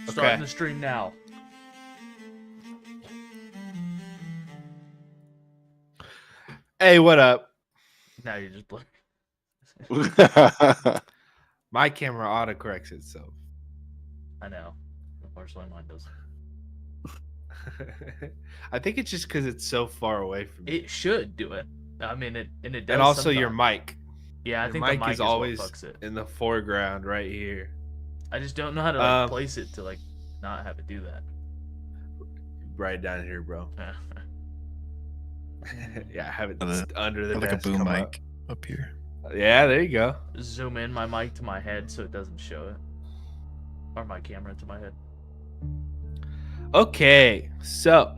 Starting the stream now. Hey, what up? Now you're just blurry. My camera autocorrects itself. I know. Unfortunately, mine doesn't. I think it's just because it's so far away from me. It should do it. I mean, it does. And also sometimes. your mic. Yeah, I Your think mic the mic is always what fucks it. in the foreground right here. I just don't know how to place it to not have it do that. Right down here, bro. Yeah, I have it under the like a desk. boom mic up here. Yeah, there you go. Zoom in my mic to my head so it doesn't show it, or my camera to my head. Okay, so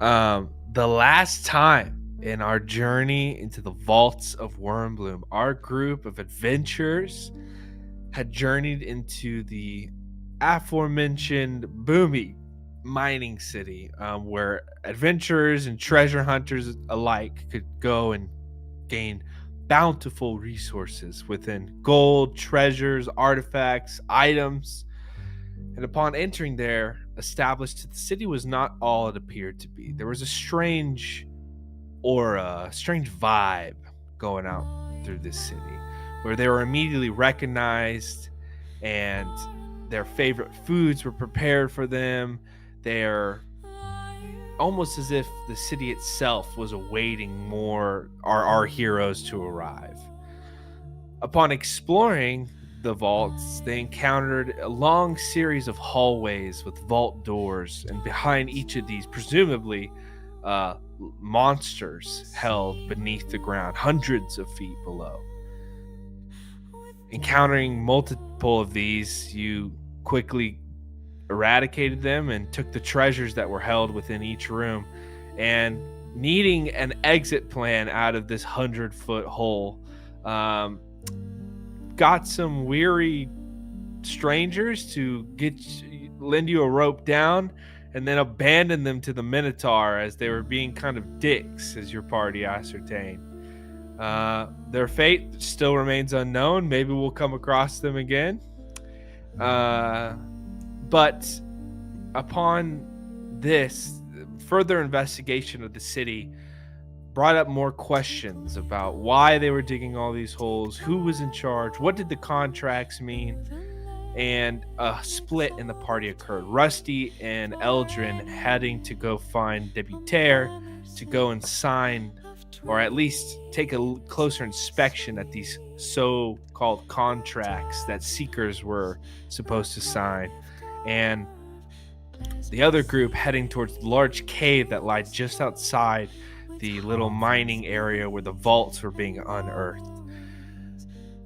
the last time in our journey into the vaults of Wormbloom, our group of adventurers had journeyed into the aforementioned Boomy mining city, where adventurers and treasure hunters alike could go and gain bountiful resources within gold, treasures, artifacts, items. And upon entering there, established that the city was not all it appeared to be. There was a strange aura, a strange vibe going out through this city, where they were immediately recognized and their favorite foods were prepared for them. They're almost as if the city itself was awaiting more our heroes to arrive. Upon exploring the vaults, they encountered a long series of hallways with vault doors, and behind each of these, presumably, monsters held beneath the ground, hundreds of feet below. Encountering multiple of these, you quickly eradicated them and took the treasures that were held within each room. And needing an exit plan out of this 100-foot hole, got some weary strangers to lend you a rope down and then abandon them to the Minotaur as they were being kind of dicks, as your party ascertained. Their fate still remains unknown. Maybe we'll come across them again. But upon this, further investigation of the city brought up more questions about why they were digging all these holes, who was in charge, what did the contracts mean, and a split in the party occurred. Rusty and Eldrin heading to go find Debutaire to go and sign, or at least take a closer inspection at these so-called contracts that Seekers were supposed to sign. And the other group heading towards the large cave that lied just outside the little mining area where the vaults were being unearthed.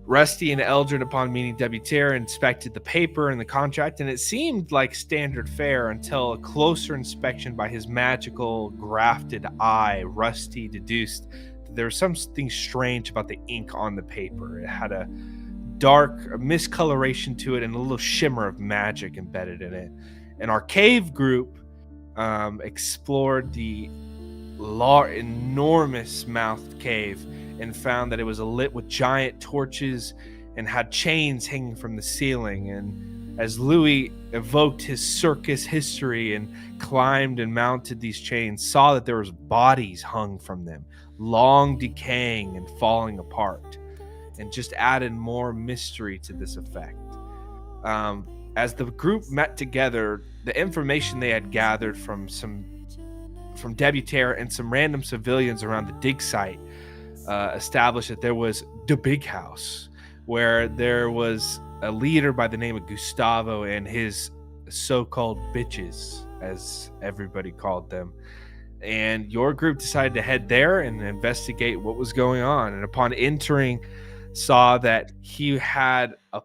Rusty and Eldrin, upon meeting Debutaire, inspected the paper and the contract, and it seemed like standard fare until a closer inspection by his magical grafted eye. Rusty deduced that there was something strange about the ink on the paper. It had a dark miscoloration to it and a little shimmer of magic embedded in it. And our cave group explored the enormous mouthed cave and found that it was lit with giant torches and had chains hanging from the ceiling. And as Louis evoked his circus history and climbed and mounted these chains, saw that there was bodies hung from them, long decaying and falling apart, and just added more mystery to this effect. As the group met together, the information they had gathered from Debutaire and some random civilians around the dig site established that there was the Big House, where there was a leader by the name of Gustavo and his so-called bitches, as everybody called them. And your group decided to head there and investigate what was going on. And upon entering, saw that he had a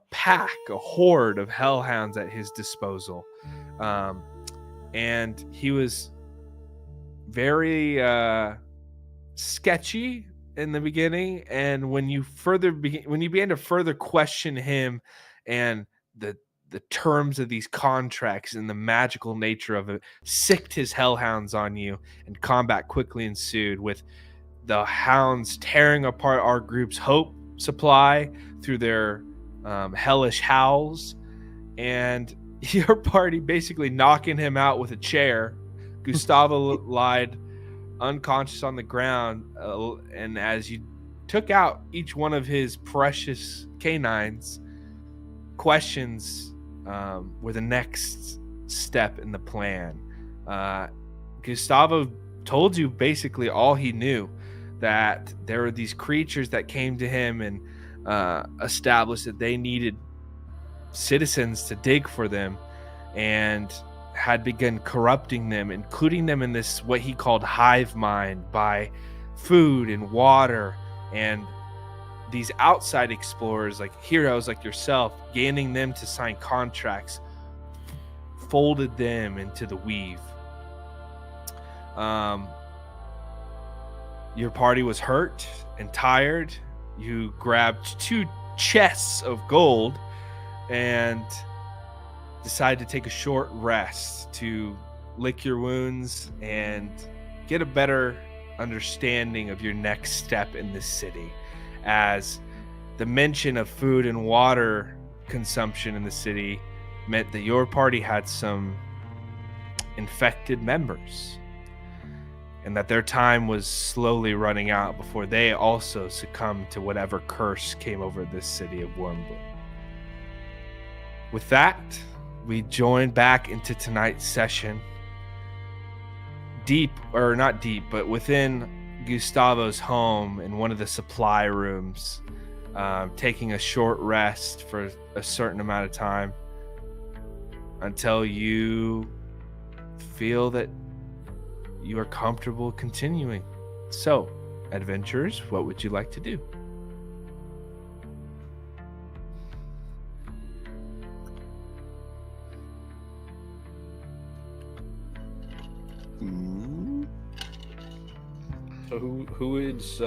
horde of hellhounds at his disposal. And he was very sketchy in the beginning, and when you began to further question him and the terms of these contracts and the magical nature of it, sicked his hellhounds on you, and combat quickly ensued, with the hounds tearing apart our group's hope supply through their hellish howls. And your party basically knocking him out with a chair. Gustavo lied unconscious on the ground, and as you took out each one of his precious canines, questions were the next step in the plan. Gustavo told you basically all he knew, that there were these creatures that came to him and established that they needed citizens to dig for them, and had begun corrupting them, including them in this what he called hive mind, by food and water, and these outside explorers like heroes like yourself, gaining them to sign contracts, folded them into the weave. Your party was hurt and tired. You grabbed 2 chests of gold and decided to take a short rest to lick your wounds and get a better understanding of your next step in this city, as the mention of food and water consumption in the city meant that your party had some infected members, and that their time was slowly running out before they also succumbed to whatever curse came over this city of Wormbloom. With that, we join back into tonight's session. Deep, or not deep, but within Gustavo's home in one of the supply rooms, taking a short rest for a certain amount of time until you feel that you are comfortable continuing. So, adventurers, what would you like to do? So who is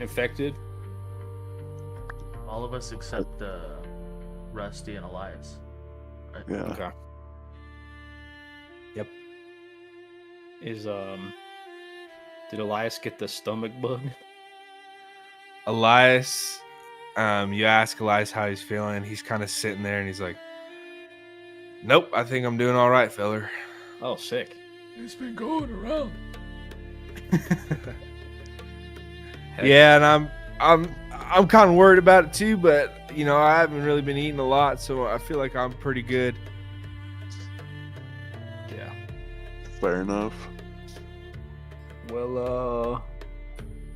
infected? All of us except Rusty and Elias. Right? Yeah. Okay. Yep. Did Elias get the stomach bug? Elias, you ask Elias how he's feeling. He's kind of sitting there and he's like, "Nope, I think I'm doing all right, feller." Oh, sick. It's been going around. Yeah, and I'm kind of worried about it too, but you know, I haven't really been eating a lot, so I feel like I'm pretty good. Yeah. Fair enough. Well,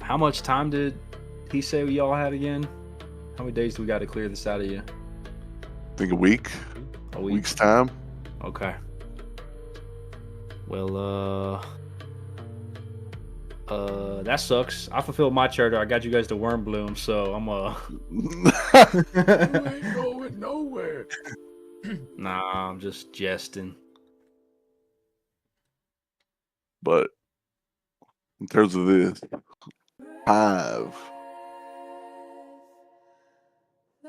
how much time did he say we all had again? How many days do we got to clear this out of you? I think a week. A week. Week's time. Okay. Well, that sucks. I fulfilled my charter. I got you guys to Wormbloom, so I'm You ain't going nowhere. Nah, I'm just jesting. But in terms of this, Hive.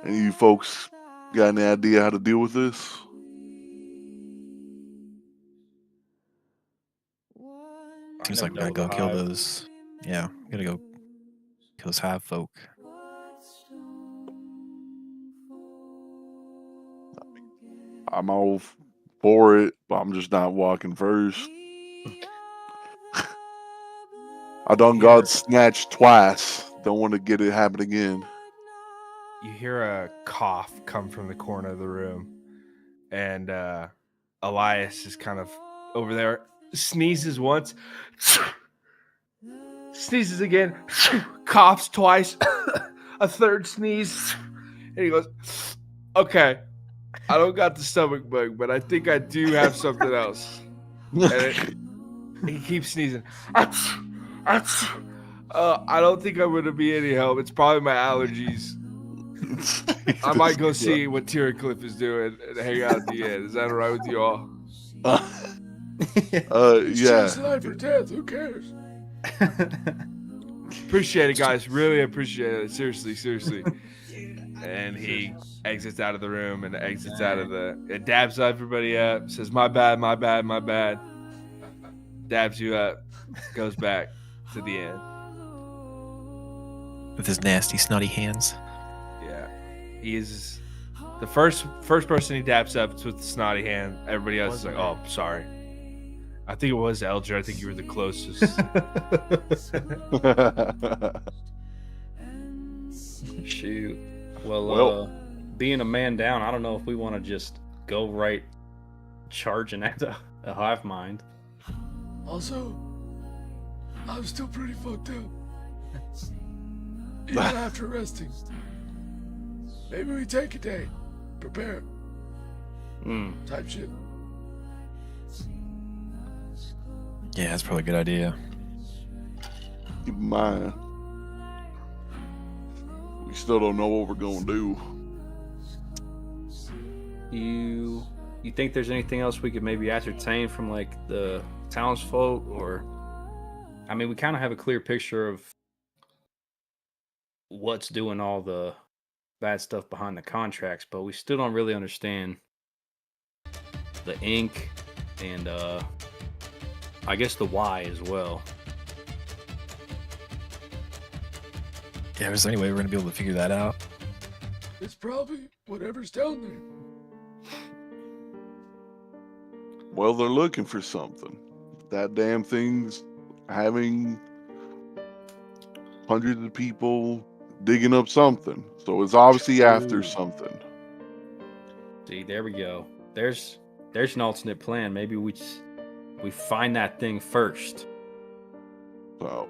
Any of you folks got any idea how to deal with this? Seems like we gotta go kill those. Yeah, we gotta go kill those hive folk. I'm all for it, but I'm just not walking first. I done got snatched twice. Don't want to get it happen again. You hear a cough come from the corner of the room, and Elias is kind of over there, sneezes once, sneezes again, coughs twice, a third sneeze, and he goes, "Okay, I don't got the stomach bug, but I think I do have something else." And he keeps sneezing. I don't think I'm going to be any help. It's probably my allergies. I might go see what Tyracliff is doing and hang out at the end. Is that all right with you all? Yeah. Life or death, who cares? Appreciate it, guys. Really appreciate it. Seriously. And he exits out of the room and exits out of it dabs everybody up, says, my bad. Dabs you up, goes back to the end. With his nasty, snotty hands. Yeah. He is The first person he daps up is with the snotty hand. Everybody else is like, Wasn't "Oh, sorry." I think it was Elger. I think you were the closest. Shoot. Well, Well- being a man down, I don't know if we want to just go right charging at a hive mind. Also, I'm still pretty fucked up. Even after resting. Maybe we take a day. Prepare. Type shit. Yeah, that's probably a good idea. Keep in mind, we still don't know what we're gonna do. You think there's anything else we could maybe ascertain from like the townsfolk, or I mean, we kind of have a clear picture of what's doing all the bad stuff behind the contracts, but we still don't really understand the ink and I guess the why as well. Yeah, is there any way we're gonna be able to figure that out? It's probably whatever's down there. Well, they're looking for something. That damn thing's having hundreds of people digging up something. So it's obviously after Ooh. something. See, there we go. There's an alternate plan. Maybe we find that thing first. So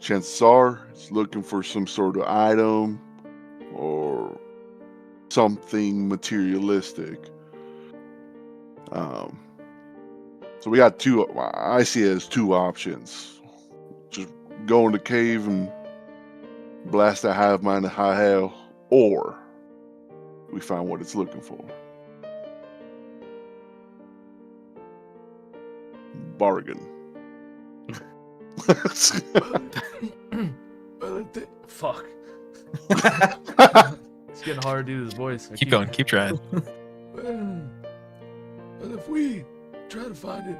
chances are it's looking for some sort of item or something materialistic. So we got two. I see it as two options: just go in the cave and blast that hive mind to high hell, or we find what it's looking for. Bargain. Well, I think Fuck. It's getting hard to do this voice. I Keep going, keep trying. well, if we try to find it,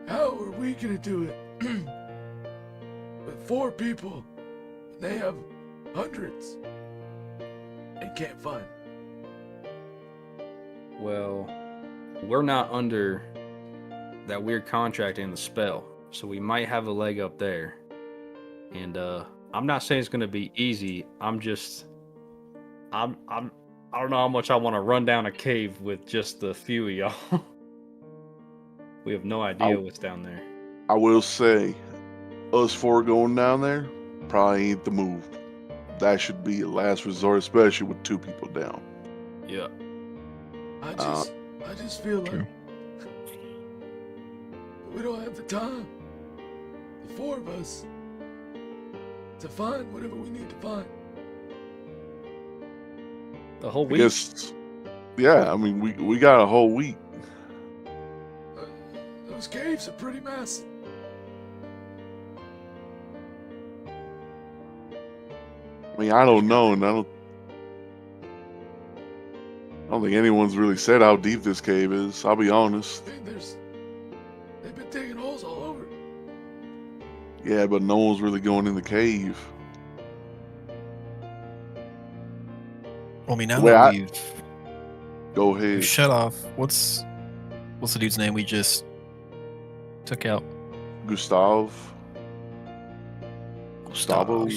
how are we gonna do it? With 4 people, and they have hundreds, and can't find. Well, we're not under that weird contract and the spell, so we might have a leg up there. And I'm not saying it's gonna be easy. I don't know how much I want to run down a cave with just the few of y'all. We have no idea what's down there. I will say, us 4 going down there probably ain't the move. That should be a last resort, especially with 2 people down. Yeah. I just feel like we don't have the time, the 4 of us, to find whatever we need to find. The whole I week. guess, yeah, I mean, we got a whole week. Those caves are pretty massive. I mean, I don't know, and I don't think anyone's really said how deep this cave is. I'll be honest. I mean, they've been digging holes all over. Yeah, but no one's really going in the cave. Well, I mean, now Well, that I- we've Go ahead. shut off, what's the dude's name we just took out? Gustav. Gustavo.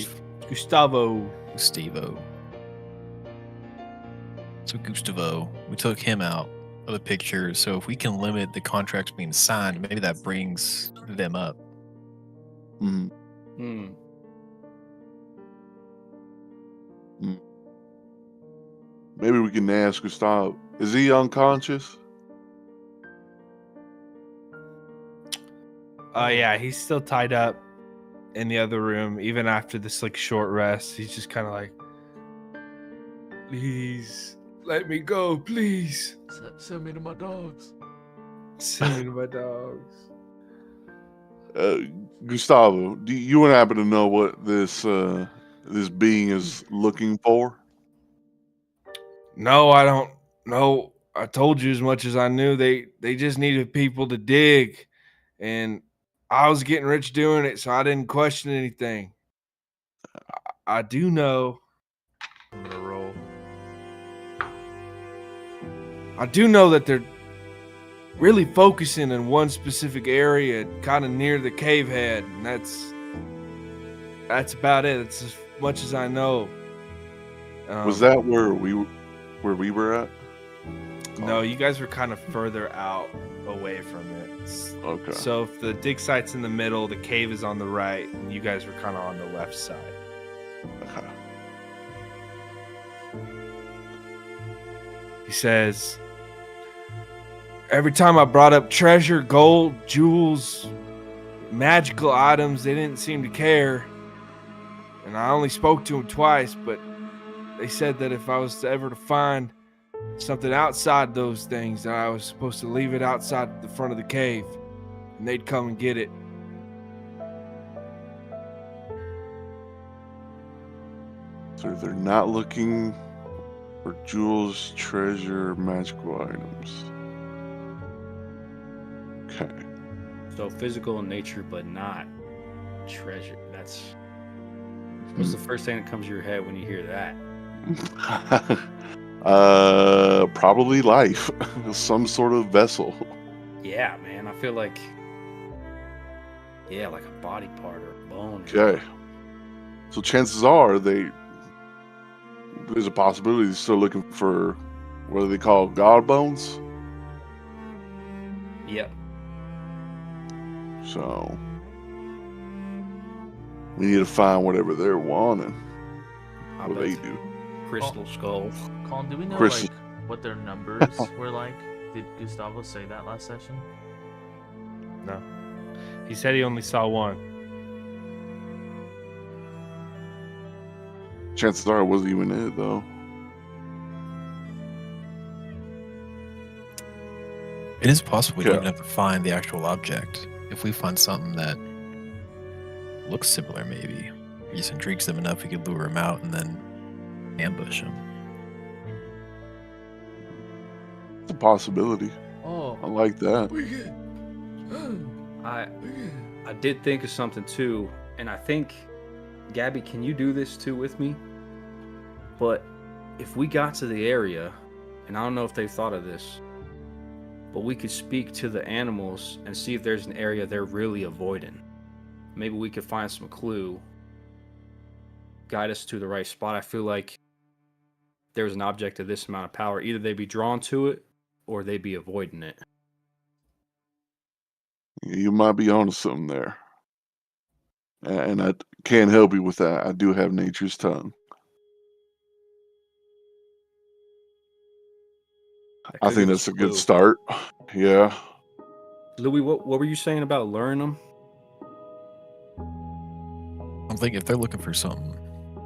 Gustavo. Gustavo. So Gustavo, we took him out of the picture. So if we can limit the contracts being signed, maybe that brings them up. Mhm. Maybe we can ask Gustav. Is he unconscious? Yeah, he's still tied up in the other room, even after this like short rest. He's just kind of like, please let me go, please. Send me to my dogs. Send me to my dogs. Gustavo, do you happen to know what this being is looking for? No, I don't know. I told you as much as I knew. They just needed people to dig, and I was getting rich doing it, so I didn't question anything. I do know. I'm gonna roll. I do know that they're really focusing in one specific area, kind of near the cave head, and that's about it. It's as much as I know. Was that where we were at? No, you guys were kind of further out away from it. Okay. So if the dig site's in the middle, the cave is on the right, and you guys were kind of on the left side. Okay. He says, every time I brought up treasure, gold, jewels, magical items, they didn't seem to care. And I only spoke to them twice, but they said that if I was ever to find something outside those things, that I was supposed to leave it outside the front of the cave, and they'd come and get it. So they're not looking for jewels, treasure, magical items. Okay. So physical in nature, but not treasure. What's the first thing that comes to your head when you hear that? Probably life. Some sort of vessel. Yeah, man. I feel like, like a body part or a bone. Okay. So chances are there's a possibility they're still looking for what do they call god bones? Yep. So we need to find whatever they're wanting. I What bet they it's do. crystal skull. Colin, do we know Chris- like what their numbers were like? Did Gustavo say that last session? No. He said he only saw one. Chances are it wasn't even it though. It is possible we Yeah. don't even have to find the actual object. If we find something that looks similar, maybe or just intrigues them enough, we could lure them out and then ambush them. It's a possibility. Oh, I like that. We get. I We get. I did think of something too, and I think, Gabby, can you do this too with me? But if we got to the area, and I don't know if they've thought of this, but we could speak to the animals and see if there's an area they're really avoiding. Maybe we could find some clue, guide us to the right spot. I feel like there's an object of this amount of power. Either they'd be drawn to it or they'd be avoiding it. You might be onto something there. And I can't help you with that. I do have nature's tongue. That I could think give us that's a good clue. start. Yeah. Louis, what were you saying about luring them? I'm thinking if they're looking for something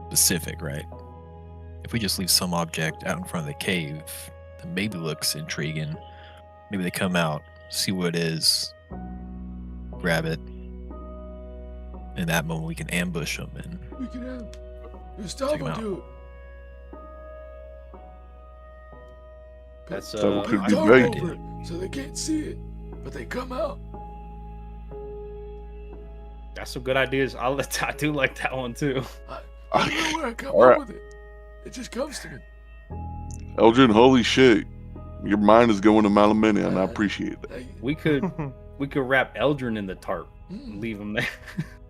specific, right? If we just leave some object out in front of the cave that maybe looks intriguing, maybe they come out, see what it is, grab it. In that moment, we can ambush them and We can have Check 'em Gustavo out. do it. That's So Put could a be tarp great. over it so they can't see it, but they come out. that's some good ideas. I do like that one too. I don't know where I come All up right. with it. It just comes to me. Elgin, holy shit. Your mind is going to Malamini, and I appreciate that. Hey, We could wrap Eldrin in the tarp and mm, leave him there,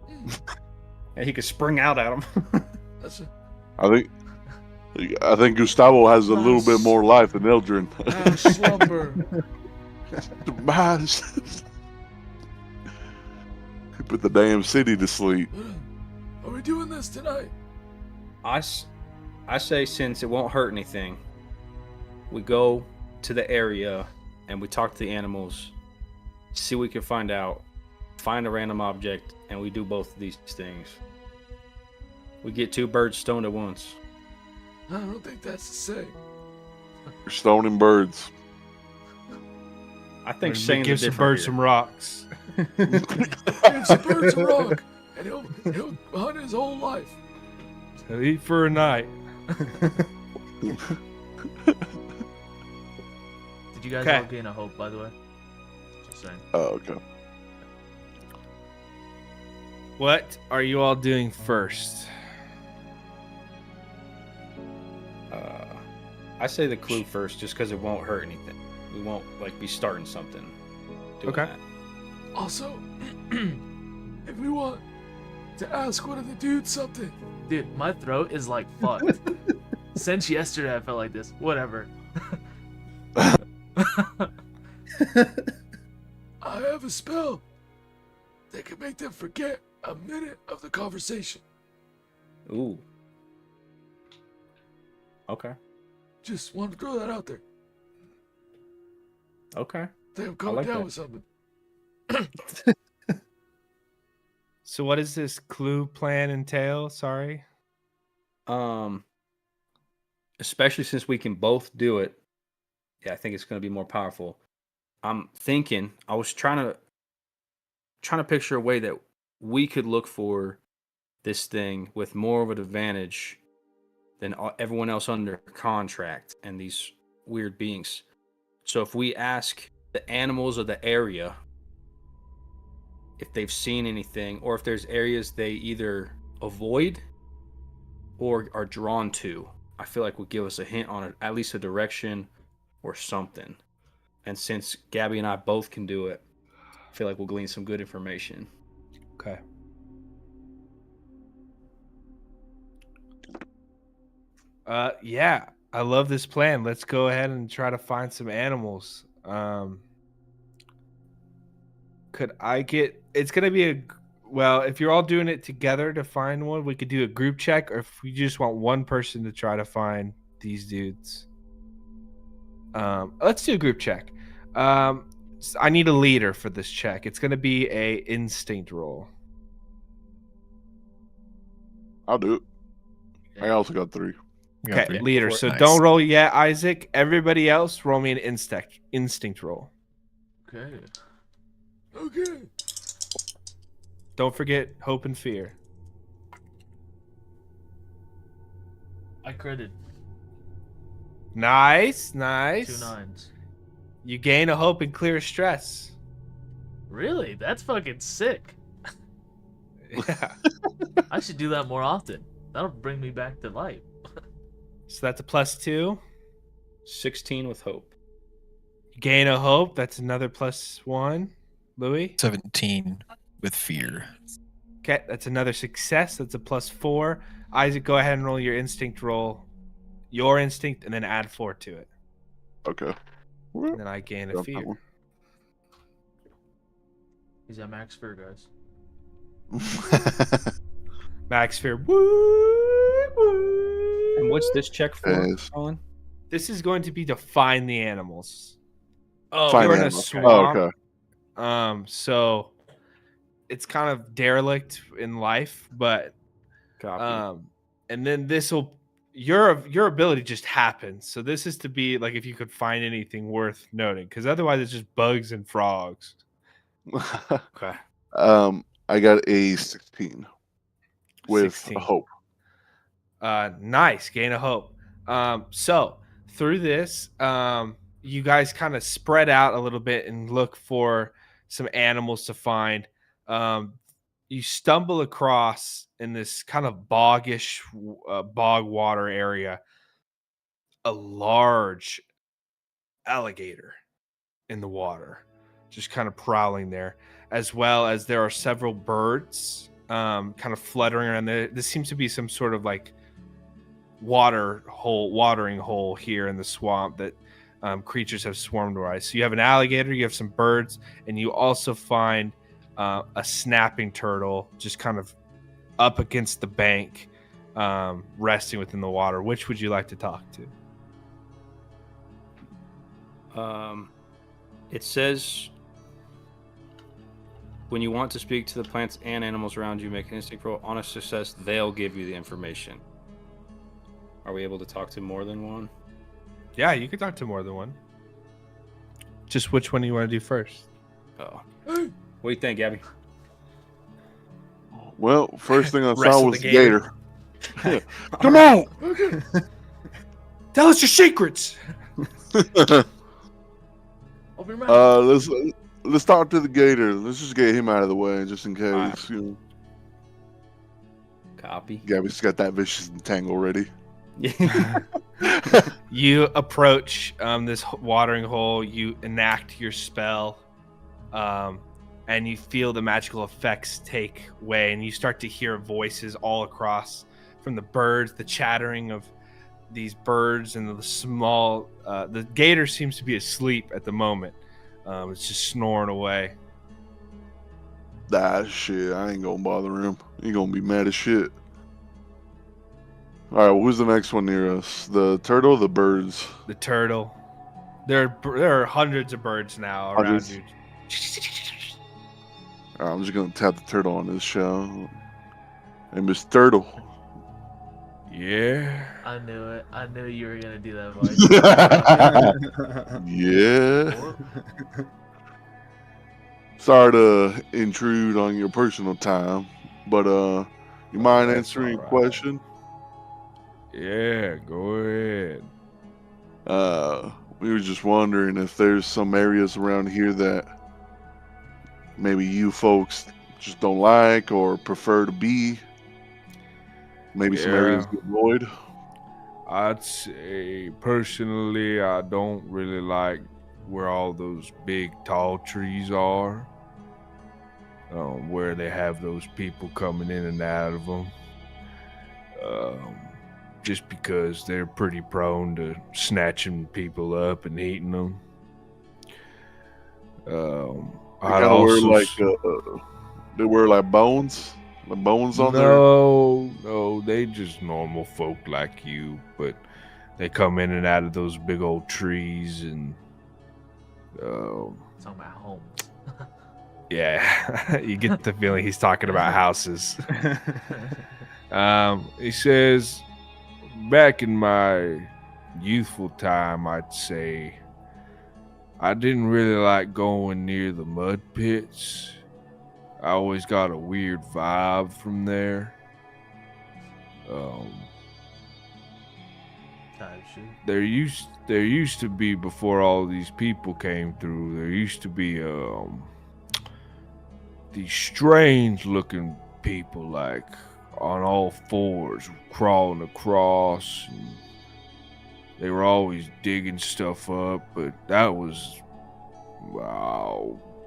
mm, and he could spring out at him. that's a I think Gustavo has a little bit more life than Eldrin. nice slumber. Put the damn city to sleep. Are we doing this tonight? I say since it won't hurt anything, we go to the area and we talk to the animals, see what we can find out, find a random object, and we do both of these things. We get two birds stoned at once. I don't think that's the same. You're stoning birds. I think Maybe Shane's give some different birds here. some rocks. Give some birds a rock, and he'll hunt his whole life. He'll eat for a night. did you guys Okay. all gain a hope, by the way? Just saying. Oh, okay. What are you all doing I say the clue first, just because it won't hurt anything. We won't like be starting something. doing Okay. that. Also, if we want to ask one of the dudes something, Dude, my throat is like fucked. Since yesterday, I felt like this. Whatever. I have a spell that can make them forget a minute of the conversation. Ooh. Okay. Just want to throw that out there. Okay. Think I'm coming like down that. with something. So what does this clue plan entail? Sorry. Especially since we can both do it. Yeah, I think it's going to be more powerful. I'm thinking. I was trying to picture a way that we could look for this thing with more of an advantage than everyone else under contract and these weird beings. So if we ask the animals of the area if they've seen anything, or if there's areas they either avoid or are drawn to, I feel like would give us a hint on it, at least a direction or something. And since Gabby and I both can do it, I feel like we'll glean some good information. Okay. Yeah, I love this plan. Let's go ahead and try to find some animals. Could I get? It's gonna be well, if you're all doing it together to find one, we could do a group check, or if we just want one person to try to find these dudes. Let's do a group check. I need a leader for this check. It's gonna be a instinct roll. I'll do it. I also got 3. We got Okay, 3. leader. Nice. So don't roll yet, Isaac. Everybody else, roll me an instinct roll. Okay. Okay. Don't forget hope and fear. I critted Nice. 2 9s. You gain a hope and clear stress. Really? That's fucking sick. Yeah. I should do that more often. That'll bring me back to life. So that's a +2. 16 with hope. You gain a hope. That's another +1. Louis. 17 with fear. Okay, that's another success. That's a +4. Isaac, go ahead and roll your instinct roll. Your instinct, and then add 4 to it. Okay. And then I gain a Got that fear. one. He's at max fear, guys. Max fear. Woo, woo. And what's this check for, Yes. Colin? This is going to be to find the animals. Oh, Find we're in a animals. swamp. Oh, okay. So it's kind of derelict in life, but copy. and then this will your ability just happens. So this is to be like if you could find anything worth noting, because otherwise it's just bugs and frogs. Okay. I got a 16 with 16. a hope. Nice, gain of hope. So through this, you guys kind of spread out a little bit and look for some animals to find. You stumble across in this kind of boggish bog water area a large alligator in the water, just kind of prowling there, as well as there are several birds kind of fluttering around there. This seems to be some sort of like watering hole here in the swamp that creatures have swarmed around. So you have an alligator, you have some birds, and you also find a snapping turtle just kind of up against the bank, resting within the water. Which would you like to talk to? It says when you want to speak to the plants and animals around you, make an instinct roll. On a success, they'll give you the information. Are we able to talk to more than one? Yeah, you can talk to more than one. Just which one do you want to do first? Oh. Hey, What do you think, Gabby? Well, first thing I saw Wrestle was the the gator. Come on, okay. tell us your secrets. Open your mouth. Let's talk to the gator. Let's just get him out of the way, just in case. Alright. You know, Copy. Gabby's got that vicious tangle ready. You approach this watering hole. You enact your spell, and you feel the magical effects take way, and you start to hear voices all across from the birds, the chattering of these birds, and the small. The gator seems to be asleep at the moment. It's just snoring away. That shit, I ain't gonna bother him. He gonna be mad as shit. All right, well, who's the next one near us? The turtle, or the birds? The turtle. There are hundreds of birds now around Hundreds. you. All right, I'm just gonna tap the turtle on this show. Hey, Miss Turtle. Yeah. I knew it. I knew you were gonna do that voice. Yeah. Sorry to intrude on your personal time, but you mind That's answering a all right. question? Yeah, go ahead. We were just wondering if there's some areas around here that maybe you folks just don't like or prefer to be. Maybe some areas Yeah. to avoid. I'd say personally, I don't really like where all those big tall trees are. Where they have those people coming in and out of them. Just because they're pretty prone to snatching people up and eating them. They I'd kind of wear also like they wear like bones on there. No, they just normal folk like you, but they come in and out of those big old trees and Talking about home. yeah, you get the feeling he's talking about houses. He says, back in my youthful time, I'd say I didn't really like going near the mud pits. I always got a weird vibe from there. Type shit. There used to be, before all these people came through, there used to be these strange looking people, like on all fours, crawling across, and they were always digging stuff up, but that was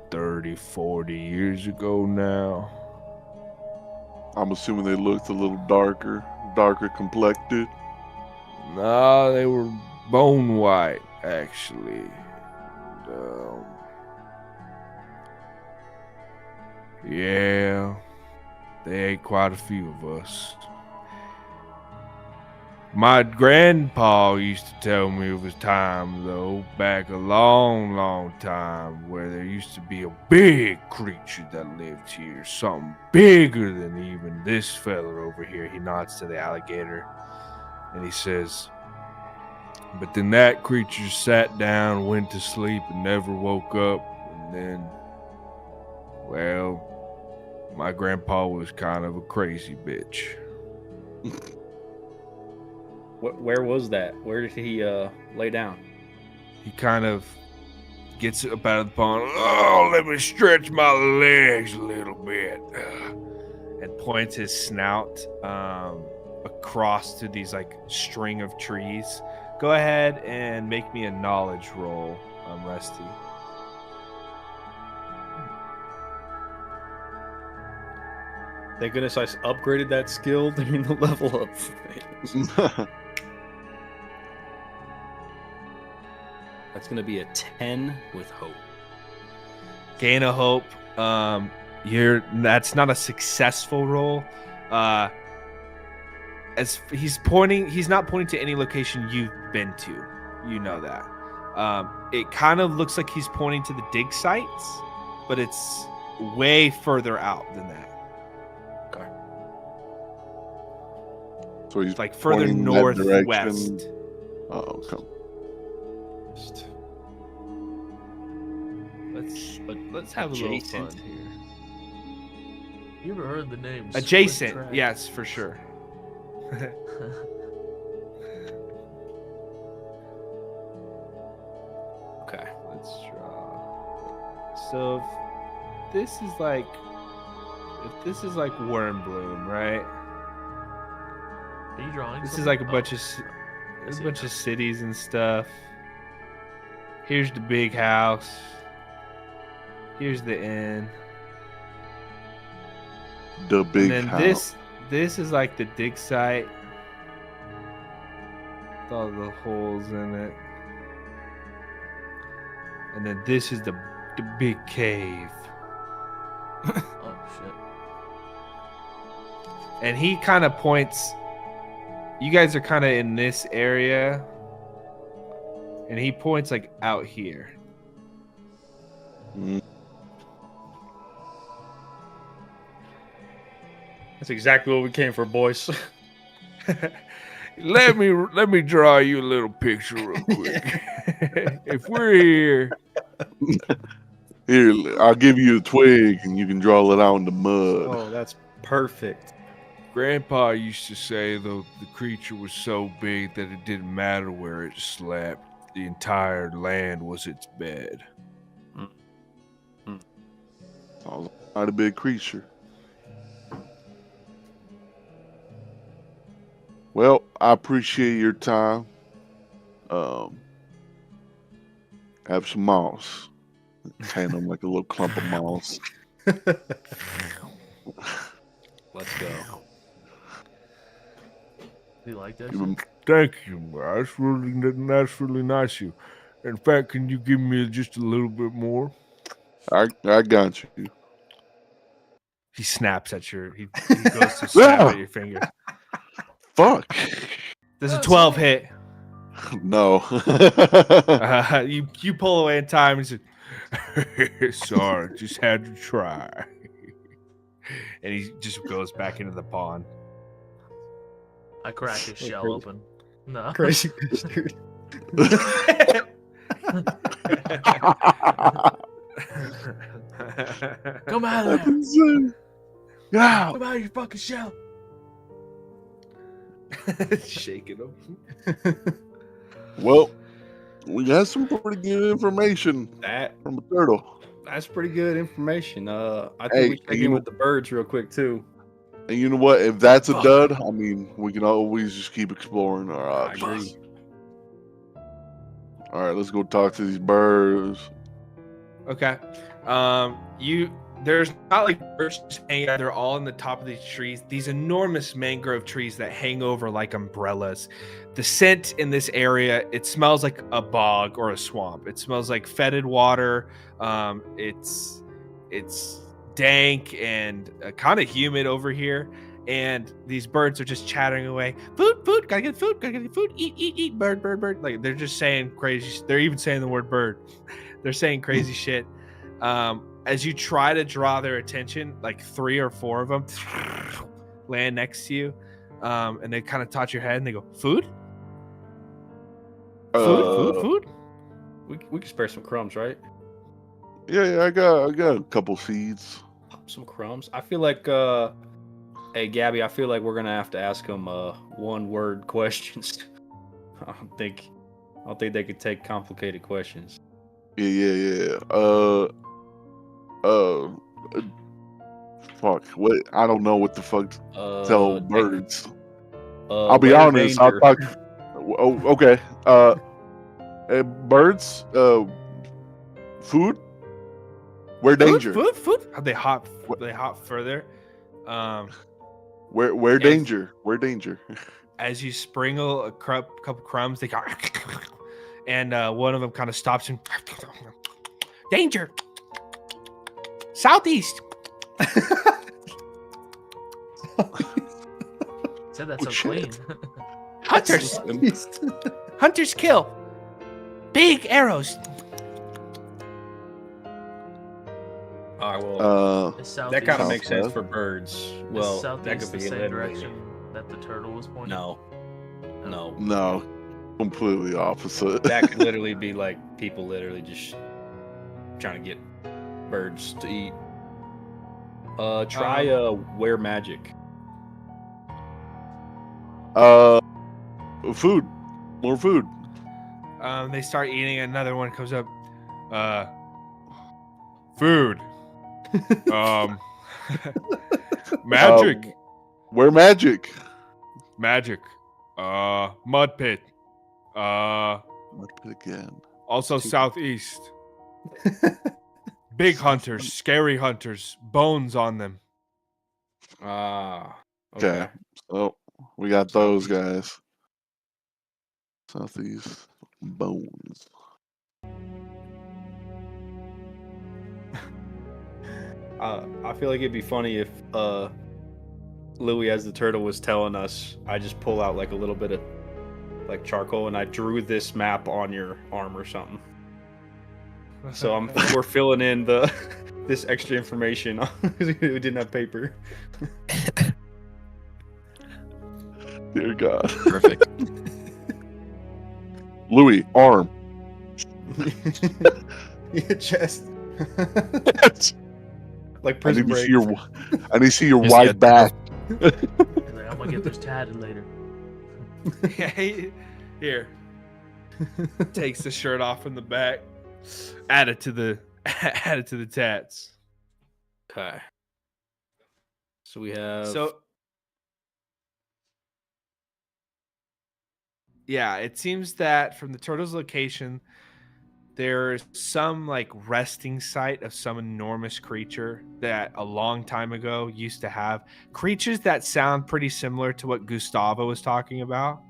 30-40 years ago now. I'm assuming they looked a little darker complected. Nah, they were bone white, actually. And, yeah, they ate quite a few of us. My grandpa used to tell me of his time, though, back a long time, where there used to be a big creature that lived here, something bigger than even this fella over here. He nods to the alligator, and he says, but then that creature sat down, went to sleep, and never woke up, and then, well, my grandpa was kind of a crazy bitch. Where was that? Where did he lay down? He kind of gets up out of the pond. Oh, let me stretch my legs a little bit. And points his snout across to these like string of trees. Go ahead and make me a knowledge roll, Rusty. Thank goodness I upgraded that skill during the level up things. That's gonna be a 10 with hope. Gain a hope. That's not a successful roll. As he's not pointing to any location you've been to. You know that. It kind of looks like he's pointing to the dig sites, but it's way further out than that. So he's Like further pointing that northwest. direction. Oh, okay. Let's have a little Adjacent. fun here. You ever heard the name? Adjacent, Split Track? yes, for sure. Okay. Let's draw. So if this is like Wormbloom, right? Are you drawing? This is something? like a Oh, bunch of I see it now. cities and stuff. Here's the big house. Here's the inn. The big and then house. this is like the dig site. With all the holes in it. And then this is the big cave. Oh shit. And he kind of points. You guys are kind of in this area. And he points like out here. Mm. That's exactly what we came for, boys. Let me draw you a little picture real quick. If we're here, Here, I'll give you a twig and you can draw it out in the mud. Oh, that's perfect. Grandpa used to say the creature was so big that it didn't matter where it slept. The entire land was its bed. Sounds like a big creature. Well, I appreciate your time. Have some moss. Hand them like a little clump of moss. Let's go. Do you like that? Give 'em- shit? Thank you. That's really nice of you. In fact, can you give me just a little bit more? I got you. He snaps at your. He goes to snap at your finger. Fuck. There's a 12 hit. No. You pull away in time and said, "Sorry, just had to try." And he just goes back into the pond. I crack his shell crazy. open. No. Crazy bitch, dude. Come out of That's there. insane. Yeah. Come out of your fucking shell. Shaking him. Well, we got some pretty good information from a turtle. That's pretty good information. I think Hey, we check you in know- with the birds real quick too. And you know what? If that's a Fuck. dud, I mean, we can always just keep exploring our I options. agree. All right, let's go talk to these birds. Okay. There's not like birds just hanging out. They're all in the top of these trees. These enormous mangrove trees that hang over like umbrellas. The scent in this area, it smells like a bog or a swamp. It smells like fetid water. It's dank and kind of humid over here. And these birds are just chattering away. Food, gotta get food, eat, bird. Like they're just saying crazy. They're even saying the word bird. They're saying crazy shit. As you try to draw their attention, like 3 or 4 of them land next to you, and they kind of touch your head and they go, "Food, food." We can spare some crumbs, right? Yeah, I got a couple seeds. Pop some crumbs. I feel like, hey Gabby, I feel like we're gonna have to ask them one-word questions. I don't think they could take complicated questions. Yeah. Fuck. What? I don't know what the fuck to tell birds. I'll be where honest. I'll danger? talk. Oh, okay. Birds. Food. Where danger? Food. They hop further. Where Yes. danger? Where danger? As you sprinkle a couple crumbs, they go, and one of them kind of stops and danger. Southeast. Said that Oh, so shit. clean. Hunters. Hunters kill. Big arrows. All right, well, Is that southeast, kind of makes sense Southwest. for birds. is Well, that southeast could the be same eliminated. direction that the turtle was pointing? No, no. No, completely opposite. That could literally be like people literally just trying to get birds to eat. Try wear magic. Food. More food. They start eating. Another one comes up. Food. Magic. Where magic? Magic. Mud pit. Mud pit again. Also southeast. Big hunters, scary hunters, bones on them. Ah. Okay. So we got those guys. Southeast bones. I feel like it'd be funny if Louis, as the turtle, was telling us. I just pull out like a little bit of like charcoal and I drew this map on your arm or something. So we're filling in this extra information. We didn't have paper. Dear God. Perfect. Louis, arm. Your chest. Like I Prison need to Break. see your I need to see your Just white get- back. He's like, I'm gonna get this tatted later. Here. Takes the shirt off from the back. Add it to the tats. Okay. So we have. So yeah, it seems that from the turtle's location, there's some like resting site of some enormous creature that a long time ago used to have creatures that sound pretty similar to what Gustavo was talking about.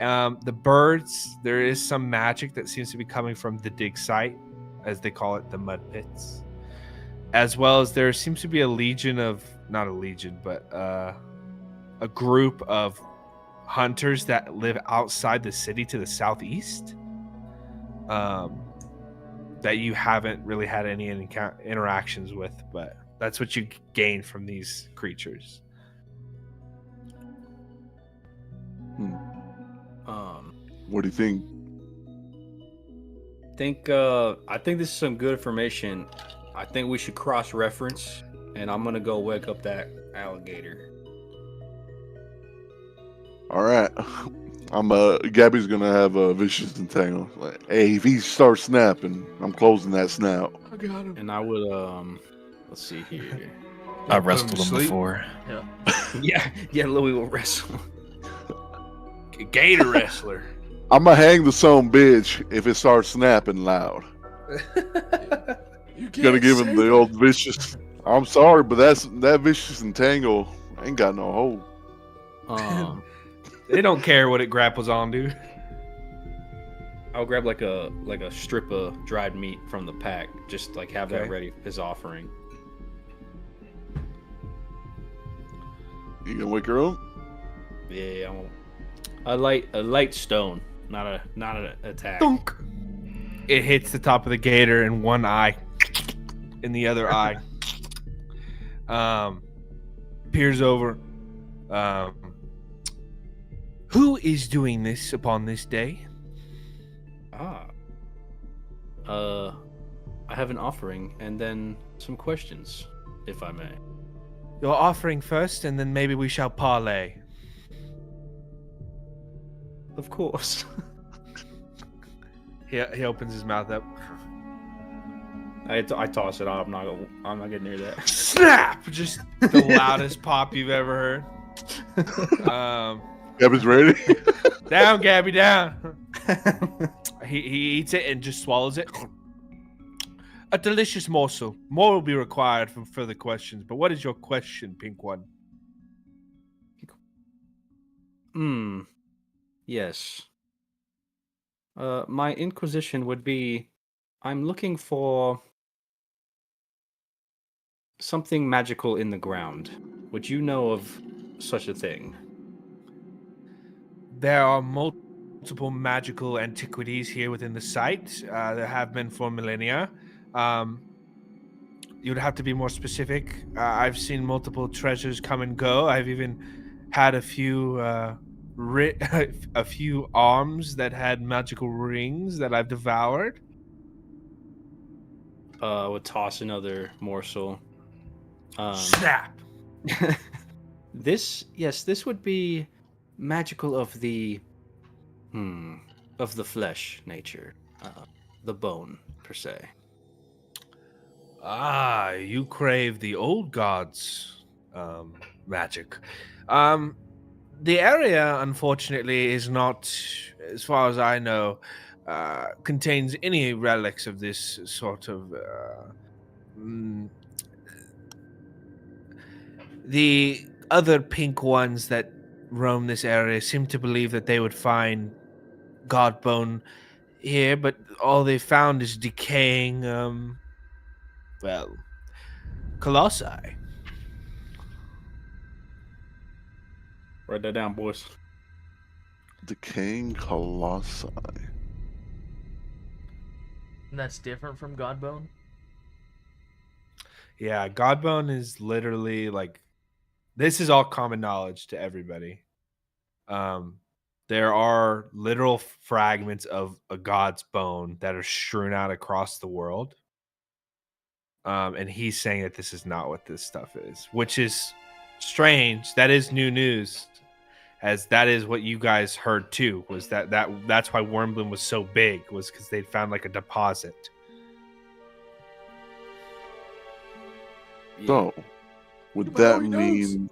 The birds, there is some magic that seems to be coming from the dig site, as they call it, the mud pits, as well as there seems to be a legion of, not a legion, but a group of hunters that live outside the city to the southeast. That you haven't really had any interactions with, but that's what you gain from these creatures. What do you think? I think this is some good information. I think we should cross-reference, and I'm gonna go wake up that alligator. All right. Gabby's gonna have a vicious entangle. Like, hey, if he starts snapping, I'm closing that snout. I got him. And I would let's see here. I wrestled him sleep. before. yeah, Louis will wrestle. A gator wrestler. I'm gonna hang the son bitch if it starts snapping loud. You Gonna can't give him say the that. old vicious. I'm sorry, but that vicious entangle ain't got no hold. They don't care what it grapples on, dude. I'll grab like a strip of dried meat from the pack, just like have that Okay. ready as offering. You gonna wake her up? Yeah, a light stone, not an attack. Dunk. It hits the top of the gator in one eye, in the other eye. Peers over. Who is doing this upon this day? I have an offering and then some questions, if I may. Your offering first, and then maybe we shall parlay. Of course. He opens his mouth up. I toss it. I'm not getting near that. Snap! Just the loudest pop you've ever heard. Gabby's ready. Down, Gabby, down. He eats it and just swallows it. A delicious morsel. More will be required for further questions. But what is your question, Pink One? Yes. My inquisition would be, I'm looking for something magical in the ground. Would you know of such a thing? There are multiple magical antiquities here within the site. There have been for millennia. You would have to be more specific. I've seen multiple treasures come and go. I've even had a few a few arms that had magical rings that I've devoured. I would toss another morsel. Snap! This would be magical of the flesh nature, the bone per se. Ah, you crave the old gods' magic. The area, unfortunately, is not, as far as I know, contains any relics of this sort of. The other pink ones that roam this area seem to believe that they would find Godbone here, but all they found is decaying, well, colossi. Write that down, boys. Decaying colossi. And that's different from Godbone? Yeah, Godbone is literally like, this is all common knowledge to everybody. There are literal fragments of a god's bone that are strewn out across the world. And he's saying that this is not what this stuff is, which is strange. That is new news, as that is what you guys heard too. Was that's why Wormbloom was so big, was because they'd found like a deposit. So, would Nobody that already knows. mean?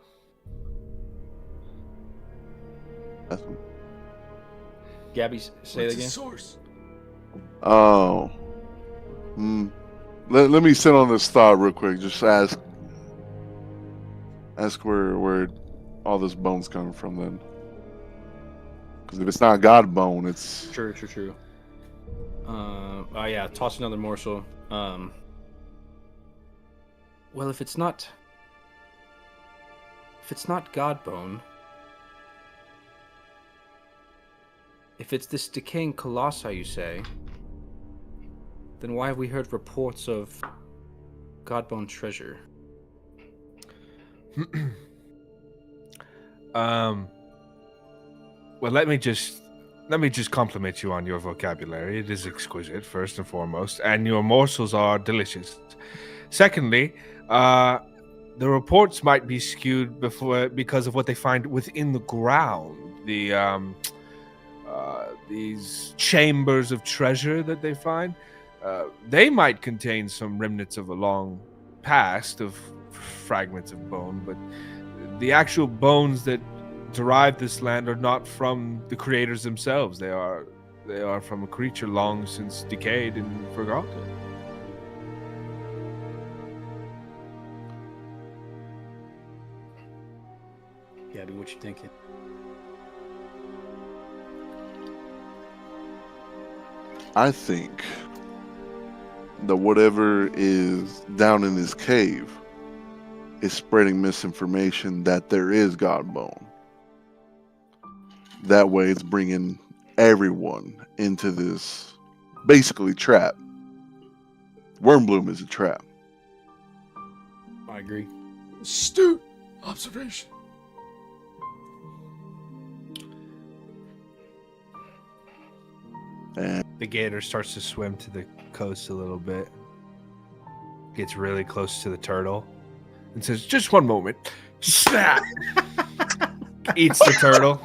That's, Gabby, say What's that the again. source? oh, let me sit on this thought real quick. Just ask where all this bone's coming from then. Because if it's not God bone, it's True. Oh yeah, toss another morsel. Well, if it's not Godbone, if it's this decaying colossi, you say, then why have we heard reports of Godbone treasure? Well, let me just compliment you on your vocabulary. It is exquisite, first and foremost, and your morsels are delicious. Secondly, the reports might be skewed because of what they find within the ground. These chambers of treasure that they find, they might contain some remnants of a long past of fragments of bone, but the actual bones that derive this land are not from the creators themselves. They are from a creature long since decayed and forgotten. Gabby, what you thinking? I think that whatever is down in this cave is spreading misinformation that there is Godbone. That way, it's bringing everyone into this basically trap. Wormbloom is a trap. I agree. Astute observation. And The gator starts to swim to the coast a little bit, gets really close to the turtle, and says, "Just one moment." Snap! Eats the turtle.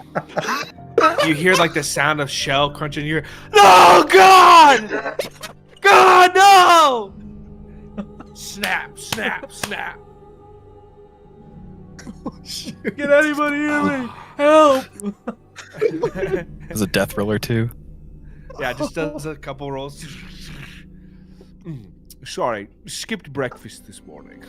You hear like the sound of shell crunching. You hear, "No, God! God, no!" Snap, snap, snap. Can anybody hear me? Help! There's a death roller too. Yeah, just does a couple rolls. Sorry, skipped breakfast this morning.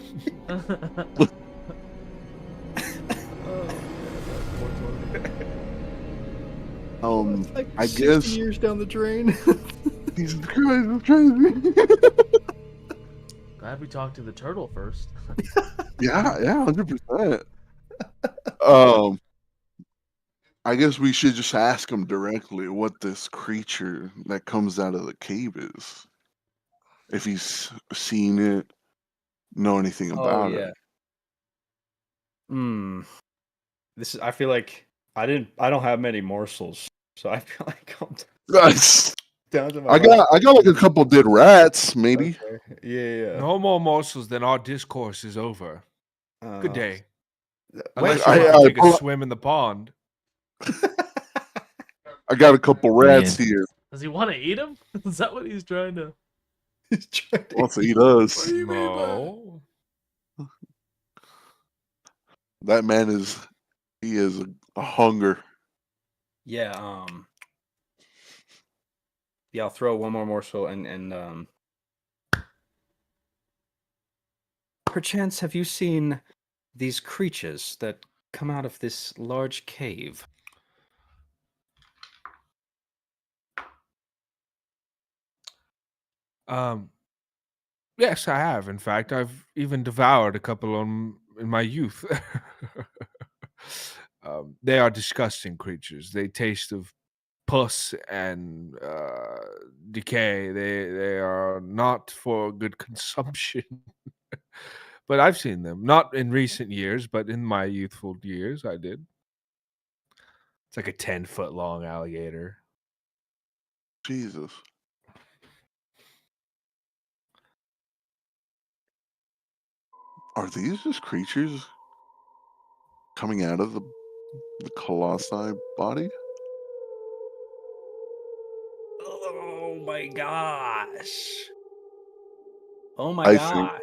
I guess years down the drain. Jesus Christ, I'm crazy. Glad we talked to the turtle first. Yeah, 100%. I guess we should just ask him directly what this creature that comes out of the cave is. If he's seen it, know anything about it. This is. I feel like I don't have many morsels, so I feel like I'm Guys, down to my. I got like a couple dead rats, maybe. Okay. Yeah. No more morsels, then our discourse is over. Good day. Wait, Unless I- you want to I take a pull- swim in the pond. I got a couple rats Man. here. Does he want to eat him? Is that what he's trying to? he's trying to- Wants to eat What us. do you mean by No. That man is a A hunger. Yeah. Yeah, I'll throw one more morsel and perchance have you seen these creatures that come out of this large cave? Um, yes, I have. In fact, I've even devoured a couple in my youth. They are disgusting creatures. They taste of pus and decay. They are not for good consumption. But I've seen them, not in recent years, but in my youthful years, I did. It's like a 10-foot long alligator. Jesus. Are these just creatures coming out of the colossi body? Oh my gosh. Oh my I gosh.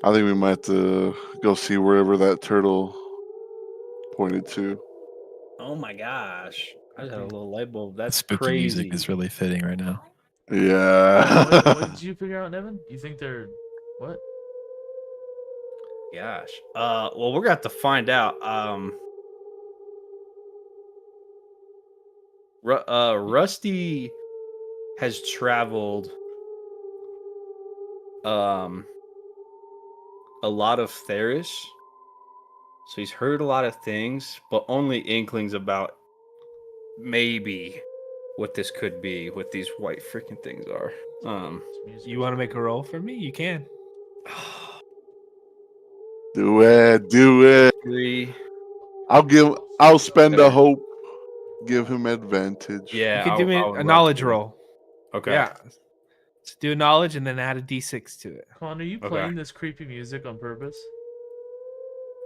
think we might have to go see wherever that turtle pointed to. Oh my gosh. I just had a little light bulb. That's Spooky music crazy. is really fitting right now. Yeah. What did you figure out, Nevin? You think they're what? Gosh. Well, we're gonna have to find out. Rusty has traveled a lot of Theris. So he's heard a lot of things, but only inklings about maybe what this could be, what these white freaking things are. You want to make a roll for me? You can. Do it. Do it. 3. I'll spend a Better. hope. Give him advantage. Yeah, You can do me I'll a knowledge roll. roll. Okay. Yeah. Let's do a knowledge and then add a d6 to it. Con, are you Okay. playing this creepy music on purpose?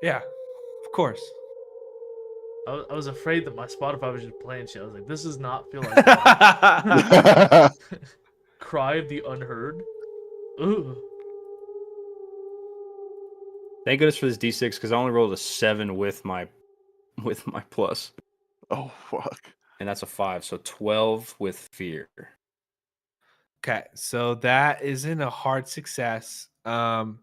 Yeah, of course. I was afraid that my Spotify was just playing shit. I was like, this does not feel like Cry of the Unheard. Ugh. Thank goodness for this D6 because I only rolled a 7 with my plus, Oh fuck. and that's a 5, so 12 with fear. Okay, so that isn't a hard success. From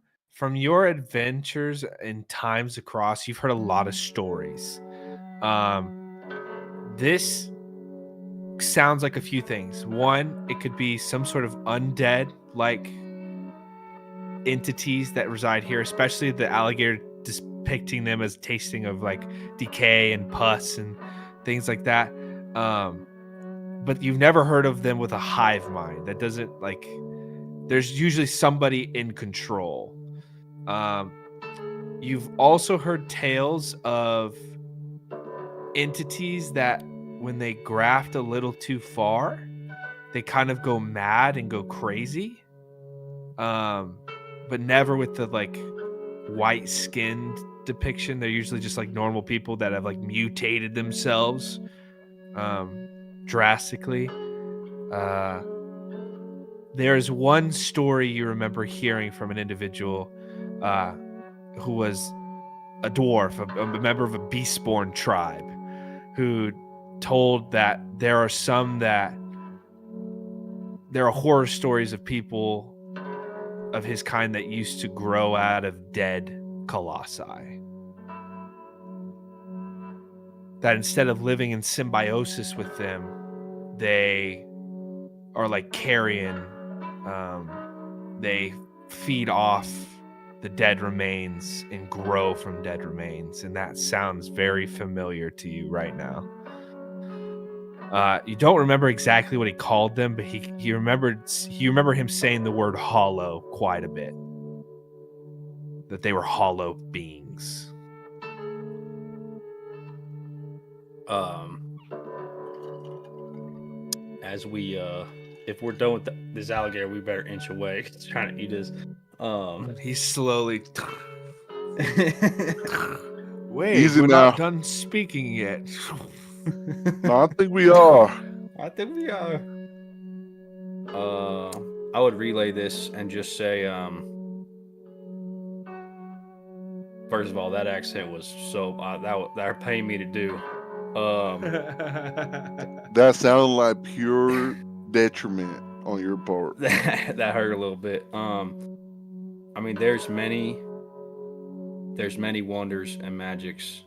your adventures and times across, you've heard a lot of stories. This sounds like a few things. One, it could be some sort of undead like entities that reside here, especially the alligator depicting them as tasting of like decay and pus and things like that. But you've never heard of them with a hive mind. That doesn't like. There's usually somebody in control. You've also heard tales of entities that when they graft a little too far, they kind of go mad and go crazy. But never with the like white skinned depiction. They're usually just like normal people that have like mutated themselves drastically. There's one story you remember hearing from an individual who was a dwarf, a member of a beastborn tribe, who told that there are horror stories of people of his kind that used to grow out of dead colossi. That instead of living in symbiosis with them, they are like carrion. They feed off the dead remains and grow from dead remains, and that sounds very familiar to you right now. You don't remember exactly what he called them, but you remember him saying the word hollow quite a bit. That they were hollow beings. As we if we're done with this alligator, we better inch away. It's trying to eat us. He's slowly. Wait, Easy we're now. not done speaking yet. No, I think we are. I think we are. I would relay this and just say, First of all, that accent was so that pained me to do. That sounded like pure detriment on your part. That hurt a little bit. I mean, there's many wonders and magics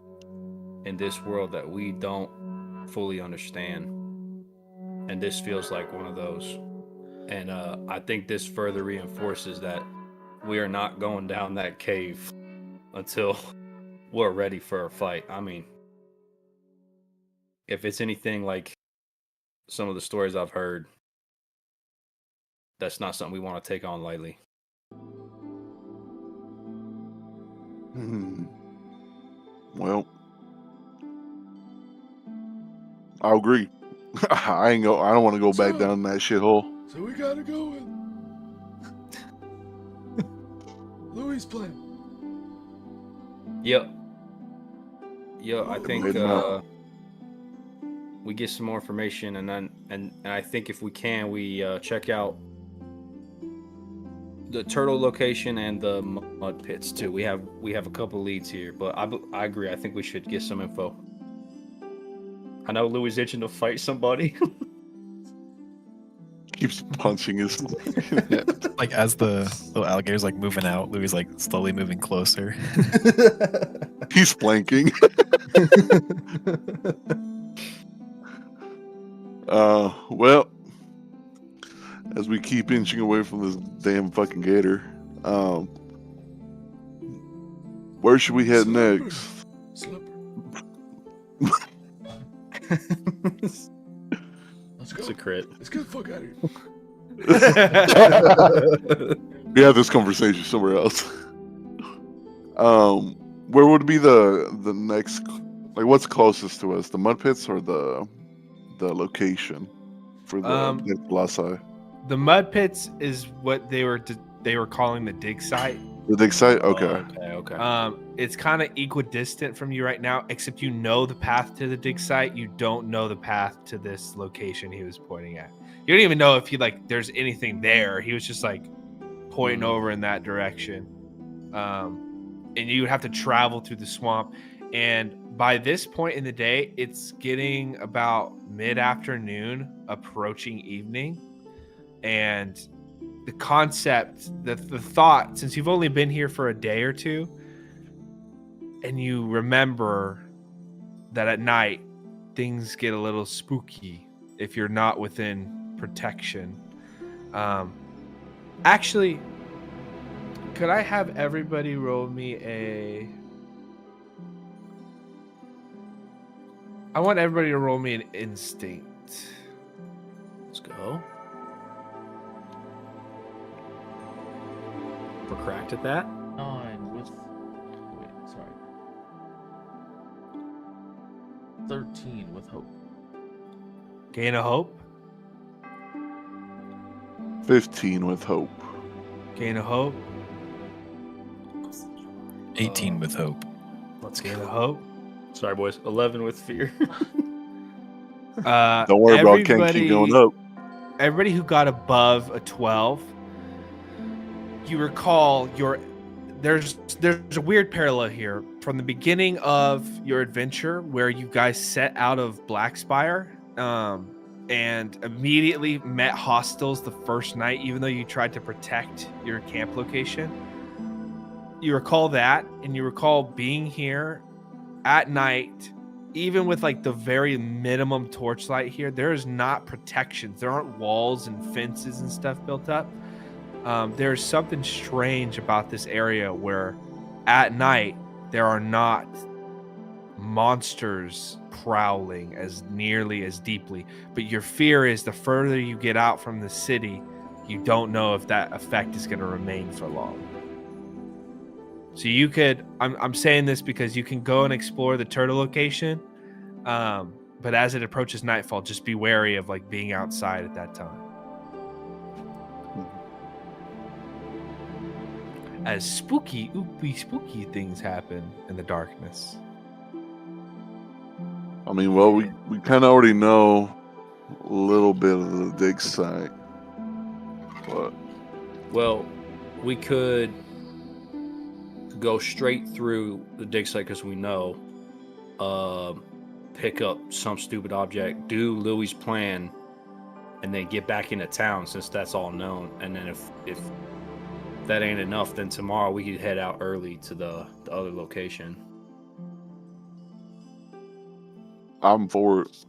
in this world that we don't fully understand, and this feels like one of those. And I think this further reinforces that we are not going down that cave until we're ready for a fight. I mean, if it's anything like some of the stories I've heard, that's not something we want to take on lightly. Well, I agree. I don't want to go back down that shithole. So we gotta go with Louis' plan. Yep. I think Midnight. we get some more information, and I think if we can, we check out the turtle location and the mud pits too. We have a couple leads here, but I agree. I think we should get some info. I know Louis itching to fight somebody. Keeps punching his. Like as the little alligator's like moving out, Louis like slowly moving closer. He's flanking. Well, as we keep inching away from this damn fucking gator, where should we head next? Slipper. Let's go. It's a crit. Let's get the fuck out of here. We have this conversation somewhere else. Where would be the next? Like, what's closest to us? The mud pits or the location for the Lasai? The mud pits is what they were calling the dig site. The dig site? Okay. Okay. It's kind of equidistant from you right now, except you know the path to the dig site. You don't know the path to this location he was pointing at. You don't even know if there's anything there. He was just like pointing over in that direction. And you would have to travel through the swamp. And by this point in the day, it's getting about mid-afternoon, approaching evening. And the concept, the thought, since you've only been here for a day or two, and you remember that at night things get a little spooky if you're not within protection. Actually, could I have everybody roll me I want everybody to roll me an instinct. Let's go. We're cracked at that. 9 with. Wait, sorry. 13 with hope. Gain a hope. 15 with hope. Gain a hope. 18 with hope. Let's Gain a go. hope. Sorry, boys. 11 with fear. Don't worry about it. Can't keep going up. Everybody who got above a 12, you recall there's a weird parallel here from the beginning of your adventure where you guys set out of Blackspire and immediately met hostiles the first night, even though you tried to protect your camp location. You recall that, and you recall being here at night, even with like the very minimum torchlight here. There is not protections. There aren't walls and fences and stuff built up. There's something strange about this area where at night there are not monsters prowling as nearly as deeply, but your fear is the further you get out from the city, you don't know if that effect is going to remain for long. So you could, I'm saying this because you can go and explore the turtle location, but as it approaches nightfall, just be wary of like being outside at that time. As spooky things happen in the darkness. I mean, well, we kind of already know a little bit of the dig site, but Well, we could go straight through the dig site because we know, pick up some stupid object, do Louis' plan, and then get back into town since that's all known. And then if that ain't enough, then tomorrow we could head out early to the other location. I'm for it.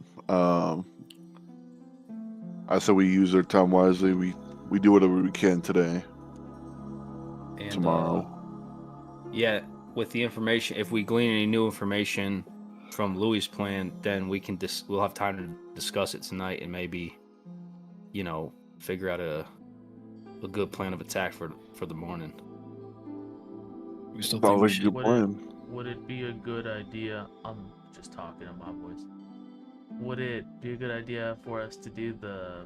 I said we use our time wisely. We do whatever we can today. And Tomorrow. Yeah, with the information, if we glean any new information from Louis' plan, then we'll have time to discuss it tonight and maybe, figure out a good plan of attack for the morning. We still Sounds think we like a should. good plan. Would it be a good idea? I'm just talking in my voice. Would it be a good idea for us to do the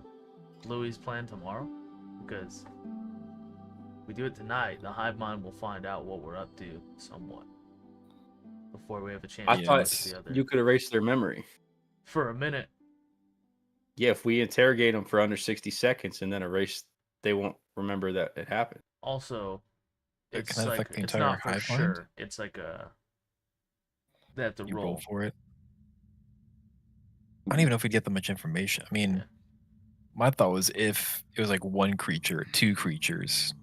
Louis' plan tomorrow? Because if we do it tonight, the hive mind will find out what we're up to somewhat before we have a chance I to thought talk to the other. you could erase their memory. For a minute. Yeah, if we interrogate them for under 60 seconds and then erase, they won't remember that it happened. Also, But it's can that like affect the it's entire not for hive mind? sure. It's like they have to You roll. roll for it. I don't even know if we'd get that much information. I mean, Yeah. my thought was if it was like one creature, two creatures,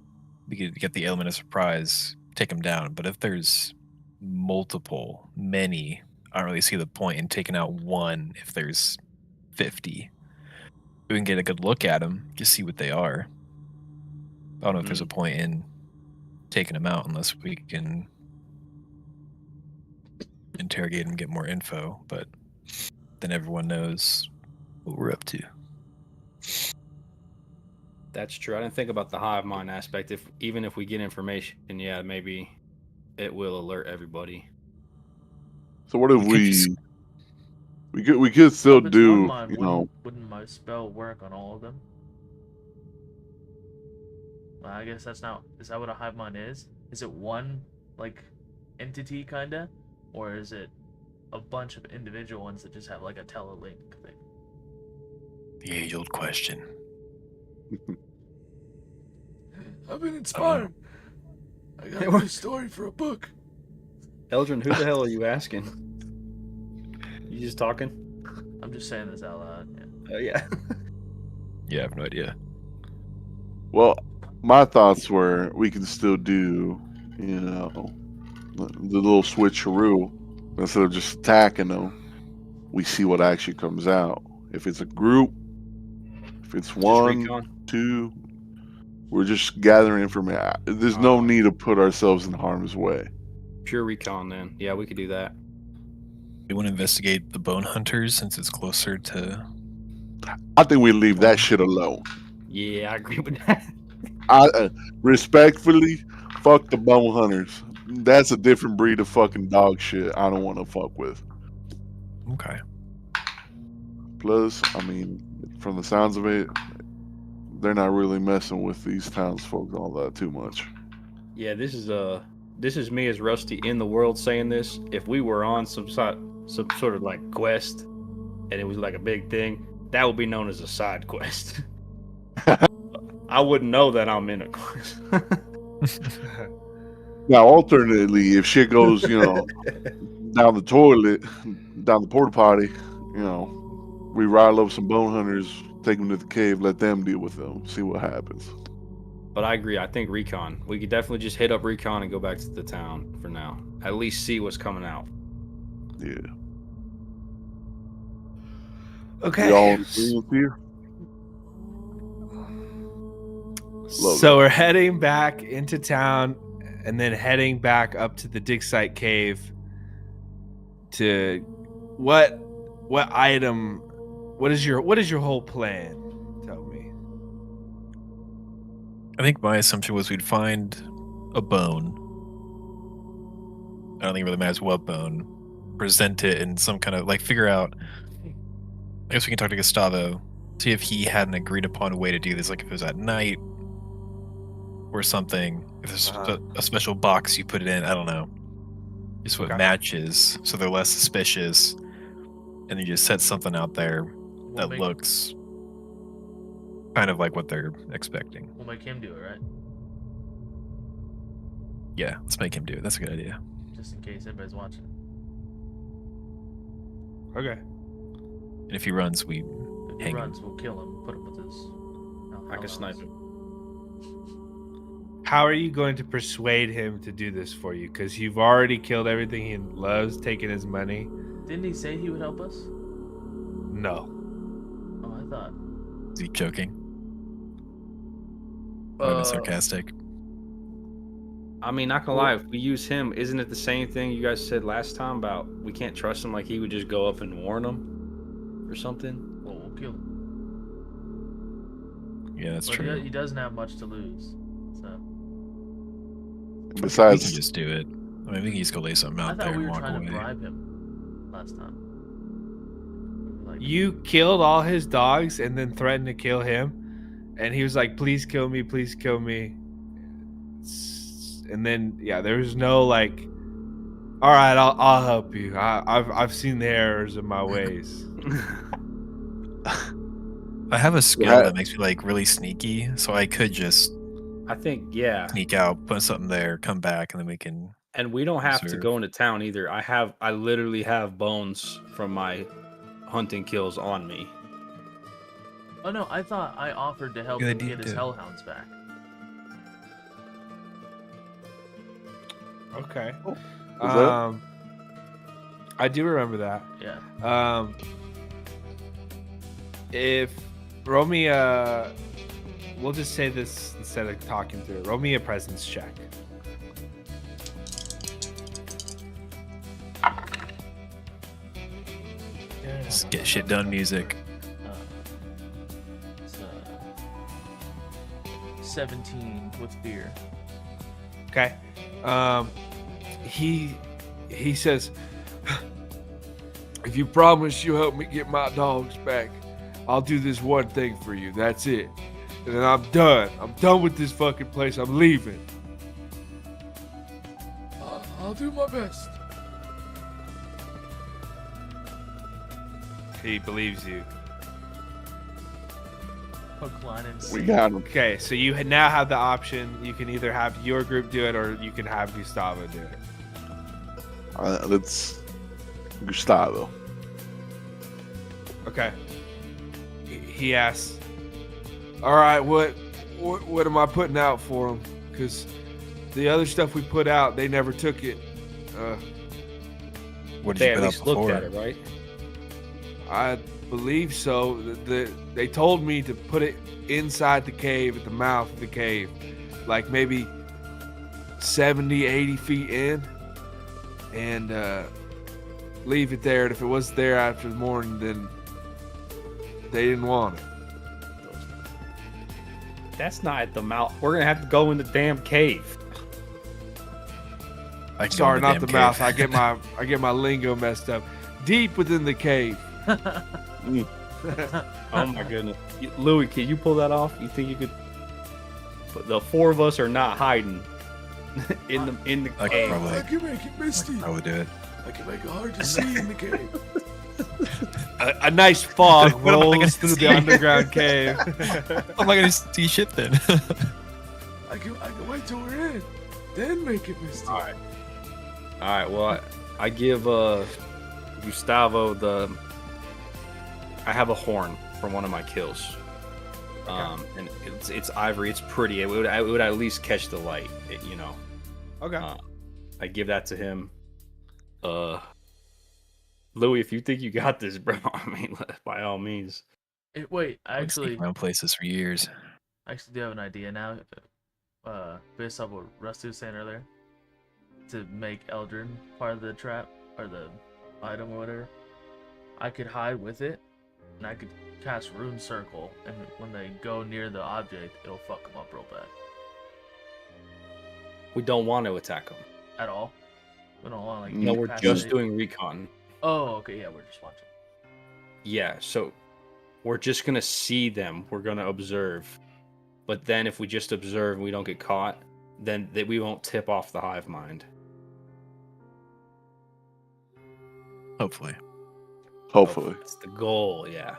we could get the element of surprise, take them down. But if there's many, I don't really see the point in taking out one if there's 50. We can get a good look at them, just see what they are. I don't know if there's a point in taking them out unless we can interrogate and get more info, but then everyone knows what we're up to. That's true. I didn't think about the hive mind aspect. Even if we get information, yeah, maybe it will alert everybody. So what if We could just- we could still If it's one do, mind, wouldn't my spell work on all of them? Well, I guess that's not. Is that what a hive mind is? Is it one like entity kinda, or is it a bunch of individual ones that just have like a telelink thing? The age-old question. I've been inspired. I got a new story for a book. Eldrin, who the hell are you asking? You just talking? I'm just saying this out loud. Yeah. Oh yeah. Yeah, I have no idea. well, my thoughts were we can still do, the little switcheroo. Instead of just attacking them, we see what actually comes out. If it's a group, if it's Just one, recon. two, we're just gathering information. There's no need to put ourselves in harm's way. Pure recon then. Yeah, we could do that. We want to investigate the bone hunters since it's closer to. I think we leave that shit alone. Yeah, I agree with that. I respectfully, fuck the bone hunters. That's a different breed of fucking dog shit. I don't want to fuck with. Okay. Plus, I mean, from the sounds of it, they're not really messing with these townsfolk all that too much. Yeah, this is me as Rusty in the world saying this. If we were on some sort of like quest, and it was like a big thing, that would be known as a side quest. I wouldn't know that I'm in a quest. Now, alternately, if shit goes, down the toilet, down the porta potty, we rile up some bone hunters, take them to the cave, let them deal with them, see what happens. But I agree. I think recon. We could definitely just hit up recon and go back to the town for now. At least see what's coming out. Yeah. Okay. We all agree with you? Love So we're heading back into town and then heading back up to the dig site cave to what item, what is your whole plan? Tell me. I think my assumption was we'd find a bone. I don't think it really matters what bone. Present it in some kind of figure out. I guess we can talk to Gustavo, see if he had an agreed upon way to do this, like if it was at night or something. If there's a special box you put it in, I don't know. Just what matches, so they're less suspicious, and you just set something out there that looks kind of like what they're expecting. We'll make him do it, right? Yeah, let's make him do it. That's a good idea. just in case anybody's watching. Okay. And if he runs, we If he hang runs, him. we'll kill him. Put him with his. I can snipe him. How are you going to persuade him to do this for you? Because you've already killed everything he loves, taken his money. Didn't he say he would help us? No. Oh, I thought. Is he joking? Am I sarcastic? I mean, not gonna lie, if we use him, isn't it the same thing you guys said last time about we can't trust him? Like he would just go up and warn them or something. Well, we'll kill him. Yeah, that's But true. he doesn't have much to lose. So We Besides, can just do it. I mean, we can just go lay something I out thought there we and were walk trying to away. bribe him last time. Like, You killed all his dogs and then threatened to kill him. And he was like, please kill me, please kill me. And then, yeah, there was no like, all right, I'll help you. I've seen the errors of my ways. I have a skill Yeah. that makes me like really sneaky, so I could just I think, yeah. sneak out, put something there, come back, and then we can. And we don't have to Observe. go into town either. I literally have bones from my hunting kills on me. oh no, I thought I offered to help Good him idea, get his too. hellhounds back. Okay. Was that- I do remember that. Yeah. If roll me we'll just say this instead of talking through it. Roll me a presence check. Just get shit done music. It's 17 with fear. Okay. He says, if you promise you'll help me get my dogs back, I'll do this one thing for you. That's it. And then I'm done. I'm done with this fucking place. I'm leaving. I'll do my best. He believes you. Hook, line, and we sinker. got him. Okay, so you now have the option. You can either have your group do it or you can have Gustavo do it. Let's Gustavo. Okay. He asks, all right, what am I putting out for them? Because the other stuff we put out, they never took it. What did They you at put out least looked before? at it, right? I believe so. They told me to put it inside the cave, at the mouth of the cave, like maybe 70, 80 feet in, and leave it there. And if it wasn't there after the morning, then they didn't want it. That's not at the mouth. We're gonna have to go in the damn cave. I can go Sorry, in the not damn the cave. mouth. I get my lingo messed up. Deep within the cave. Oh my goodness, Louis, can you pull that off? You think you could? But the four of us are not hiding in the I could cave. I probably, can make it misty. I would do it. I can make it hard to see in the cave. A nice fog What am I gonna rolls through see? the underground cave. How am I gonna see shit then? I can wait till we're in, then make it misty. All right. Well, I give Gustavo the. I have a horn from one of my kills. And it's ivory. It's pretty. It would at least catch the light. Okay. I give that to him. Louis, if you think you got this, bro, I mean, by all means. Wait, I I've been actually sneaking around places for years. do have an idea now. Based off what Rusty was saying earlier, to make Eldrin part of the trap or the item or whatever, I could hide with it, and I could cast Rune Circle, and when they go near the object, it'll fuck them up real bad. We don't want to attack him. At all? We don't want No, we're pass just it. doing recon. Oh, okay, yeah, we're just watching. Yeah, so we're just gonna see them. We're gonna observe. But then if we just observe and we don't get caught, then we won't tip off the hive mind. Hopefully. Hopefully. That's the goal, yeah.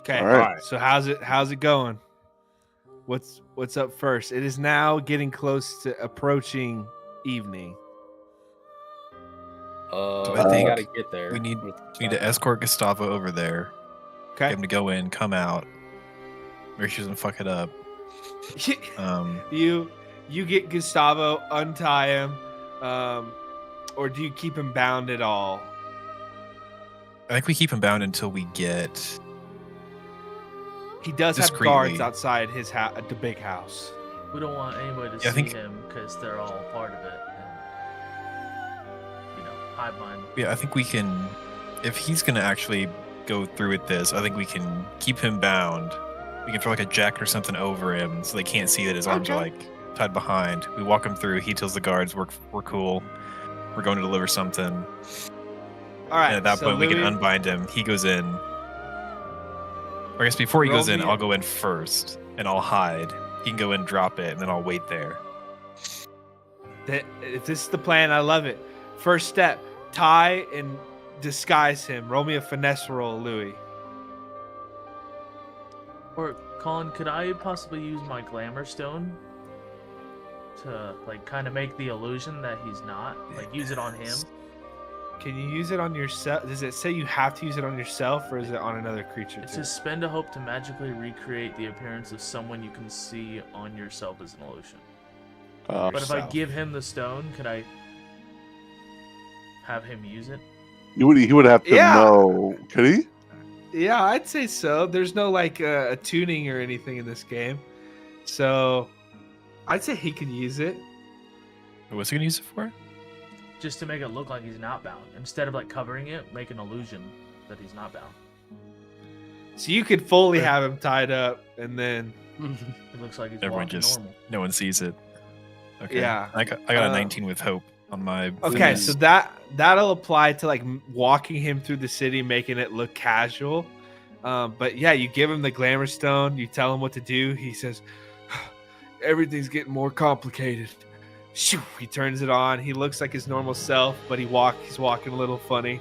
Okay. All right. So how's it going? what's up first? It is now getting close to approaching evening. So I we think gotta get there. we need with we need to escort Gustavo over there. Okay. Get him to go in, come out. Make sure he doesn't fuck it up. You get Gustavo, untie him, or do you keep him bound at all? I think we keep him bound until we get. He does have Discreetly. guards outside his the big house. We don't want anybody to Yeah, I see think- him because they're all part of it. And, hive mind. Yeah, I think we can. If he's gonna actually go through with this, I think we can keep him bound. We can throw like a jacket or something over him so they can't see that his arms are like tied behind. We walk him through. He tells the guards we're cool. We're going to deliver something. All right. And at that so point, we can Louis- unbind him. He goes in. Or I guess before he Roll goes in, me I'll a- go in first and I'll hide. He can go in, drop it, and then I'll wait there. If this is the plan, I love it. First step: tie and disguise him. Roll me a finesse roll, Louis. Or Colin, could I possibly use my glamour stone to kind of make the illusion that he's not? Use it on him? Can you use it on yourself? Does it say you have to use it on yourself, or is it on another creature It too? says spend a hope to magically recreate the appearance of someone you can see on yourself as an illusion. But if I Yourself. give him the stone, could I have him use it? He would have to Yeah. know. Could he? Yeah, I'd say so. There's no a tuning or anything in this game, so I'd say he can use it. What's he gonna use it for? Just to make it look like he's not bound. Instead of covering it, make an illusion that he's not bound. So you could fully have him tied up, and then It looks like he's Everyone walking just normal. no one sees it. Okay. Yeah. I got a 19 with hope on my. okay, finesse. so that'll apply to walking him through the city, making it look casual. But yeah, you give him the glamour stone, you tell him what to do. He says, "Everything's getting more complicated." Shoo, he turns it on. He looks like his normal self, but he's walking a little funny.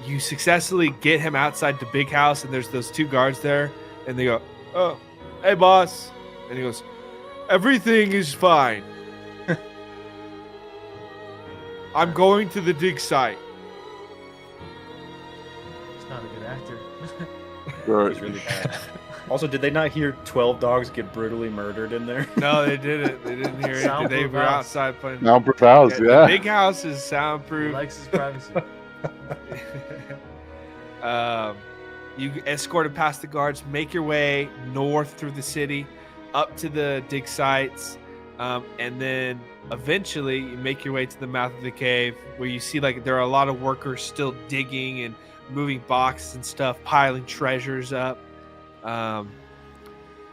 You successfully get him outside the big house, and there's those two guards there, and they go, "Oh, hey, boss," and he goes, "Everything is fine. I'm going to the dig site." He's not a good actor. Right. It's really bad. Also, did they not hear 12 dogs get brutally murdered in there? No, they didn't. They didn't hear it. They Soundproof were house. outside playing. Soundproof house, The yeah. big house is He soundproof. likes his privacy. You escorted past the guards, make your way north through the city, up to the dig sites, and then eventually you make your way to the mouth of the cave, where you see there are a lot of workers still digging and moving boxes and stuff, piling treasures up.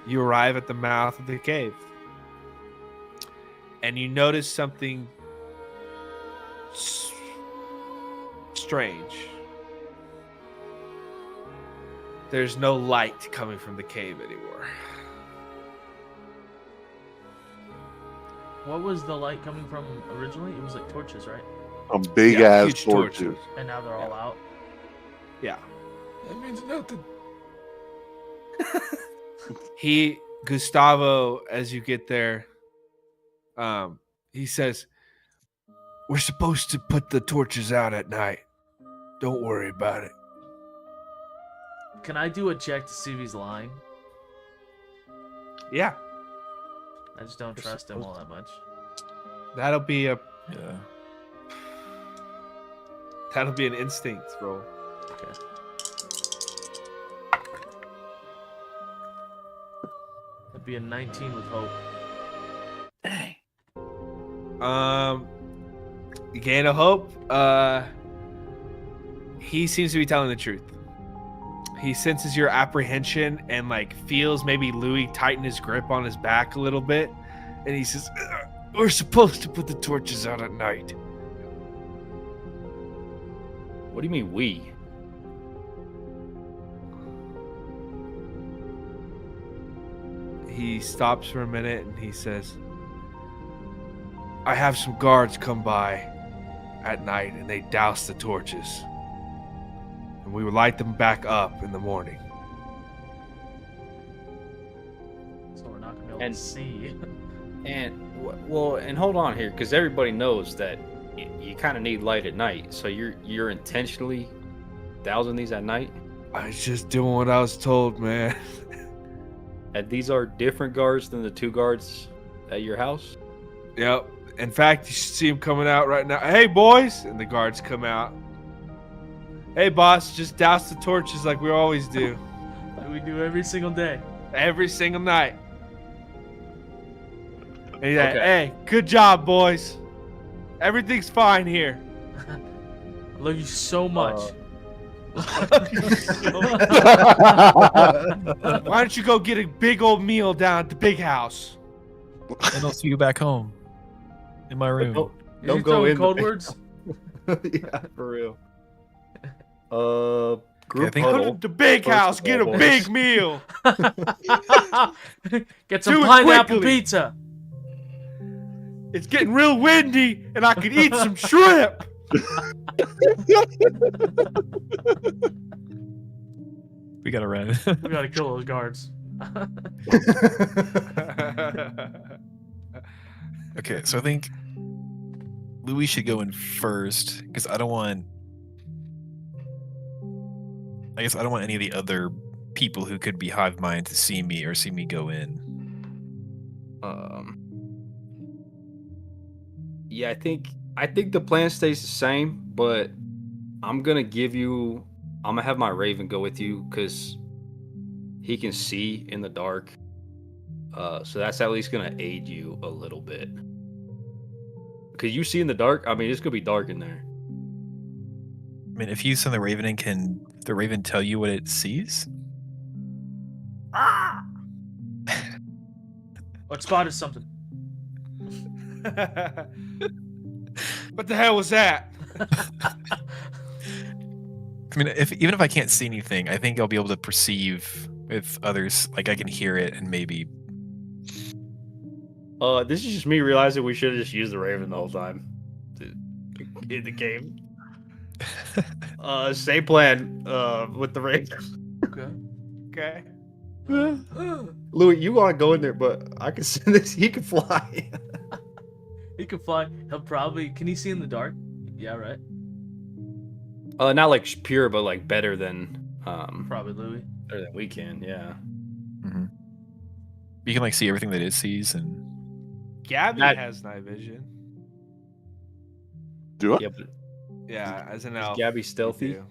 You arrive at the mouth of the cave, and you notice something strange. There's no light coming from the cave anymore. What was the light coming from originally? It was torches, right? Some big Yeah, ass huge torches. And now they're all out. Yeah. That means nothing. Gustavo, as you get there, he says, "We're supposed to put the torches out at night. Don't worry about it." Can I do a check to see if he's lying? Yeah. I just don't trust him all that much. That'll be Yeah. an instinct roll. Okay. That'd be a 19 with hope. You gain a hope. He seems to be telling the truth. He senses your apprehension and feels maybe Louis tighten his grip on his back a little bit, and he says, "We're supposed to put the torches out at night." What do you mean we? He stops for a minute and he says, "I have some guards come by at night and they douse the torches. And we will light them back up in the morning." so we're not gonna be able And- to see. And and hold on here, because everybody knows that you kind of need light at night. So you're intentionally dousing these at night. I was just doing what I was told, man. And these are different guards than the 2 guards at your house. Yep. In fact, you should see them coming out right now. Hey, boys! And the guards come out. Hey, boss, just douse the torches like we always do. Like we do every single day. Every single night. And he's like, Okay. hey, good job, boys. Everything's fine here. I love you so much. Why don't you go get a big old meal down at the big house? And I'll see you back home in my room. Don't, Is don't he go throwing in. code words? Yeah, for real. Group I think- Go huddle. to the big First house, of get a all, boys. big meal. Get some Do it pineapple quickly. pizza. It's getting real windy, and I could eat some shrimp. We gotta run. We gotta kill those guards. Okay, so I think Louis should go in first because I don't want. I guess I don't want any of the other people who could be hive mind to see me or see me go in. Yeah, I think the plan stays the same, but I'm gonna have my Raven go with you because he can see in the dark. So that's at least gonna aid you a little bit. Cause you see in the dark. I mean, it's gonna be dark in there. I mean, if you send the Raven in, can the Raven tell you what it sees? What spot is something? What the hell was that? I mean, even if I can't see anything, I think I'll be able to perceive with others. Like I can hear it and maybe. This is just me realizing we should have just used the Raven the whole time in the game. Same plan. With the Raven. Okay. Okay. Louis, you want to go in there, but I can send this. He can fly. He can fly. He'll probably. Can he see in the dark? Yeah, right. Not like pure, but like better than Probably Louis. better than we can. Yeah. Mm-hmm. You can like see everything that it sees, and Gabby That- has night vision. Do I? Yeah, but Yeah, as an is elf. Gabby you stealthy? do.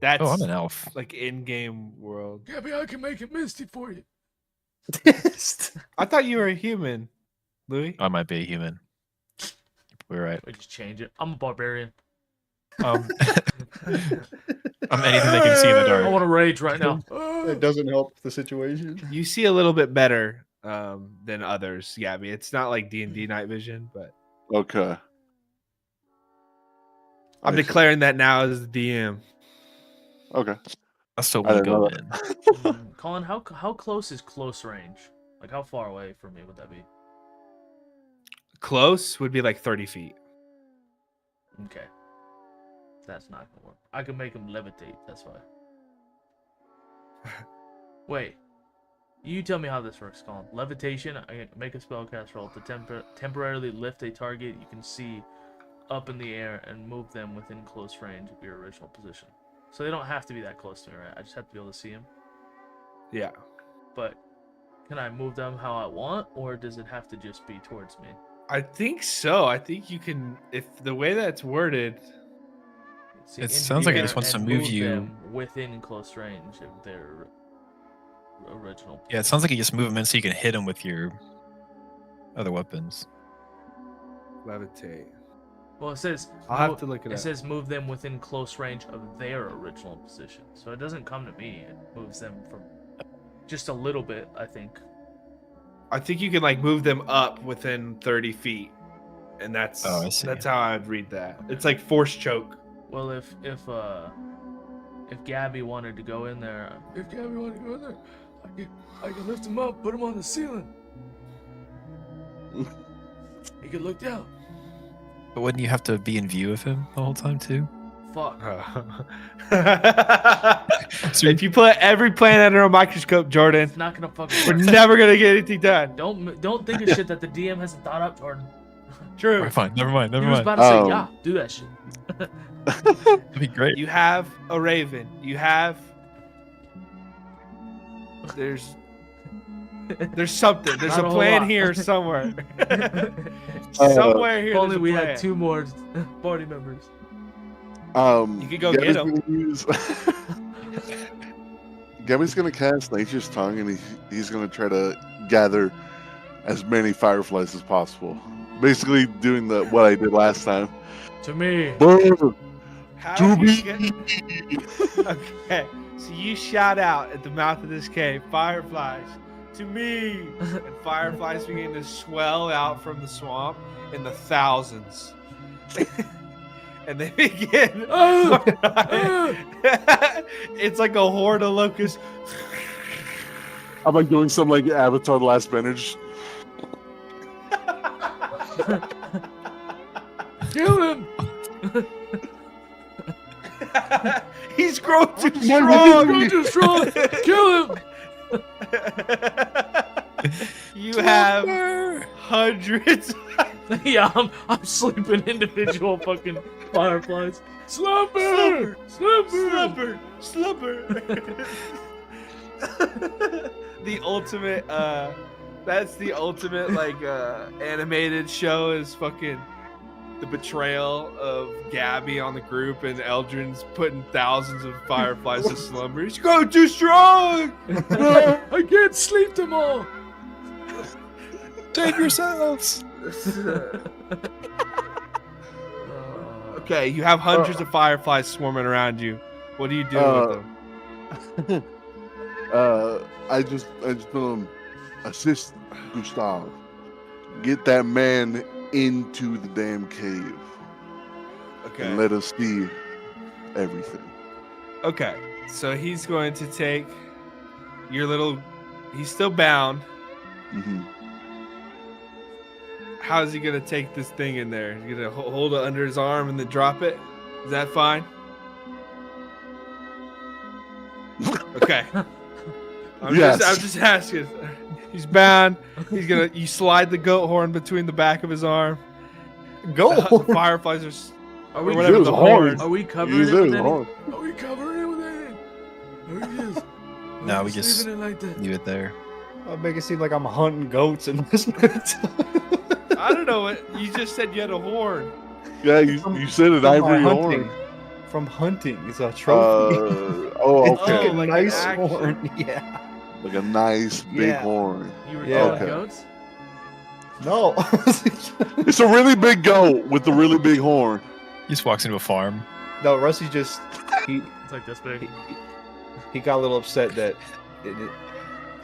That's oh, I'm an elf. like in-game world. Gabby, I can make it misty for you. I thought you were a human, Louis. I might be a human. We're right. We just change it. I'm a barbarian. I'm anything they can see in the I dark. want to rage right now. It doesn't help the situation. You see a little bit better than others, Gabby. It's not like D&D night vision, but Okay. I'm I see. declaring that now as the DM. Okay. I still I want to didn't go know in. Colin, how close is close range? Like how far away from me would that be? Close would be like 30 feet. Okay. That's not gonna work. I can make him levitate. That's why. Wait. You tell me how this works, Colin. Levitation. I can make a spellcast roll to temporarily lift a target you can see up in the air and move them within close range of your original position. So they don't have to be that close to me, right? I just have to be able to see them. Yeah. But can I move them how I want, or does it have to just be towards me? I think so. I think you can, if the way that's worded. See, It in sounds like it here just wants to and move you- them within close range of their original. Yeah, it sounds like you just move them in so you can hit them with your other weapons. Levitate. Well, it says I'll have to look it It up. says move them within close range of their original position, so it doesn't come to me. It moves them from just a little bit, I think. I think you can like move them up within 30 feet. And that's Oh, I see. that's how I'd read that. It's like force choke. Well, if Gabby wanted to go in there, If Gabby wanted to go in there, I can lift him up, put him on the ceiling. He could look down. But wouldn't you have to be in view of him the whole time too? Fuck. If you put every plant under a microscope, Jordan, It's not gonna fucking we're work. never gonna get anything done. Don't think of shit that the DM hasn't thought up, Jordan. True. Alright, fine. Never mind. He Never was mind. about to say, Um, yeah, do that shit. That'd be great. You have a raven. You have. There's something. There's Not a a whole plan lot. here somewhere. Somewhere here. If only there's a we plan. had 2 more party members. You could go get Gavin's gonna use- Gavin's gonna cast Nature's Tongue, and he's gonna try to gather as many fireflies as possible. Basically, doing what I did last time. To me. Burn! How To do you me! get- Okay, so you shout out at the mouth of this cave, fireflies, to me! And fireflies begin to swell out from the swamp in the thousands. And they begin. Ah! It's like a horde of locusts. I'm like doing some like Avatar: The Last Bender. Just, Kill him! He's grown too My strong. goodness. Go too strong! Kill him! You have hundreds. Yeah, I'm sleeping individual fucking fireflies. Slumber! Slumber! Slumber. The ultimate. That's the ultimate like animated show is fucking the betrayal of Gabby on the group, and Eldrin's putting thousands of fireflies to slumber. He's going too strong. I can't sleep tomorrow! Save yourselves. Okay, you have hundreds of fireflies swarming around you. What do you do with them? I just assist Gustav. Get that man into the damn cave Okay. and let us see everything. Okay, so he's going to take your little. He's still bound. Hmm How's he gonna take this thing in there? He's gonna hold it under his arm and then drop it. Is that fine? Okay. I'm Yes. just asking. He's bound. You slide the goat horn between the back of his arm. Go. The fireflies are. Are Or we, whatever Use the horn. horn. are we covering Use it with it, any? horn. Are we covering it with anything? Or we just, No, or we just leaving it like that? leave it there. I'll make it seem like I'm hunting goats and this. I don't know what you just said. You had a horn. Yeah, you said an ivory horn. From hunting. It's a trophy. Oh, It's okay. like a like an nice action. horn. Yeah. Like a nice big Yeah. horn. You were Yeah. killing Okay. goats? No. It's a really big goat with a really big horn. He just walks into a farm. No, Rusty just he It's like this big. he got a little upset that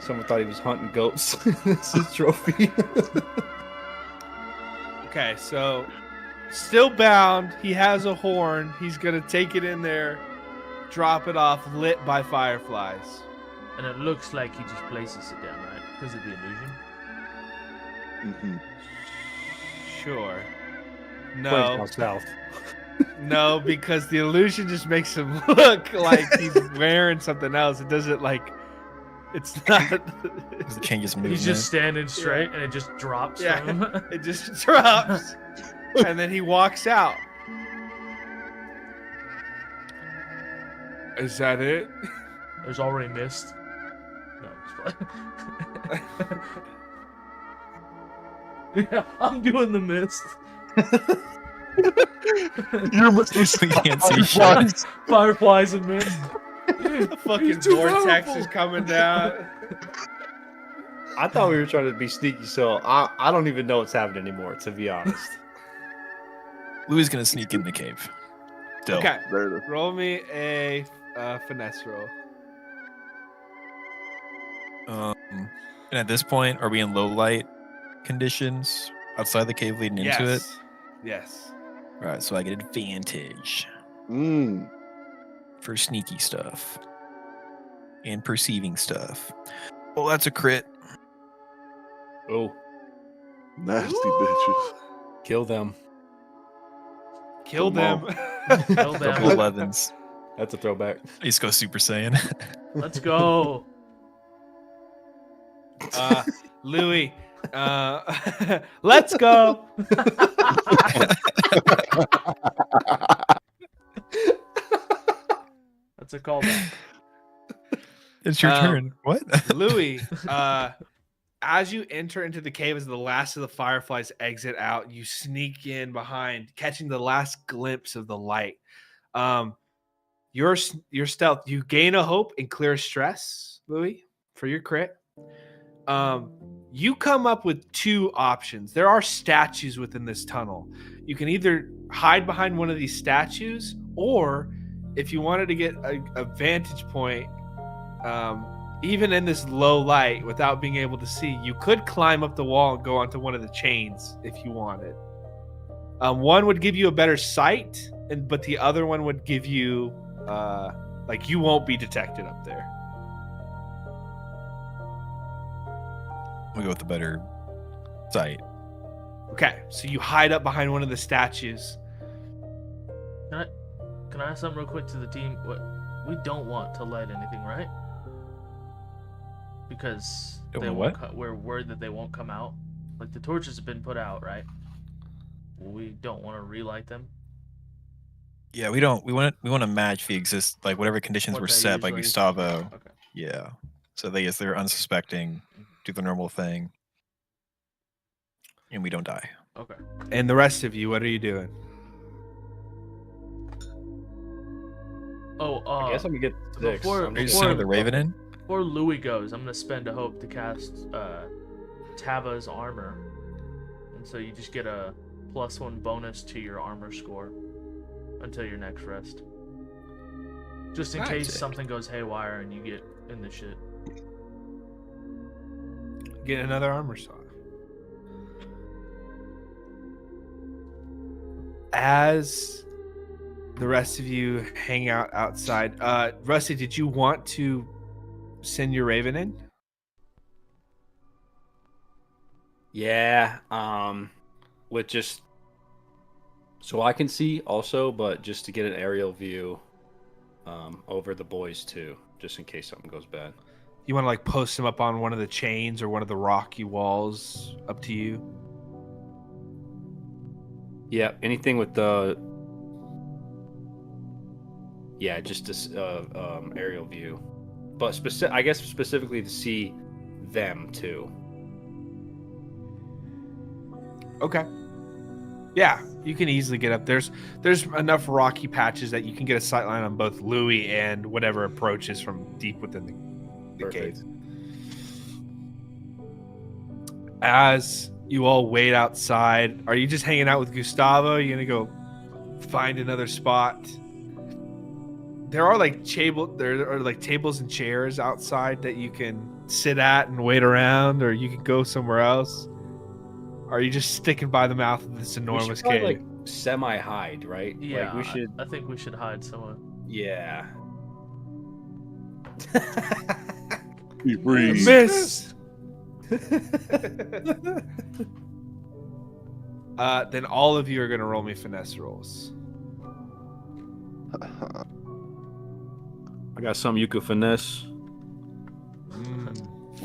someone thought he was hunting goats. It's his trophy. Okay, so still bound. He has a horn. He's gonna take it in there, drop it off, lit by fireflies. And it looks like he just places it down, right? Because of the illusion. Mhm. Sure. Plays No, down south. no, because the illusion just makes him look like he's wearing something else. It doesn't like. It's not. Because it changes movement. He's just standing straight and it just drops Yeah. from him. It just drops, and then he walks out. Is that it? There's already mist. No, just playing. Yeah, I'm doing the mist. You're We can't see shit. Fireflies and mist. The fucking He's too vortex powerful. is coming down. I thought we were trying to be sneaky, so I don't even know what's happening anymore, to be honest. Louis is gonna sneak in the cave. Still. Okay, There it is. roll me a finesse roll. And at this point, are we in low light conditions outside the cave leading into it? Yes. All right, so I get advantage Mm. for sneaky stuff and perceiving stuff. Well, that's a crit. Oh, Nasty bitches. kill them. Kill Come them. Kill them. Double 11s. That's a throwback. I just go Super Saiyan. Let's go. Louis, let's go. That's a callback. It's your Um, turn. What? Louis, as you enter into the cave, as the last of the fireflies exit out, you sneak in behind, catching the last glimpse of the light. Your stealth, you gain a hope and clear stress, Louis, for your crit. You come up with two options. There are statues within this tunnel. You can either hide behind one of these statues, or if you wanted to get a vantage point, even in this low light without being able to see, you could climb up the wall and go onto one of the chains if you wanted. One would give you a better sight, but the other one would give you like you won't be detected up there. We go with the better sight. Okay, so you hide up behind one of the statues. Can I ask something real quick to the team? What we don't want to light anything, right? Because Don't they want won't what? we're worried that they won't come out. Like the torches have been put out, right? We don't want to relight them. Yeah, we don't. We want to match the exist like whatever conditions What were they set by usually- Gustavo. Okay. Yeah. So they're unsuspecting, do the normal thing, and we don't die. Okay. And the rest of you, what are you doing? Oh, I guess I'm gonna get six. before- I'm Are you just- sending the Raven in? Before Louis goes, I'm gonna spend a hope to cast Tava's armor, and so you just get a +1 bonus to your armor score until your next rest. Just in Nice. case something goes haywire and you get in the shit. Get another armor slot. As the rest of you hang out outside, Rusty, did you want to send your Raven in? Yeah, with just so I can see also, but just to get an aerial view over the boys too, just in case something goes bad. You want to like post them up on one of the chains or one of the rocky walls? Up to you. Yeah, anything with the just this aerial view, but I guess specifically to see them too. Okay. Yeah, you can easily get up. There's enough rocky patches that you can get a sight line on both Louis and whatever approaches from deep within the cave. Perfect. As you all wait outside, are you just hanging out with Gustavo? Are you gonna go find another spot? There are like tables and chairs outside that you can sit at and wait around, or you can go somewhere else. Or are you just sticking by the mouth of this We enormous should probably, cave? like semi hide, right? Yeah, like we should. I think we should hide somewhere. Yeah. He breathes. Miss. Then all of you are gonna roll me finesse rolls. I got some you could finesse.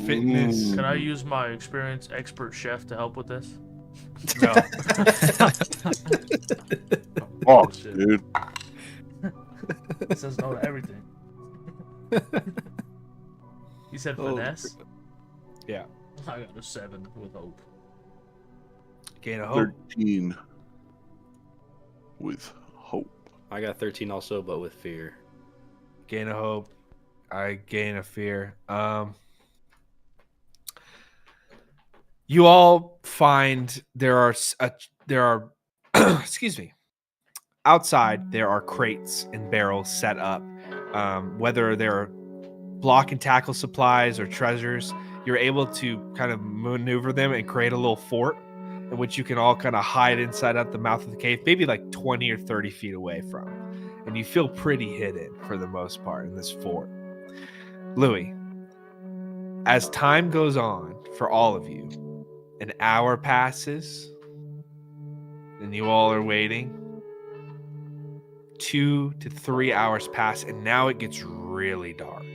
Fitness. Can I use my experienced expert chef to help with this? No. Oh, Shit. dude. It says no to everything. You said Oh, finesse? Yeah. I got a 7 with hope. Gain a hope. 13 with hope. I got 13 also, but with fear. Gain a hope. I gain a fear. You all find there are excuse me. Outside there are crates and barrels set up. Whether they're block and tackle supplies or treasures, you're able to kind of maneuver them and create a little fort in which you can all kind of hide inside at the mouth of the cave, maybe like 20 or 30 feet away from. And you feel pretty hidden for the most part in this fort. Louis, as time goes on for all of you, an hour passes, and you all are waiting. 2 to 3 hours pass, and now it gets really dark.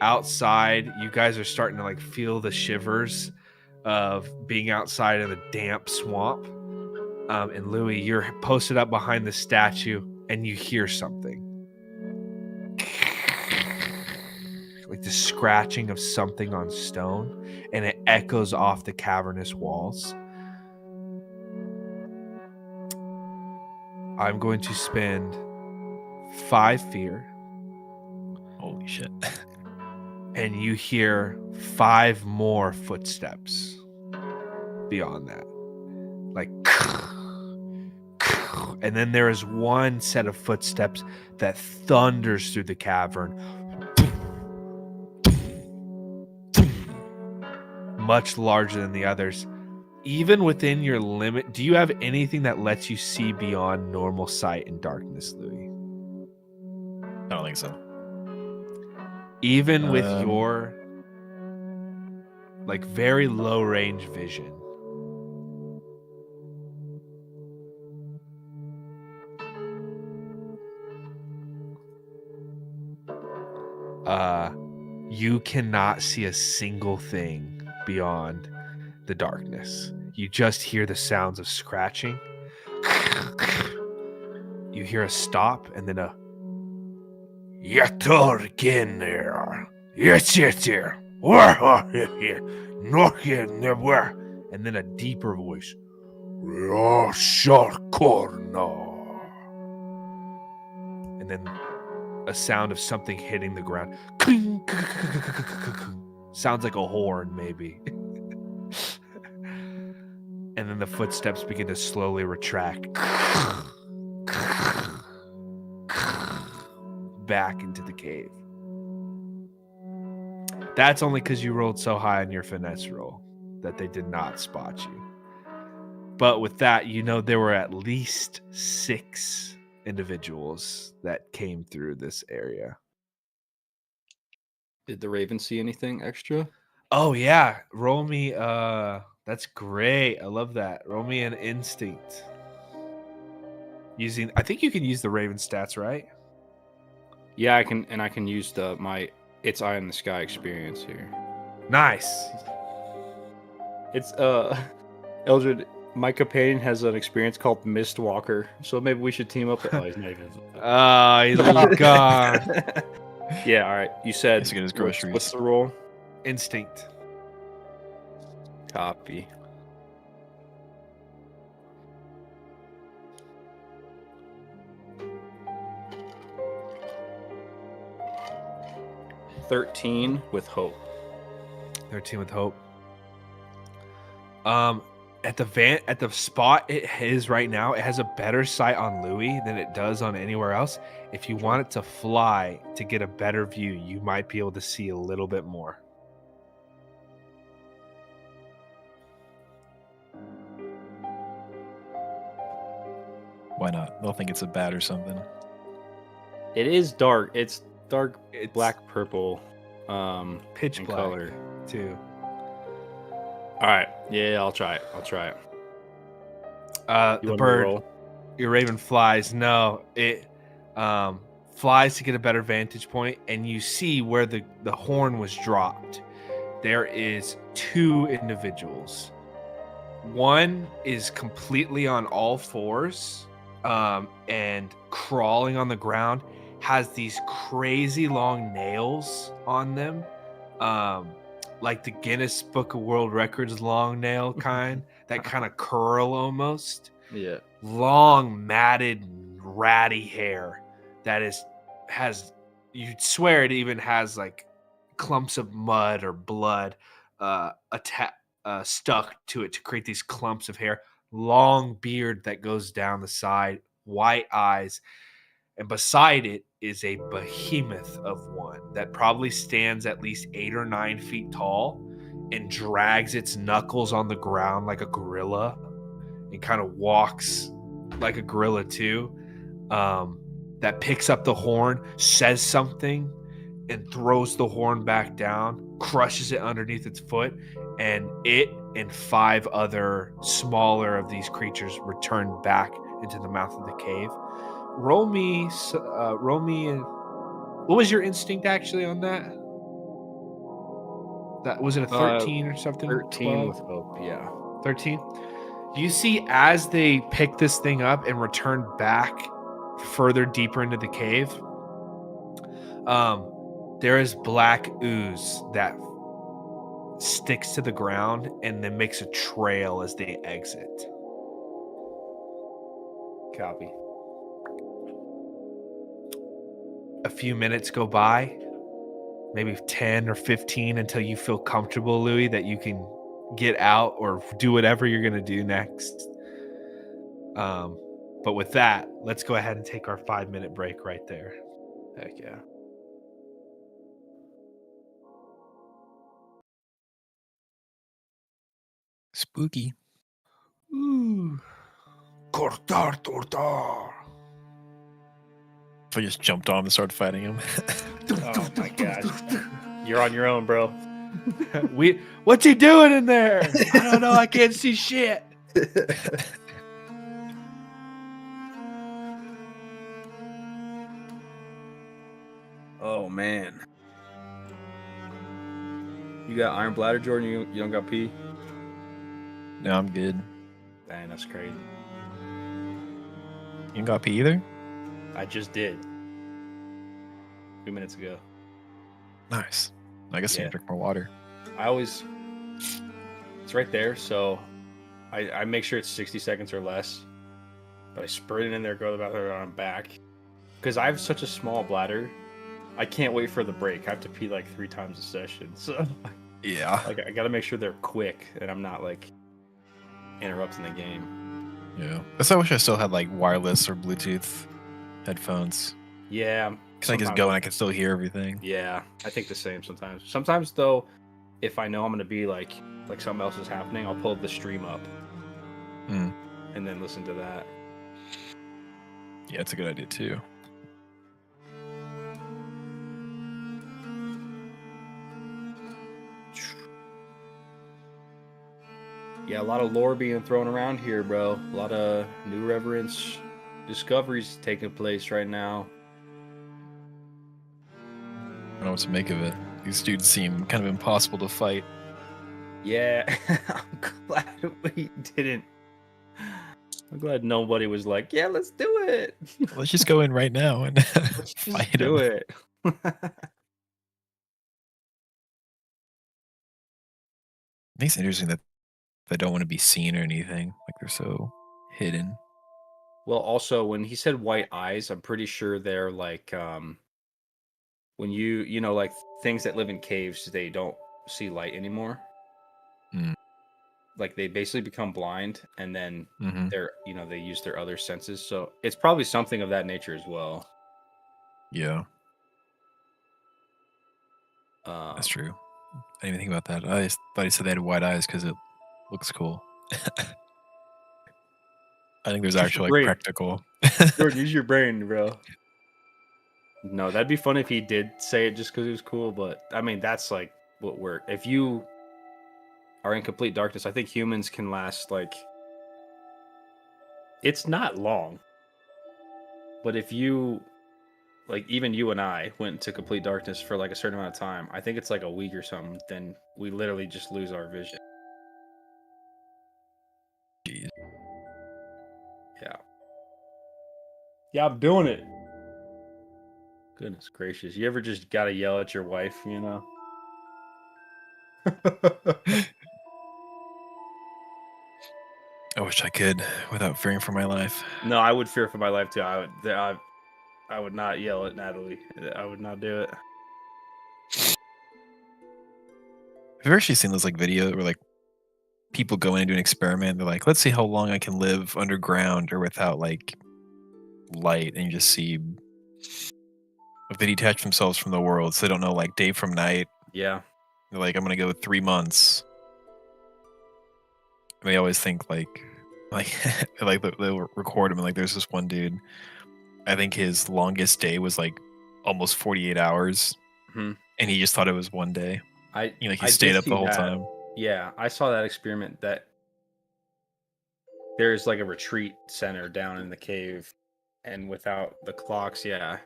Outside, you guys are starting to like feel the shivers of being outside in a damp swamp. And Louis, you're posted up behind the statue, and you hear something. Like the scratching of something on stone, and it echoes off the cavernous walls. I'm going to spend 5 fear, Holy shit. and you hear 5 more footsteps beyond that. Like, and then there is one set of footsteps that thunders through the cavern, much larger than the others. Even within your limit, do you have anything that lets you see beyond normal sight in darkness, Louis? I don't think so. Even with your like very low range vision, you cannot see a single thing beyond the darkness. You just hear the sounds of scratching. You hear a stop and then a Yatorginner. Yes, here. And then a deeper voice. And then a sound of something hitting the ground. Sounds like a horn, maybe. And then the footsteps begin to slowly retract back into the cave. That's only because you rolled so high on your finesse roll that they did not spot you. But with that, you know there were at least 6 individuals that came through this area. Did the Raven see anything extra? Oh yeah, roll me. That's great. I love that. Roll me an instinct. I think you can use the Raven stats, right? Yeah, I can, and I can use my It's Eye in the Sky experience here. Nice. It's Eldred, my companion has an experience called Mistwalker, so maybe we should team up. Oh, he's not even. He's gone. Yeah, all right. You said He's got his groceries. What's the roll? Instinct. Copy. $13 with hope. 13 with hope. At the spot it is right now, it has a better sight on Louis than it does on anywhere else. If you want it to fly to get a better view, you might be able to see a little bit more. Why not? They'll think it's a bat or something. It is dark. It's dark It's black purple. pitch in black color. too. All right. Yeah, I'll try it. The You bird, want me to roll? your raven flies. No, it flies to get a better vantage point, and you see where the horn was dropped. There is 2 individuals. One is completely on all fours, and crawling on the ground, has these crazy long nails on them, like the Guinness Book of World Records long nail kind, that kind of curl almost. Yeah. Long, matted, ratty hair that has you'd swear it even has like clumps of mud or blood stuck to it to create these clumps of hair. Long beard that goes down the side, white eyes, and beside it is a behemoth of one that probably stands at least 8 or 9 feet tall and drags its knuckles on the ground like a gorilla and kind of walks like a gorilla too. That picks up the horn, says something, and throws the horn back down, crushes it underneath its foot, and it and 5 other smaller of these creatures return back into the mouth of the cave. roll me. Roll me. What was your instinct actually on that? That was it a 13 or something? 13 12? with hope, yeah. 13. You see, as they pick this thing up and return back further deeper into the cave, there is black ooze that sticks to the ground and then makes a trail as they exit. Copy. A few minutes go by, maybe 10 or 15, until you feel comfortable, Louis, that you can get out or do whatever you're going to do next. But with that, let's go ahead and take our 5-minute break right there. Heck yeah. Spooky. Ooh. Cortar, tortar. If I just jumped on and started fighting him. Oh my gosh. You're on your own, bro. What's he doing in there? I don't know. I can't see shit. Oh man. You got iron bladder, Jordan? You don't got pee? No, I'm good. Dang, that's crazy. You ain't got pee either? I just did. 2 minutes ago. Nice. I guess I Yeah. can drink more water. It's right there, so I make sure it's 60 seconds or less. But I sprint it in there, go to the bathroom, and I'm back. Because I have such a small bladder, I can't wait for the break. I have to pee like 3 times a session. So Yeah. like I gotta make sure they're quick and I'm not like interrupting the game. Yeah. I wish I still had like wireless or Bluetooth headphones. Yeah. Because I just sometimes- go and I can still hear everything. Yeah, I think the same sometimes. Sometimes though, if I know I'm gonna be like something else is happening, I'll pull the stream up Mm. and then listen to that. Yeah, it's a good idea too. Yeah, a lot of lore being thrown around here, bro. A lot of new reverence discoveries taking place right now. I don't know what to make of it. These dudes seem kind of impossible to fight. Yeah, I'm glad we didn't. I'm glad nobody was like, "Yeah, let's do it. Let's just go in right now and Let's just fight do them. it." Makes it interesting that they don't want to be seen or anything. Like they're so hidden. Well, also when he said white eyes, I'm pretty sure they're like when you know like things that live in caves, they don't see light anymore. Mm. Like they basically become blind and then Hmm. they're they use their other senses. So it's probably something of that nature as well. Yeah, Um, that's true. I didn't even think about that. I just thought he said they had white eyes because it looks cool. I think there's Use your actually like brain. practical. Jordan, use your brain, bro. No, that'd be fun if he did say it just because it was cool. But I mean, that's like what we're. If you are in complete darkness, I think humans can last like. It's not long. But if you, like, even you and I went into complete darkness for like a certain amount of time, I think it's like a week or something. Then we literally just lose our vision. Jeez. Yeah. Yeah, I'm doing it. Goodness gracious. You ever just gotta yell at your wife, you know? I wish I could without fearing for my life. No, I would fear for my life too. I would not yell at Natalie. I would not do it. Have you actually seen this like video where like people go in and do an experiment? They're like, let's see how long I can live underground or without like light, and you just see if they detach themselves from the world, so they don't know like day from night. Yeah. They're like, I'm gonna go 3 months. And they always think like like they'll record him and like there's this one dude. I think his longest day was like almost 48 hours, Mhm. and he just thought it was one day. I You know, like he I stayed did up see the whole that. time. Yeah, I saw that experiment that there's like a retreat center down in the cave and without the clocks, yeah,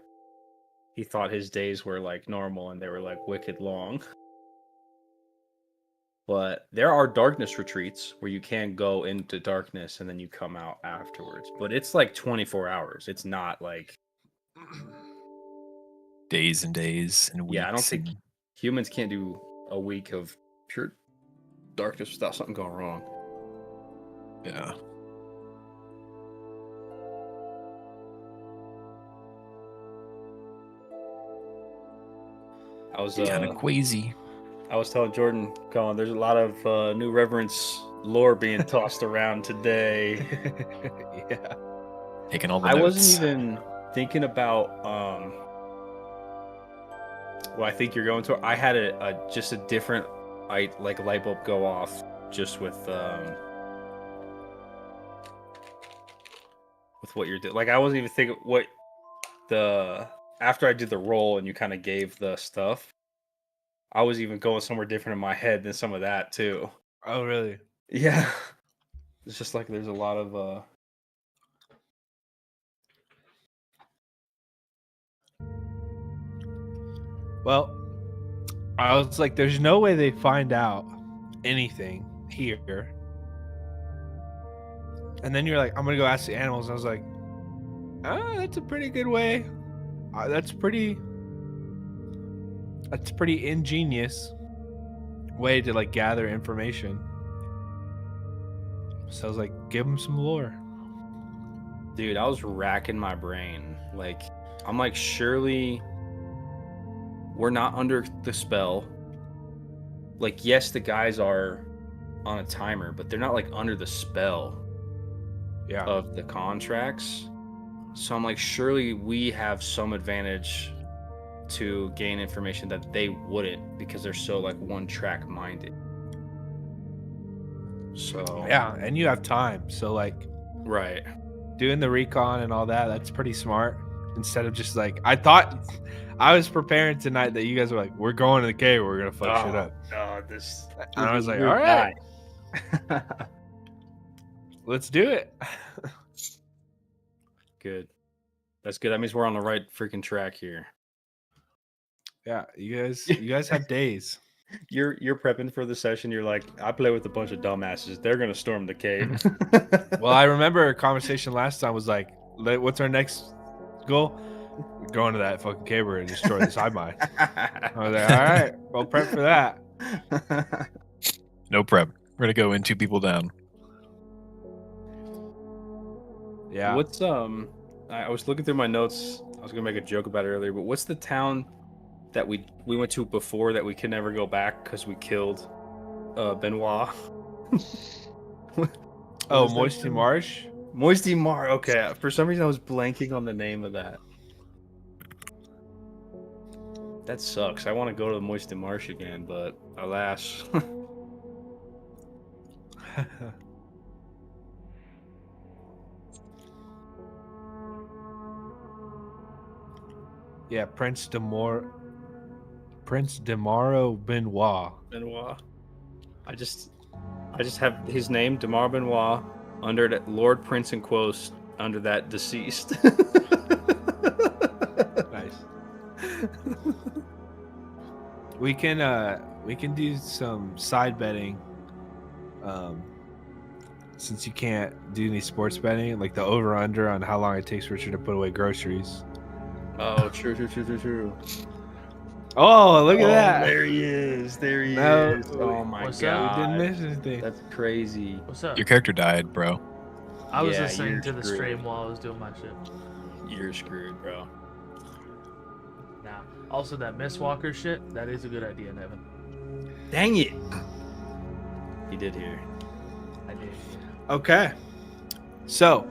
he thought his days were like normal and they were like wicked long. But there are darkness retreats where you can go into darkness and then you come out afterwards. But it's like 24 hours. It's not like Days and days and weeks. Yeah, I don't think and- humans can't do a week of pure darkness without something going wrong. Yeah. I was Kind of queasy. I was telling Jordan, Colin, there's a lot of New Reverence lore being tossed around today. Yeah. Taking all the I notes. wasn't even thinking about what I think you're going to. I had just a different light bulb go off just with what you're doing. Like I wasn't even thinking what after I did the roll and you kind of gave the stuff. I was even going somewhere different in my head than some of that too. Oh, really? Yeah. It's just like there's a lot of Well, I was like, there's no way they find out anything here. And then you're like, I'm going to go ask the animals. And I was like, that's a pretty good way. That's pretty ingenious way to like gather information. So I was like, give them some lore. Dude, I was racking my brain. Like, I'm like, surely we're not under the spell. Like, yes, the guys are on a timer, but they're not like under the spell Yeah. of the contracts. So I'm like, surely we have some advantage to gain information that they wouldn't because they're so like one track minded. So Yeah. And you have time. So like right. doing the recon and all that, that's pretty smart. Instead of just like, I thought I was preparing tonight that you guys were like, we're going to the cave, we're going to fuck shit up. This. And I was like, You're all right, right. let's do it. Good. That's good. That means we're on the right freaking track here. Yeah. You guys have days. You're prepping for the session. You're like, I play with a bunch of dumbasses. They're gonna storm the cave. Well, I remember a conversation last time was like, what's our next goal? We're going to that fucking cave and destroy this hive mind. I was like, all right, well, prep for that. No prep. We're gonna go in 2 people down. Yeah. What's I was looking through my notes. I was gonna make a joke about it earlier, but what's the town that we went to before that we can never go back because we killed Benoit? Oh, Moisty Marsh? Moisty Mar. Okay, for some reason I was blanking on the name of that. That sucks. I want to go to the Moisty Marsh again, but alas. Yeah, Prince Demaro Benoit. Benoit. I just have his name, Demar Benoit, under that Lord Prince and quotes under that deceased. Nice. We can do some side betting. Since you can't do any sports betting, like the over under on how long it takes Richard to put away groceries. Oh, true. Oh, look at that. There he is. No, is. Oh my What's god. up? We didn't miss anything. That's crazy. What's up? Your character died, bro. I was Yeah, listening you're to the screwed. stream while I was doing my shit. You're screwed, bro. Now, also that Mistwalker shit, that is a good idea, Nevin. Dang it. He did hear. I did. Okay. So,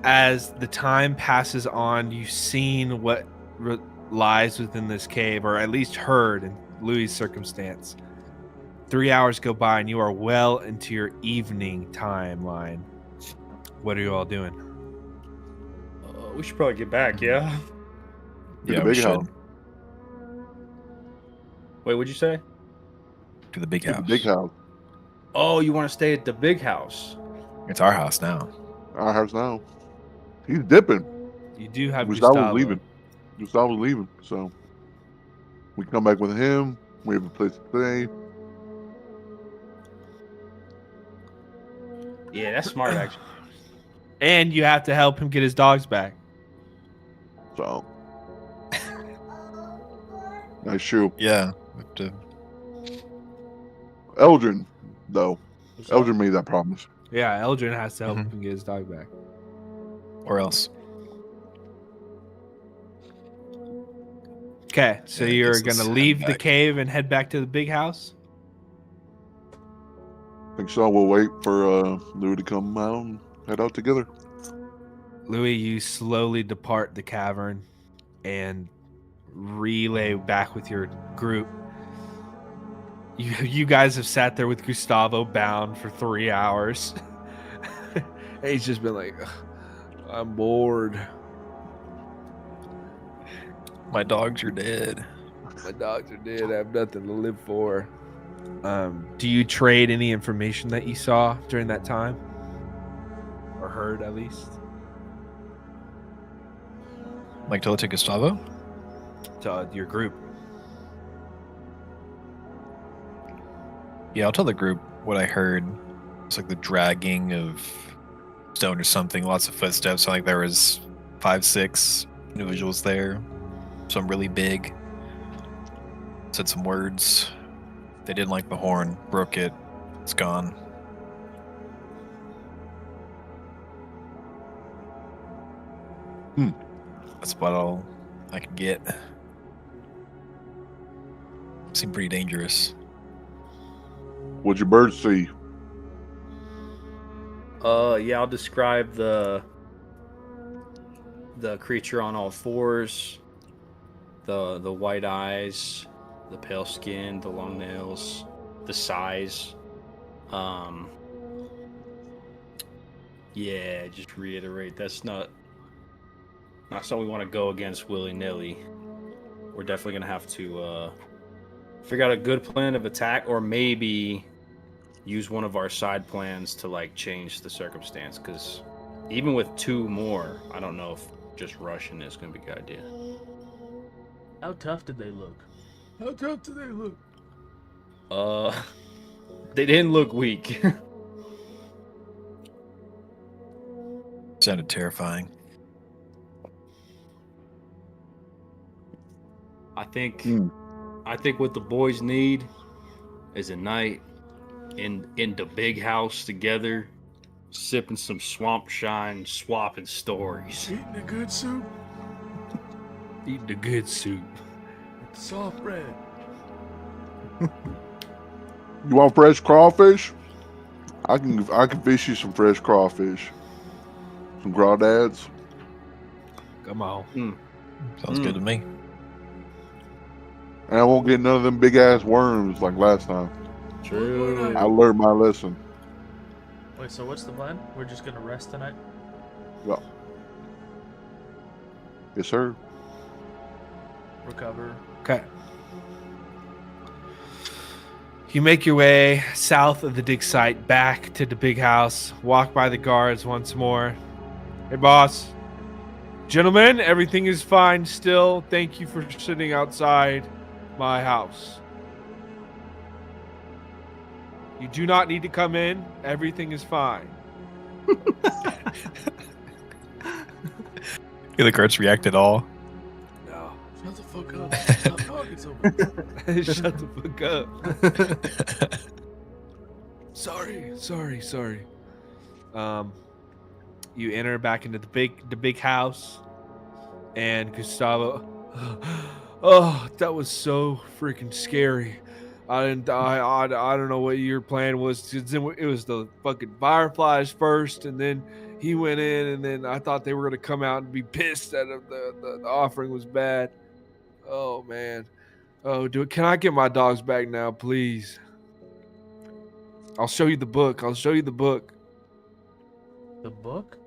as the time passes on, you've seen what lies within this cave, or at least heard in Louis' circumstance. 3 hours go by, and you are well into your evening timeline. What are you all doing? We should probably get back, yeah? To Yeah, the we big should. house. Wait, what'd you say? To the big To the house. big house. Oh, you want to stay at the big house? It's our house now. Our house now. He's dipping. You do have Gustavo's Gustavo. leaving. Gustavo's leaving, so we come back with him. We have a place to stay. Yeah, that's smart actually. And you have to help him get his dogs back. So nice shoe. Yeah. we have to- Eldrin, though. What's up? Eldrin made that promise. Yeah, Eldrin has to help Mhm. him get his dog back. Or else. Okay, so Yeah, I you're guess let's gonna head leave the back. cave and head back to the big house? Think so. We'll wait for Lou to come out and head out together. Louis, you slowly depart the cavern and relay back with your group. You guys have sat there with Gustavo bound for 3 hours. And he's just been like, "Ugh, I'm bored. My dogs are dead. My dogs are dead. I have nothing to live for." Do you trade any information that you saw during that time? Or heard, at least? Like tell it to Gustavo? To your group. Yeah, I'll tell the group what I heard. It's like the dragging of stone or something, lots of footsteps. Like there was 5, 6 individuals there. Some really big. Said some words. They didn't like the horn, broke it. It's gone. That's about all I can get. Seemed pretty dangerous. What'd your birds see? Yeah, I'll describe the creature on all fours, the white eyes, the pale skin, the long nails, the size. Yeah, just reiterate, that's not something we want to go against willy-nilly. We're definitely gonna have to figure out a good plan of attack, or maybe use one of our side plans to like change the circumstance, because even with 2 more, I don't know if just rushing is gonna be a good idea. How tough did they look? How tough do they look? They didn't look weak. Sounded terrifying. I think Hmm. what the boys need is a night in the big house together, sipping some swamp shine, swapping stories. Eating a good soup Eating the good soup. with soft bread. You want fresh crawfish? I can fish you some fresh crawfish. Some crawdads. Come on. Sounds good to me. And I won't get none of them big ass worms like last time. True. I learned my lesson. Wait, so what's the plan? We're just gonna rest tonight? Yeah. Yes, sir. Recover? Okay. You make your way south of the dig site back to the big house, walk by the guards once more. Hey, boss. Gentlemen, everything is fine still. Thank you for sitting outside my house. You do not need to come in. Everything is fine. Yeah, the guards react at all. No. Shut the fuck up. Stop talking so much. Shut the fuck up. Sorry. You enter back into the big house, and Gustavo. Oh, that was so freaking scary. I don't know what your plan was. It was the fucking fireflies first, and then he went in, and then I thought they were gonna come out and be pissed that the offering was bad. Oh man. Oh, can I get my dogs back now, please? I'll show you the book. The book?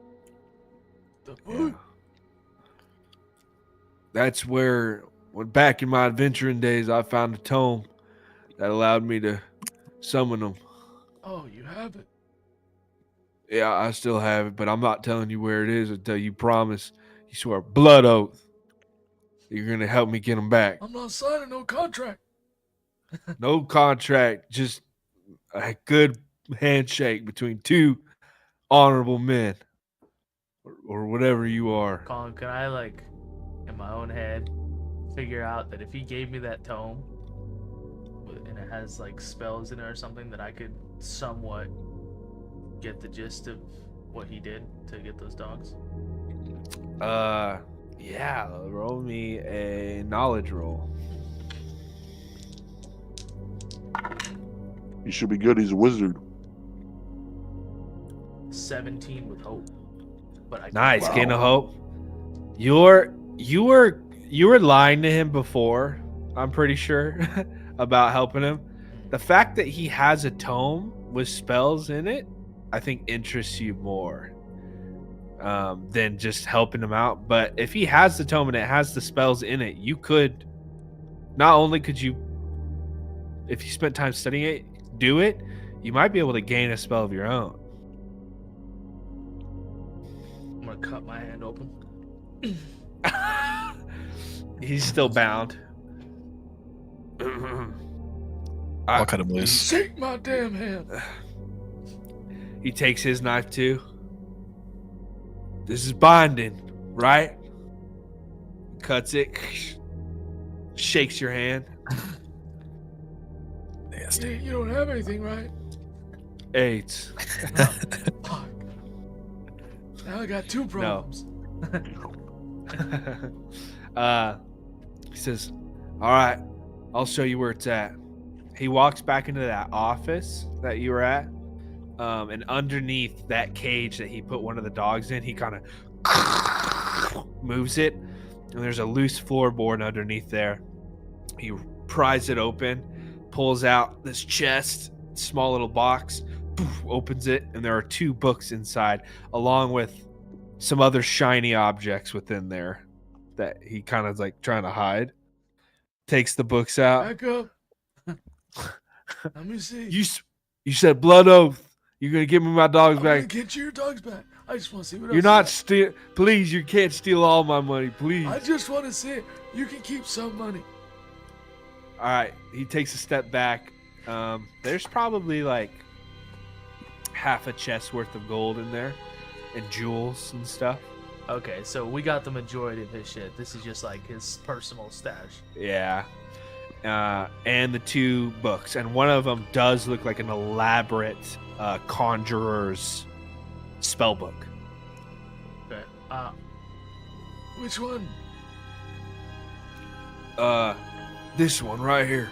The book? That's where, when back in my adventuring days, I found a tome that allowed me to summon them. Oh, you have it. Yeah, I still have it, but I'm not telling you where it is until you promise. You swear blood oath. You're gonna help me get them back. I'm not signing no contract. No contract, just a good handshake between two honorable men, or whatever you are. Colin, can I like, in my own head, figure out that if he gave me that tome, and it has like spells in it or something, that I could somewhat get the gist of what he did to get those dogs? Yeah. Roll me a knowledge roll. He should be good. He's a wizard. 17 with hope. But I Nice, gain of hope. You were lying to him before, I'm pretty sure, about helping him. The fact that he has a tome with spells in it, I think interests you more than just helping him out. But if he has the tome and it has the spells in it, you could, not only could you, if you spent time studying it, do it, you might be able to gain a spell of your own. I'm gonna cut my hand open. He's still bound. I'll cut him loose. Shake my damn hand. He takes his knife too. This is binding, right? Cuts it, shakes your hand. Nasty. You don't have anything, right? AIDS. Fuck. Now I got two problems. He says, "All right, I'll show you where it's at." He walks back into that office that you were at, and underneath that cage that he put one of the dogs in, he kind of moves it, and there's a loose floorboard underneath there. He pries it open, pulls out this chest, small little box, opens it, and there are 2 books inside, along with some other shiny objects within there that he kind of like trying to hide. Takes the books out. Back up. Let me see. You said blood oath. You're gonna give me my dogs I'm gonna back. get you your dogs back. I just want to see what You're else not is steal. Please, you can't steal all my money. Please. there. I just want to see it. You can keep some money. All right. He takes a step back. There's probably like half a chest worth of gold in there, and jewels and stuff. Okay, so we got the majority of his shit. This is just like his personal stash. Yeah. And the 2 books, and one of them does look like an elaborate conjurer's spell book. Okay. Which one? This one right here.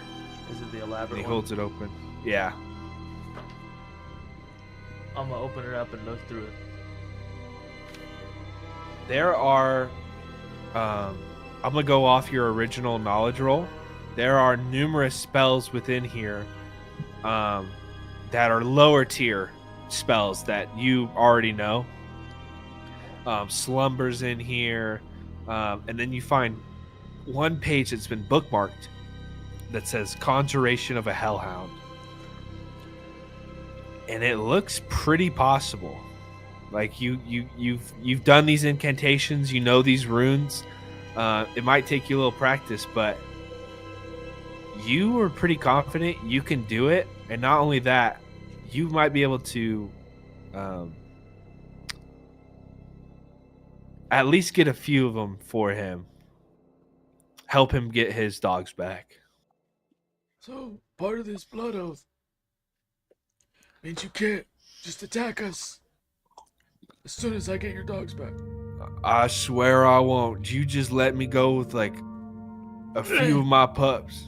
Is it the And elaborate he one? holds it open. Yeah. I'm gonna open it up and look through it. There are, I'm gonna go off your original knowledge roll. There are numerous spells within here, that are lower tier spells that you already know. Slumbers in here, and then you find one page that's been bookmarked that says Conjuration of a Hellhound, and it looks pretty possible. Like you've done these incantations, you know these runes. It might take you a little practice, but you were pretty confident you can do it. And not only that, you might be able to at least get a few of them for him. Help him get his dogs back. So, part of this blood oath means you can't just attack us as soon as I get your dogs back. I swear I won't. You just let me go with like a few of my pups.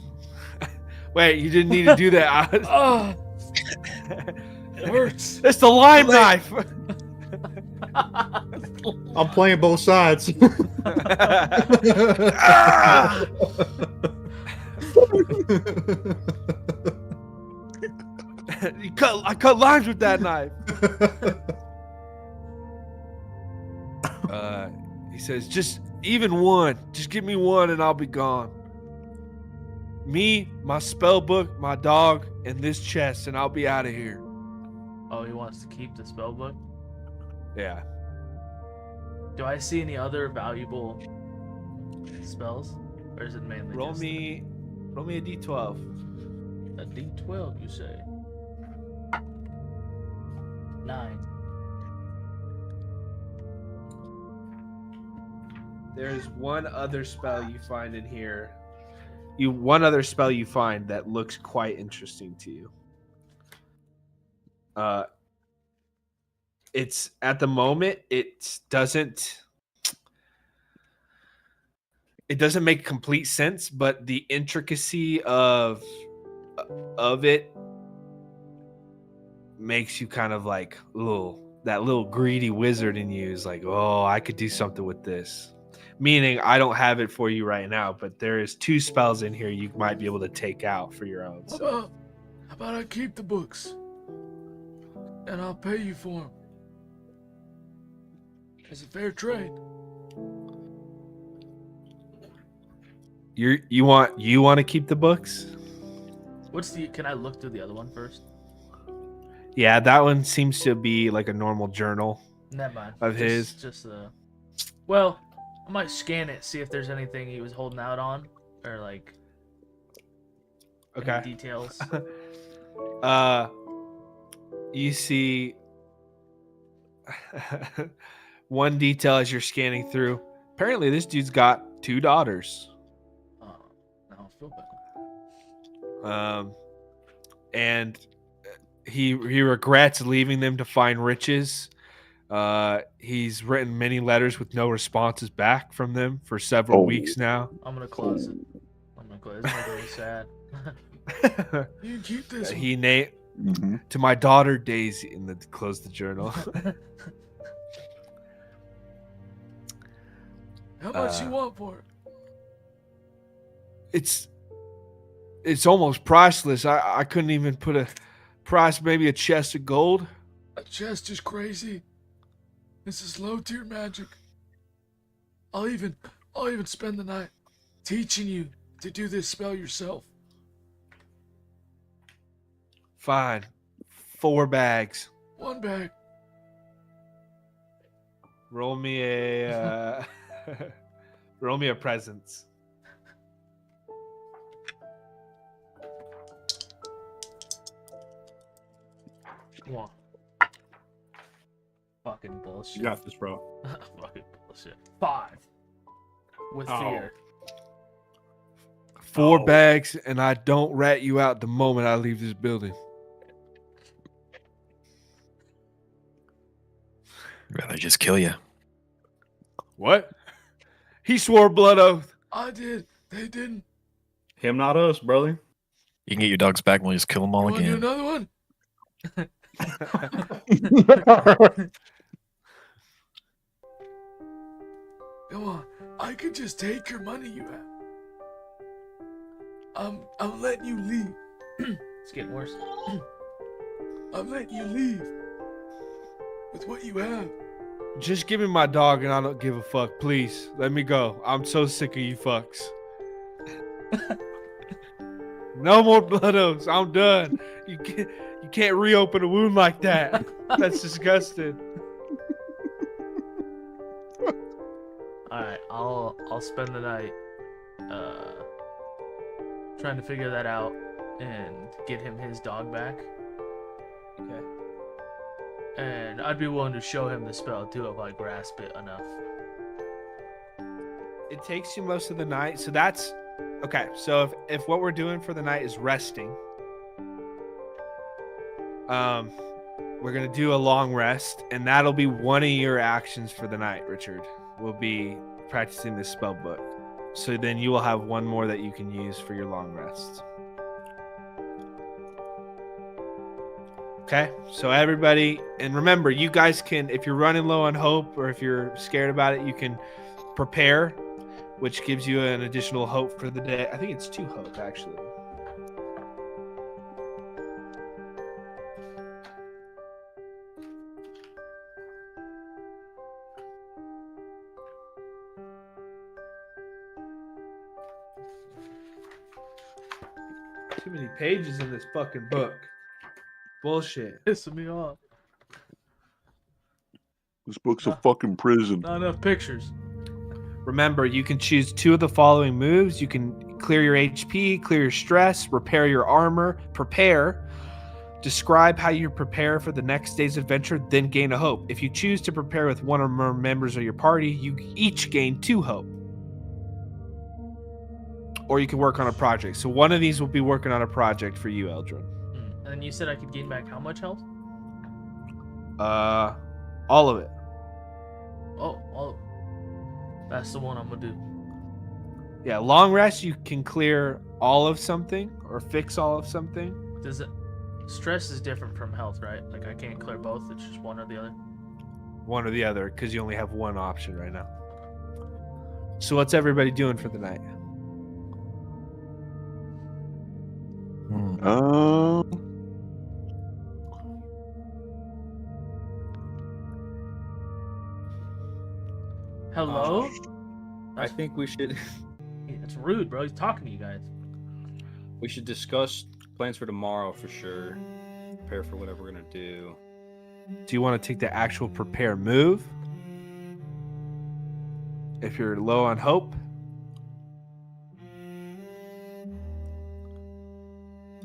Wait, you didn't need to do that. Ah! It hurts. It's the lime knife. I'm playing both sides. Ah! I cut limes with that knife. He says, just even one. Just give me one and I'll be gone. Me, my spell book, my dog, and this chest, and I'll be out of here. Oh, he wants to keep the spell book? Yeah. Do I see any other valuable spells, or is it mainly Roll just me a d12. a D12? You say 9. There's one other spell you find in here. One other spell you find that looks quite interesting to you. It's at the moment it doesn't make complete sense, but the intricacy of it makes you kind of like, ooh, that little greedy wizard in you is like, oh, I could do something with this. Meaning, I don't have it for you right now, but there is 2 spells in here you might be able to take out for your own. How about I keep the books, and I'll pay you for them. It's a fair trade. You want to keep the books? Can I look through the other one first? Yeah, that one seems to be like a normal journal. Never mind. Of his? Well, I might scan it, see if there's anything he was holding out on, or like Okay. any details. You see one detail as you're scanning through. Apparently, this dude's got 2 daughters. Now I feel better. And he regrets leaving them to find riches. He's written many letters with no responses back from them for several weeks now. I'm gonna close it. It's gonna be really sad. You can keep this one. He named to my daughter Daisy in the close the journal. How much you want for it? It's almost priceless. I couldn't even put a price. Maybe a chest of gold. A chest is crazy. This is low tier magic. I'll even spend the night teaching you to do this spell yourself. Fine. 4 bags. 1 bag. Roll me a presence. Come on. Fucking bullshit. You got this, bro. Fucking bullshit. 5. With fear. 4 bags, and I don't rat you out the moment I leave this building. I'd rather just kill you. What? He swore a blood oath. I did. They didn't. Him, not us, brother. You can get your dogs back and we'll just kill them all Want to do again. another one? Come on. I could just take your money you have. I'm letting you leave. It's getting worse. I'm letting you leave with what you have. Just give me my dog and I don't give a fuck. Please, let me go. I'm so sick of you fucks. No more blood oaths. I'm done. You can't reopen a wound like that. That's disgusting. Alright, I'll spend the night trying to figure that out and get him his dog back. Okay. And I'd be willing to show him the spell too if I grasp it enough. It takes you most of the night. So that's okay. So if what we're doing for the night is resting, we're gonna do a long rest, and that'll be one of your actions for the night, Richard. Will be practicing this spell book. So then you will have one more that you can use for your long rest. Okay, so everybody, and remember, you guys can, if you're running low on hope or if you're scared about it, you can prepare, which gives you an additional hope for the day. I think it's 2 hope, actually. Too many pages in this fucking book. Bullshit. Pissing me off. This book's a fucking prison. Not enough pictures. Remember, you can choose 2 of the following moves. You can clear your HP, clear your stress, repair your armor, prepare, describe how you prepare for the next day's adventure, then gain a hope. If you choose to prepare with 1 or more members of your party, you each gain 2 hope. Or you can work on a project. So one of these will be working on a project for you, Eldrin. And then you said I could gain back how much health? All of it. Oh, all. That's the one I'm gonna do. Yeah, long rest, you can clear all of something or fix all of something. Does it? Stress is different from health, right? Like I can't clear both. It's just one or the other. One or the other, because you only have one option right now. So what's everybody doing for the night? Hmm. Hello? I think we should It's rude, bro. He's talking to you guys. discuss plans for tomorrow for sure. Prepare for whatever we're gonna do. Do you want to take the actual prepare move? If you're low on hope?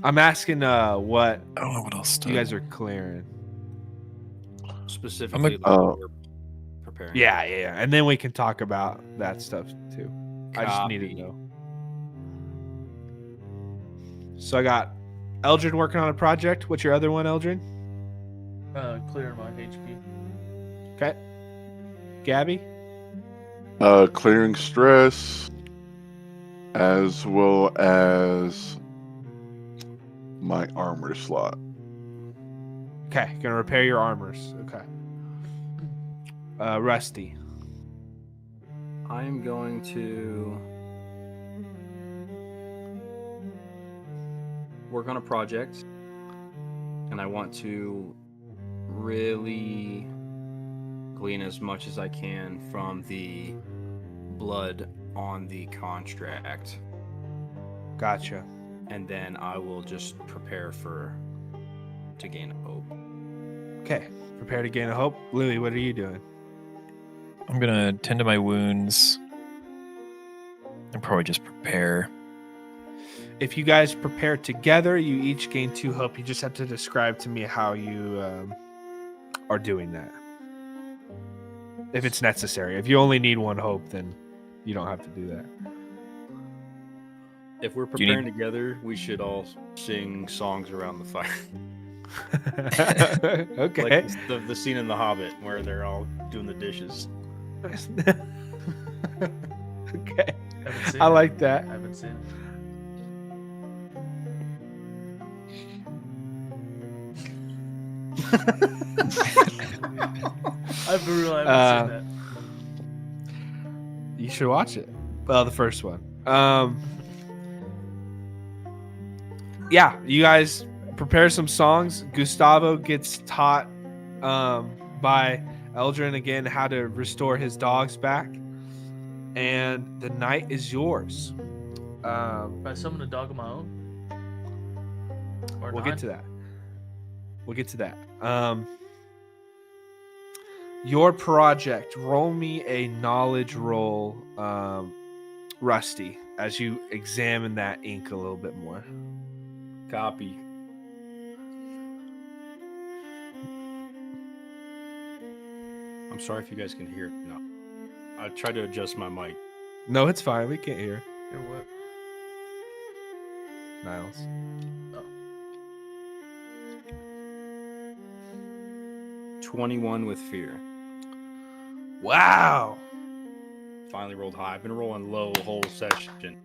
I'm asking what I don't know what else to you guys are clearing. Specifically, Oh. like, we're preparing. Yeah. And then we can talk about that stuff too. I just need to Copy. know. So I got Eldrin working on a project. What's your other one, Eldrin? Clearing my HP. Okay. Gabby? Clearing stress, as well as my armor slot. Okay. Gonna repair your armors. Okay. Rusty. I'm going to work on a project, and I want to really glean as much as I can from the blood on the contract, Gotcha. and then I will just prepare to gain hope. Okay. Prepare to gain a hope. Louis, what are you doing? I'm gonna tend to my wounds and probably just prepare. If you guys prepare together, you each gain 2 hope. You just have to describe to me how you are doing that. If it's necessary. If you only need 1 hope, then you don't have to do that. If we're Do you need- preparing together, we should all sing songs around the fire. Okay. Like the scene in The Hobbit where they're all doing the dishes. Okay. Haven't seen I it. like that. I haven't seen it. I for real haven't seen You should watch it. Well, the first one. Yeah, you guys prepare some songs. Gustavo gets taught by Eldrin again how to restore his dogs back. And the night is yours. that. If I summon a dog of my own? Or We'll not? get to that. We'll get to that. Your project. Roll me a knowledge roll, Rusty, as you examine that ink a little bit more. Copy. I'm sorry if you guys can hear it. No. I tried to adjust my mic. No, it's fine. We can't hear Hear what? Niles. 21 with fear. Wow. Finally rolled high. I've been rolling low whole session.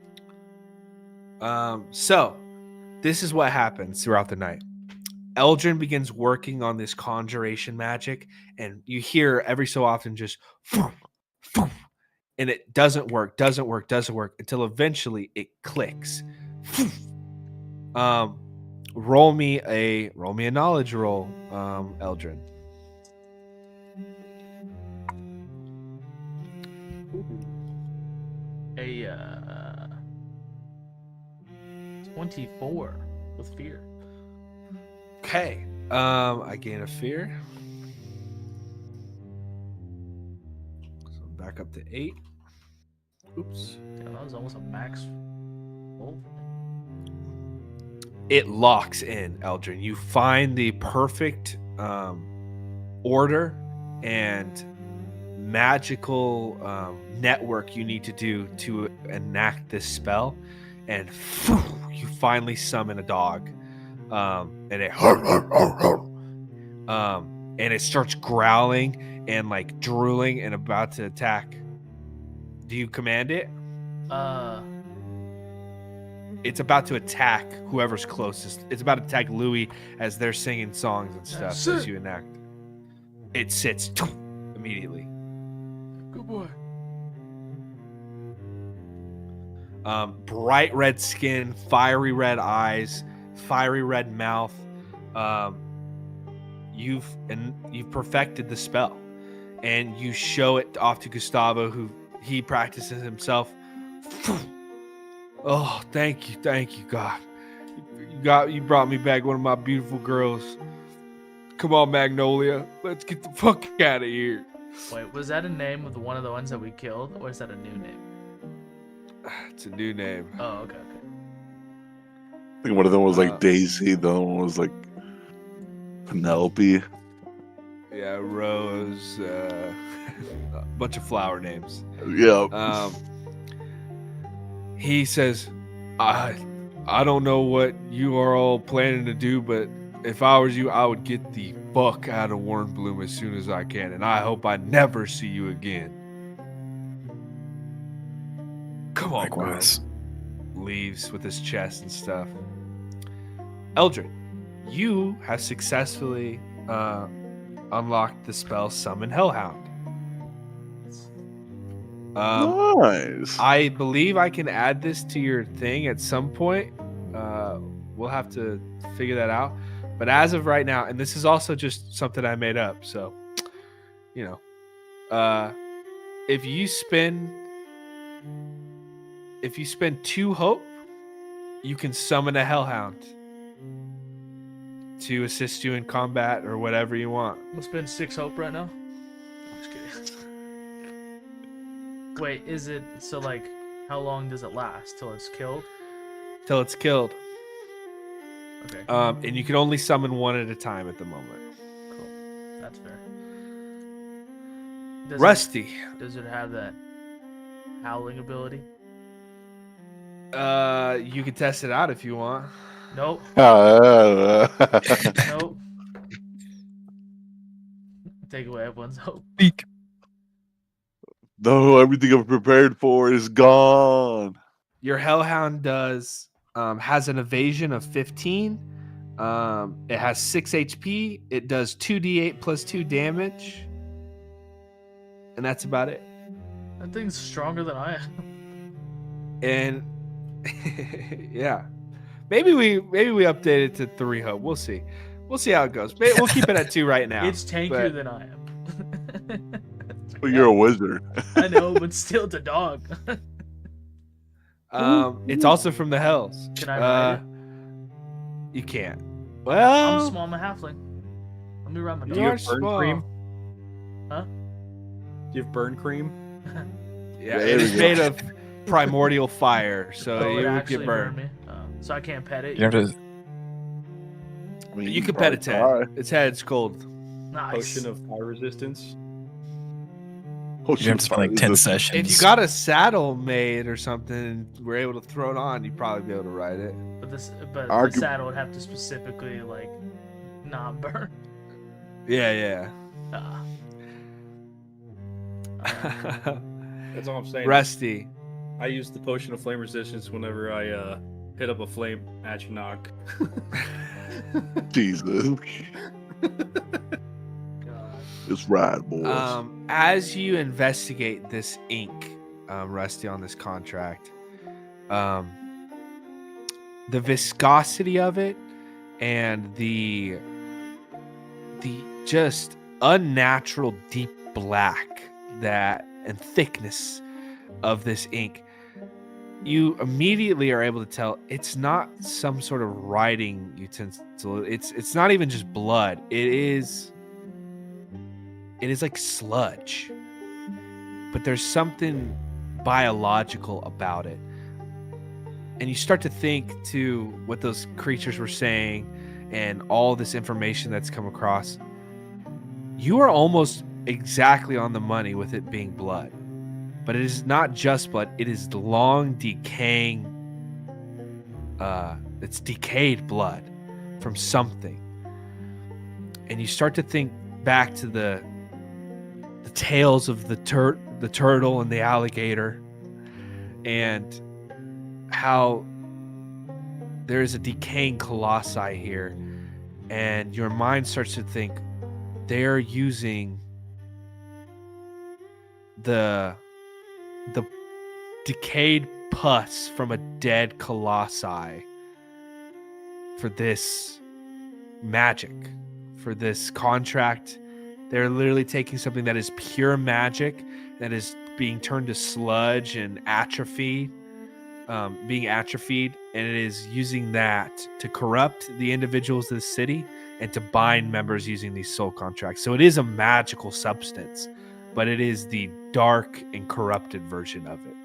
So this is what happens throughout the night. Eldrin begins working on this conjuration magic, and you hear every so often just "Phoom, phoom," and it doesn't work until eventually it clicks. Phoom. Roll me a knowledge roll, Eldrin. A 24 with fear. Okay. I gain a fear. back up to 8. Oops. Yeah, that was almost a max roll. It locks in, Eldrin. You find the perfect order and magical network you need to do to enact this spell, and you finally summon a dog, and it and it starts growling and like drooling and about to attack. Do you command it? It's about to attack whoever's closest. It's about to attack Louis as they're singing songs and stuff as you enact. It sits immediately. Good boy. Bright red skin, fiery red eyes, fiery red mouth. You've perfected the spell, and you show it off to Gustavo, who he practices himself. Oh, thank you, God. You brought me back one of my beautiful girls. Come on, Magnolia, let's get the fuck out of here. Wait, was that a name of one of the ones that we killed, or is that a new name? It's a new name. Oh, okay. I think one of them was like Daisy. The other one was like Penelope. Yeah, Rose. A bunch of flower names. Yeah. He says, I don't know what you are all planning to do, but if I was you, I would get the fuck out of Warrenbloom as soon as I can, and I hope I never see you again. Come on, Likewise. bro. Leaves with his chest and stuff. Eldrin, you have successfully unlocked the spell Summon Hellhound. Nice. I believe I can add this to your thing at some point. We'll have to figure that out. But as of right now, and this is also just something I made up, so if you spend 2 hope, you can summon a hellhound to assist you in combat or whatever you want. We'll spend 6 hope right now. I'm just kidding. Wait, is it so like how long does it last till it's killed? Till it's killed. Okay, And you can only summon 1 at a time at the moment. cool. That's fair. Does Rusty. does it have that howling ability? You can test it out if you want. Nope. Uh, Nope. Take away everyone's hope. Speak. no, everything I'm prepared for is gone. Your hellhound has an evasion of 15. It has 6 HP. It does 2d8 plus 2 damage. And that's about it. That thing's stronger than I am. And yeah. Maybe we update it to 3 hope. We'll see. We'll see how it goes. We'll keep it at 2 right now. It's tankier but- than I am. Well, you're a wizard. I know, but still, it's a dog. It's also from the hells. Can I ride it? You can't. Well, I'm small. I'm a halfling. Let me ride my you Do dog. you are have burn small. cream? Huh? Do you have burn cream? Yeah, There it we is go. made of primordial fire, so Oh, it you would actually get burned burned. me. So I can't pet it. You have to. I mean, You can pet its probably head. Its head's cold. Nice. Potion of fire resistance. try. You have to spend like 10 Is sessions. If you got a saddle made or something and were able to throw it on, you'd probably be able to ride it. But the Argu- saddle would have to specifically like not burn. Yeah, Ah. yeah. That's all I'm saying. Rusty. I use the potion of flame resistance whenever I hit up a flame at you knock. Jesus. God. It's right, boys. As you investigate this ink, Rusty, on this contract, the viscosity of it and the just unnatural deep black and thickness of this ink, you immediately are able to tell it's not some sort of writing utensil. It's not even just blood. It is like sludge. but there's something biological about it. And you start to think to what those creatures were saying and all this information that's come across. You are almost exactly on the money with it being blood. But it is not just blood, it is long decaying, it's decayed blood from something. And you start to think back to the tales of the turtle and the alligator, and how there is a decaying colossi here, and your mind starts to think they are using the decayed pus from a dead colossi for this magic, for this contract. They're literally taking something that is pure magic, that is being turned to sludge and atrophy, being atrophied, and it is using that to corrupt the individuals of the city and to bind members using these soul contracts. So it is a magical substance, but it is the dark and corrupted version of it,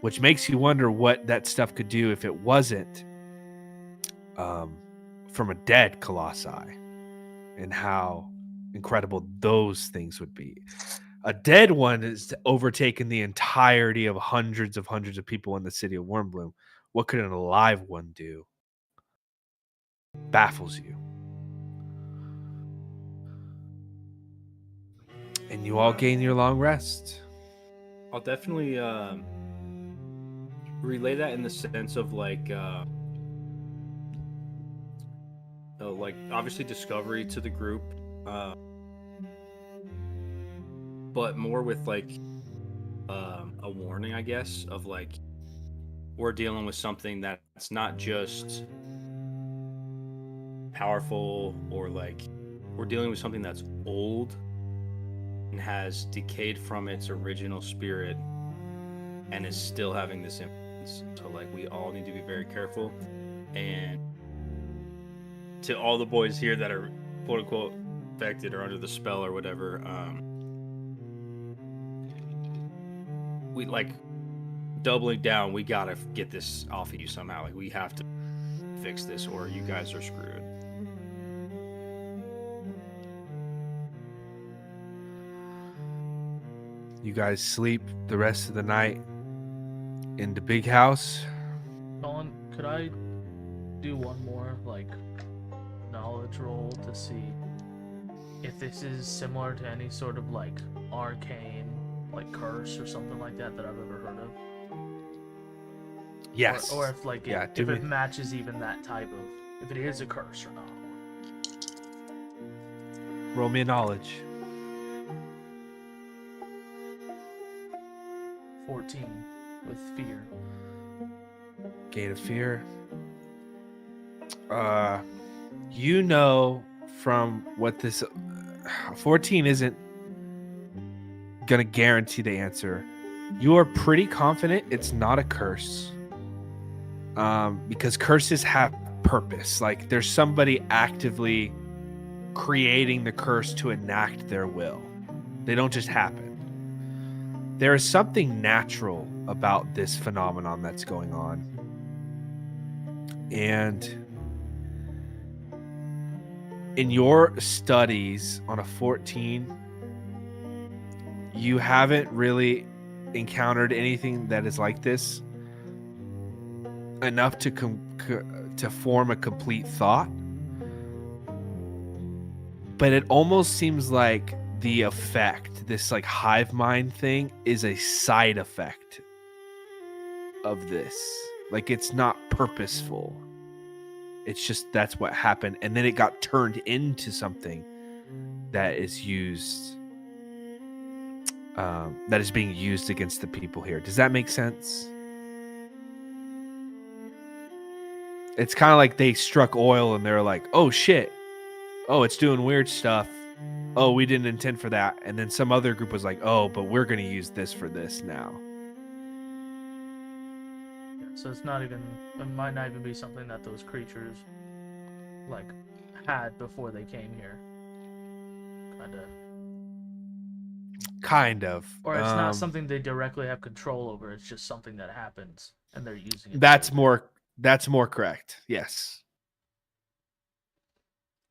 which makes you wonder what that stuff could do if it wasn't from a dead colossi, and how incredible those things would be. A dead one is overtaken the entirety of hundreds of people in the city of Wormbloom. What could an alive one do? Baffles you. And you all gain your long rest. I'll definitely relay that in the sense of like obviously discovery to the group, but more with like a warning, I guess, of like we're dealing with something that's not just powerful, or like we're dealing with something that's old and has decayed from its original spirit and is still having this influence. So like we all need to be very careful. And to all the boys here that are quote unquote affected or under the spell or whatever, we like doubling down, we gotta get this off of you somehow. Like we have to fix this or you guys are screwed. You guys sleep the rest of the night in the big house. Colin, could I do one more like knowledge roll to see if this is similar to any sort of like arcane like curse or something like that I've ever heard of? Yes. Or if like Yeah, if it matches even that type of, if it is a curse or not. Roll me a knowledge. 14 with fear. Gate of fear. You know from what this 14 isn't gonna guarantee the answer. You are pretty confident it's not a curse. Because curses have purpose. Like there's somebody actively creating the curse to enact their will. They don't just happen. There is something natural about this phenomenon that's going on. And in your studies on a 14, you haven't really encountered anything that is like this enough to form a complete thought. But it almost seems like the effect, this like hive mind thing, is a side effect of this. Like it's not purposeful. It's just that's what happened, and then it got turned into something that is used, that is being used against the people here. Does that make sense? It's kind of like they struck oil and they're like, "Oh shit! Oh, it's doing weird stuff. Oh, we didn't intend for that." And then some other group was like, "Oh, but we're going to use this for this now." So it's not even, it might not even be something that those creatures like had before they came here. Kind of. Or it's not something they directly have control over. It's just something that happens, and they're using it. That's more correct. Yes.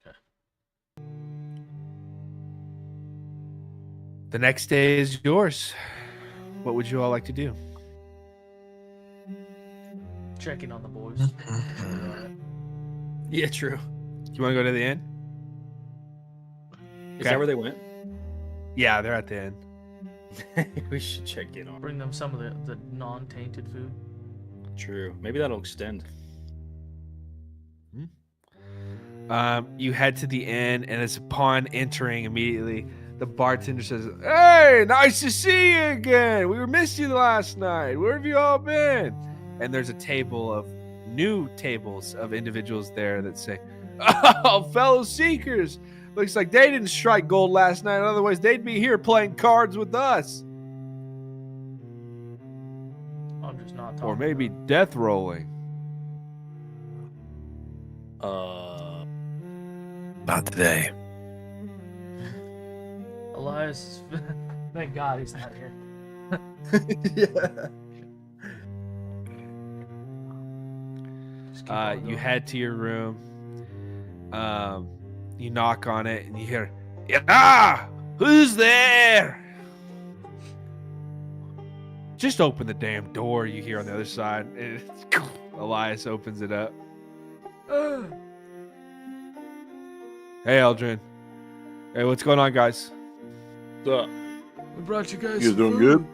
Okay. The next day is yours. What would you all like to do? Checking on the boys. Yeah, true. You want to go to the inn? Is Okay. that where they went? Yeah, they're at the inn. We should check in on. Bring them some of the non-tainted food. True. Maybe that'll extend. You head to the inn, and as upon entering immediately, the bartender says, "Hey, nice to see you again. We missed you last night. Where have you all been?" And there's a table of new tables of individuals there that say, "Oh, fellow seekers. Looks like they didn't strike gold last night. Otherwise, they'd be here playing cards with us, I'm just not talking. or maybe death rolling." Not today. Elias. Thank God he's not here. Yeah. Just keep on You going. head to your room. You knock on it, and you hear, "Yeah, who's there?" Just open the damn door. You hear on the other side. And Elias opens it up. Ah, Hey, Eldrin. Hey, what's going on, guys? What's up? we brought you guys You some doing food. good?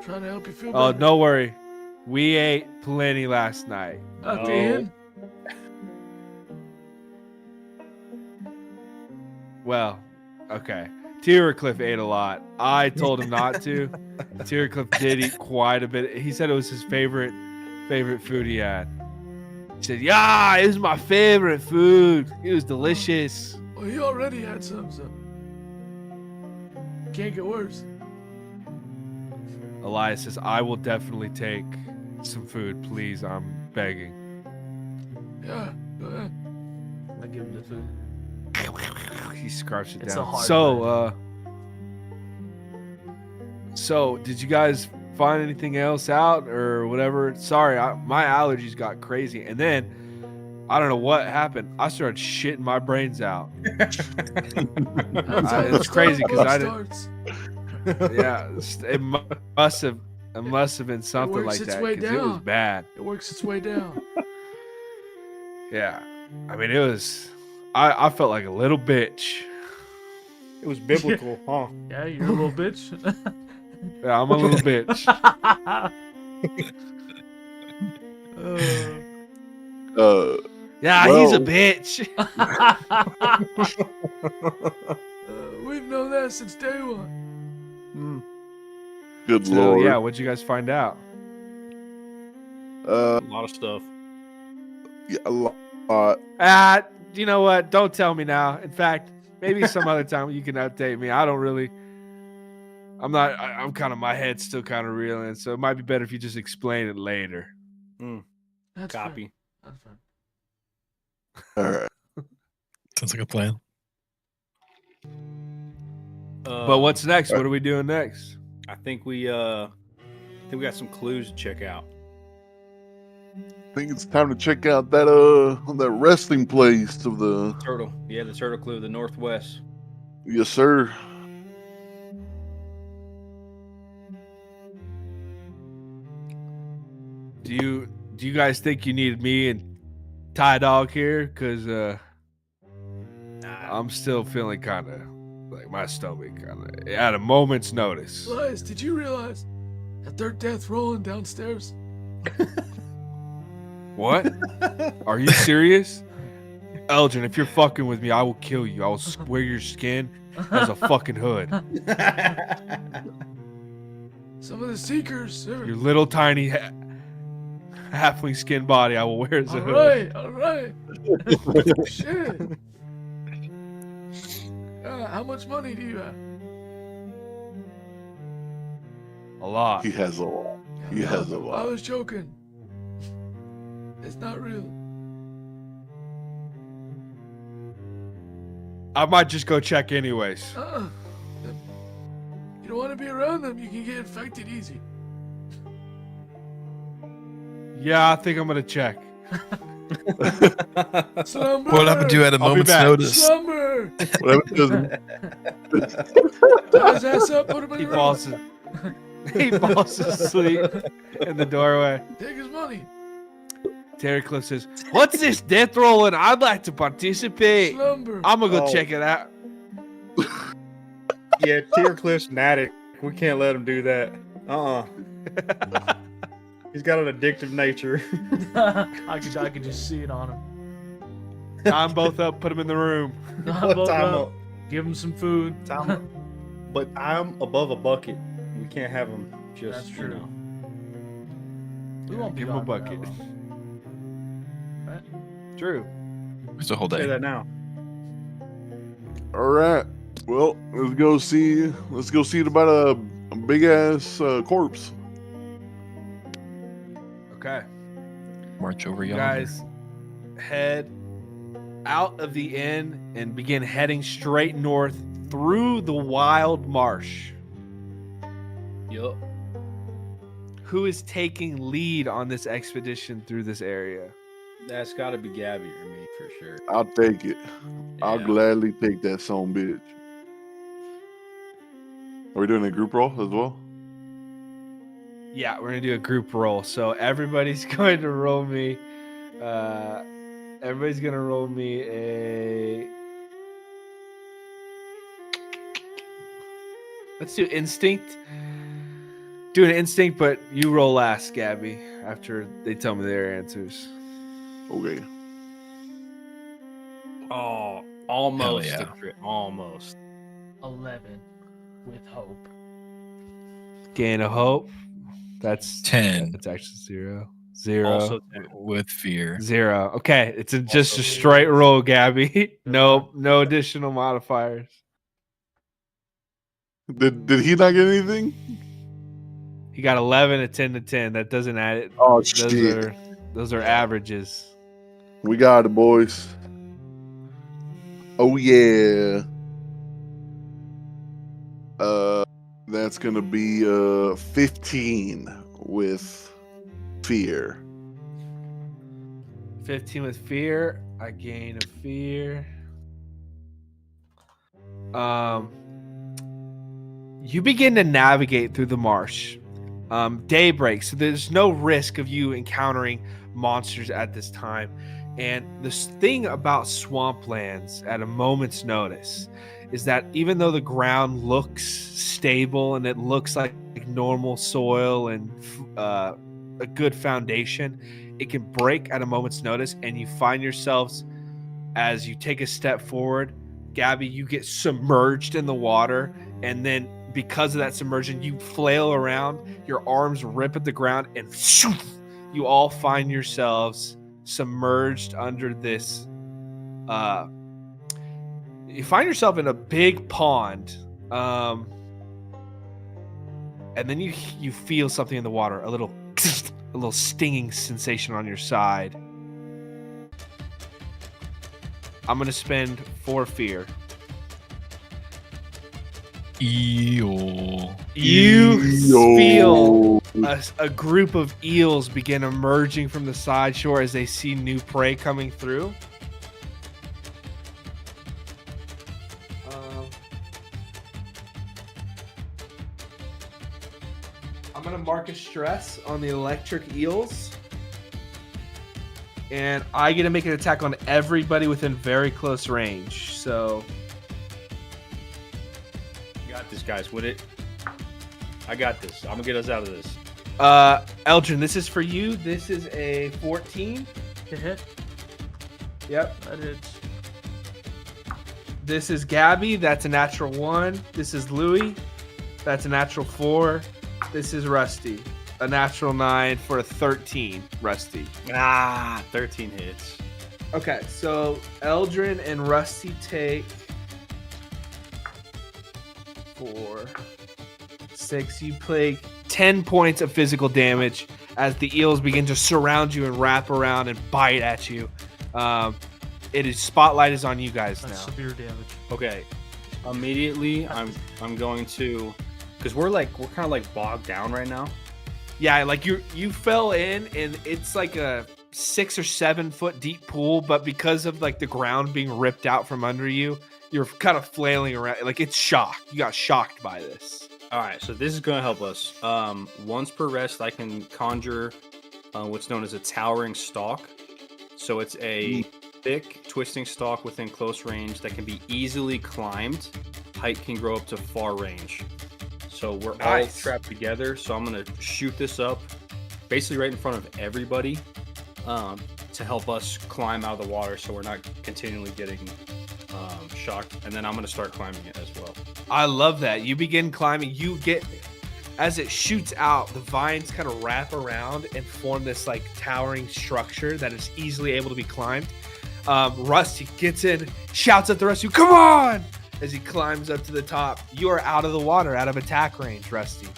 Trying to help you feel Oh, better. no worry. We ate plenty last night. At the No. inn? Well, okay. Tiercliff ate a lot. I told him not to. Tiercliff did eat quite a bit. He said it was his favorite food he had. He said, "Yeah, it was my favorite food. It was delicious." Well, he already had some, so can't get worse. Elias says, "I will definitely take some food, please. I'm begging." Yeah, go ahead. I give him the food. He scarfs it It's a down. hard So, did you guys find anything else out or whatever? Sorry, my allergies got crazy, and then I don't know what happened. I started shitting my brains out. That's how It's the crazy 'cause I starts. Yeah, it must have been something works like its that way because it was down. bad. It works its way down. Yeah, I mean it was. I felt like a little bitch. It was biblical, huh? Yeah, you're a little bitch. Yeah, I'm a little bitch. Yeah, he's a Well- bitch. We've known that since day one. Good So lord. yeah, what'd you guys find out? A lot of stuff. Yeah, a lot. You know what? Don't tell me now. In fact, maybe some other time you can update me. I don't really. I'm not. I'm kind of my head's still kind of reeling, so it might be better if you just explain it later. That's Copy. Fine. That's fine. All right. Sounds like a plan. But what's next? What are we doing next? I think we got some clues to check out. I think it's time to check out that resting place of the. Turtle. Yeah, the turtle clue of the Northwest. Yes, sir. Do you guys think you need me and Ty Dog here? Cause I'm still feeling kind of like my stomach kind of at a moment's notice. Elias, did you realize that they're death rolling downstairs? What? Are you serious? Elgin, if you're fucking with me, I will kill you. I will wear your skin as a fucking hood. Some of the seekers. Your little tiny halfling skin body, I will wear as a All hood. right, all right. Shit. How much money do you have? A lot. He has a lot. He has a I lot. was joking. It's not real. I might just go check anyways. You don't want to be around them. You can get infected easy. Yeah, I think I'm gonna check. Slumber. What happened to you at a I'll be moment's back. notice? Slumber. Whatever it does. Tie his ass up. Put him in He the room. falls. He falls asleep in the doorway. Take his money. Terry Cliff says, "What's this death rolling? I'd like to participate. Slumber. I'm gonna go Oh. check it out." Yeah, Tiercliff's an addict. We can't let him do that. He's got an addictive nature. I could just see it on him. Tie 'em both up. Put them in the room. What Both time up, up? give him some food. But I'm above a bucket. We can't have him just. That's you true. know. We won't be Give him a gone that bucket. long. Right? True. It's a whole Say day. that now. All right. Well, let's go see about a big ass corpse. Okay. March over You yonder. guys head out of the inn and begin heading straight north through the wild marsh. Yup. Who is taking lead on this expedition through this area? That's got to be Gabby or me for sure. I'll take it. I'll Yeah. gladly take that son bitch. Are we doing a group roll as well? Yeah, we're gonna do a group roll. So everybody's going to roll me. Everybody's gonna roll me a. Let's do instinct. Do an instinct, but you roll last, Gabby. After they tell me their answers. Okay. Oh, almost. yeah. a crit. Almost. 11 with hope. Gain of hope. That's 10 That's actually 0. 0. Also 10. with fear. 0. Okay, it's just Also a straight roll, Gabby. No additional modifiers. Did he not get anything? He got 11, a 10 to 10. That doesn't add it. Oh Those shit. those are averages. We got it, boys. Oh yeah. That's gonna be 15 with fear. 15 with fear. I gain a fear. You begin to navigate through the marsh. Day breaks, so there's no risk of you encountering monsters at this time. And this thing about swamplands at a moment's notice is that even though the ground looks stable and it looks like normal soil and a good foundation, it can break at a moment's notice, and you find yourselves, as you take a step forward, Gabby, you get submerged in the water, and then because of that submersion, you flail around, your arms rip at the ground, and you all find yourselves submerged under this. You find yourself in a big pond, and then you feel something in the water, a little stinging sensation on your side. I'm gonna spend 4 fear. Eel. You Yo. feel a group of eels begin emerging from the side shore as they see new prey coming through. I'm going to mark a stress on the electric eels. And I get to make an attack on everybody within very close range. So You got this, guys. With it. I got this. I'm gonna get us out of this. Eldrin, this is for you. This is a 14. To hit? Yep. That is. This is Gabby. That's a natural 1. This is Louie. That's a natural 4. This is Rusty. A natural 9 for a 13, Rusty. 13 hits. Okay, so Eldrin and Rusty take 4, 6. You take 10 points of physical damage as the eels begin to surround you and wrap around and bite at you. Spotlight is on you guys That's now. severe damage. Okay. Immediately, I'm going to Because we're kind of like bogged down right now. Yeah, like you fell in, and it's like a 6 or 7 foot deep pool, but because of like the ground being ripped out from under you, you're kind of flailing around. Like it's shock. You got shocked by this. All right, so this is going to help us. Once per rest, I can conjure what's known as a towering stalk. So it's a thick, twisting stalk within close range that can be easily climbed. Height can grow up to far range. So we're all trapped together. So I'm going to shoot this up basically right in front of everybody to help us climb out of the water so we're not continually getting shocked. And then I'm going to start climbing it as well. I love that. You begin climbing. You get, as it shoots out, the vines kind of wrap around and form this like towering structure that is easily able to be climbed. Rusty gets in, shouts at the rest of you, "Come on!" As he climbs up to the top. You are out of the water, out of attack range, Rusty.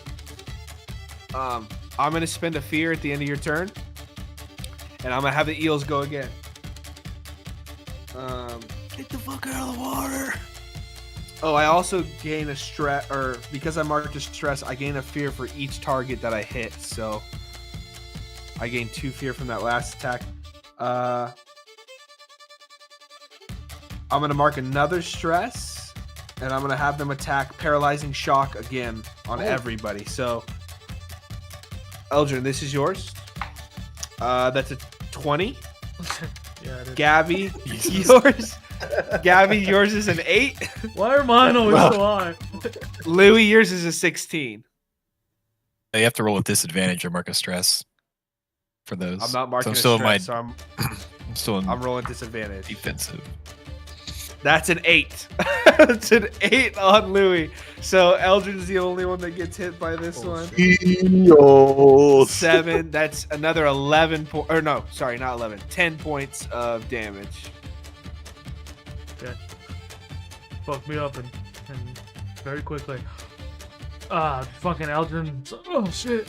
I'm going to spend a fear at the end of your turn, and I'm going to have the eels go again. Get the fuck out of the water. Oh, I also gain a stress, or because I marked a stress, I gain a fear for each target that I hit. So I gain 2 fear from that last attack. I'm going to mark another stress, and I'm going to have them attack paralyzing shock again on everybody. So, Eldrin, this is yours. That's a 20. Yeah, it is. Gabby, yours. Gabby, yours is an 8. Why are mine always so high? Louis, yours is a 16. You have to roll with disadvantage or mark a stress for those. I'm not marking so I'm a still stress, in my, so I'm still in I'm rolling disadvantage. defensive. That's an 8. That's an 8 on Louis. So Eldrin's the only one that gets hit by this one. Eels. 7. That's another 11 or no, sorry, not 11. 10 points of damage. Fuck me up and very quickly. Fucking Eldrin. Oh shit.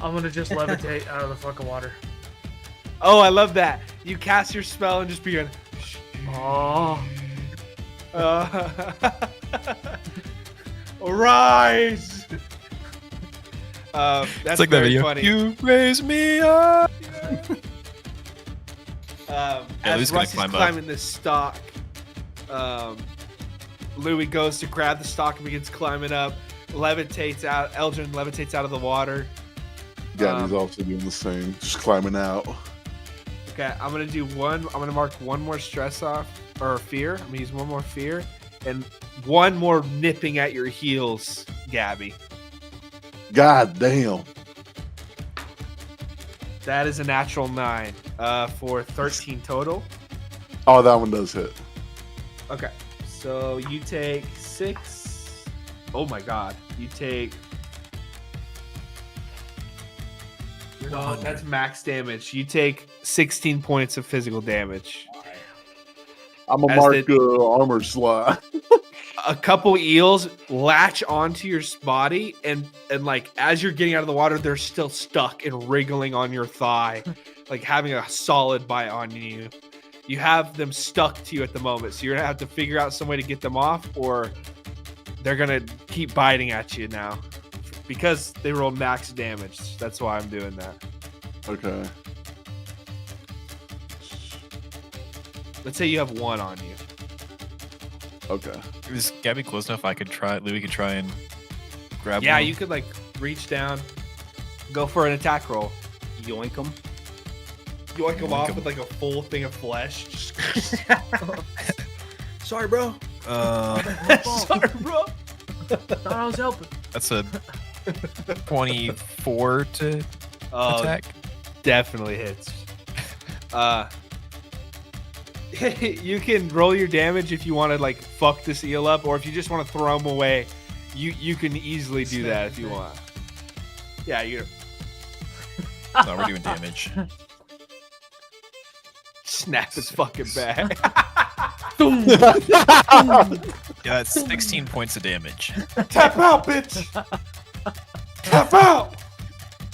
I'm gonna just levitate out of the fucking water. Oh, I love that. You cast your spell and just begin. Oh. Rise. That's It's like that very video. funny. You raise me up. As Louis gonna Rusty's climb up. climbing this stalk, Louis goes to grab the stalk and begins climbing up. Levitates out. Eldrin levitates out of the water. Gabby's also doing the same, just climbing out. Okay, I'm gonna mark one more stress off, or fear. I'm gonna use one more fear, and one more nipping at your heels, Gabby. God damn. That is a natural 9 for 13 total. Oh, that one does hit. Okay, so you take 6. Oh my god, you take. No, that's max damage. You take 16 points of physical damage. I'm a As mark the- armor slot. A couple eels latch onto your body, and like as you're getting out of the water, they're still stuck and wriggling on your thigh, like having a solid bite on you. You have them stuck to you at the moment, so you're gonna have to figure out some way to get them off, or they're gonna keep biting at you now because they roll max damage. That's why I'm doing that. Okay. Let's say you have 1 on you. Okay. Is Gabby close enough? Louis could try and grab Yeah, one. you could like reach down, go for an attack roll. Yoink them. Yoink them Yoink off 'em. with like a full thing of flesh. Sorry, bro. Sorry, bro. Thought I was helping. That's a 24 to Oh, attack. definitely hits. You can roll your damage if you want to like fuck this eel up, or if you just want to throw him away. You can easily do that if you want. Yeah, you No, we're doing damage. snap his fucking back. Yeah, that's 16 points of damage. Tap out, bitch. Tap out.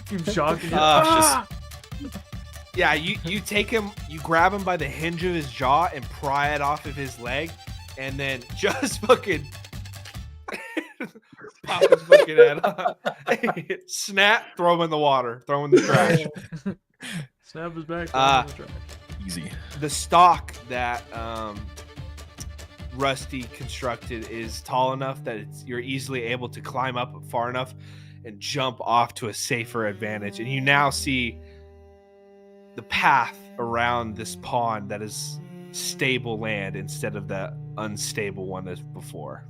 Keep shocking you. Yeah, you take him, you grab him by the hinge of his jaw and pry it off of his leg, and then just fucking Pop his fucking head off. Snap, throw him in the water, throw him in the trash. Snap his back. Uh, Easy. The stock that Rusty constructed is tall enough that you're easily able to climb up far enough and jump off to a safer advantage. And you now see the path around this pond that is stable land instead of the unstable one as before.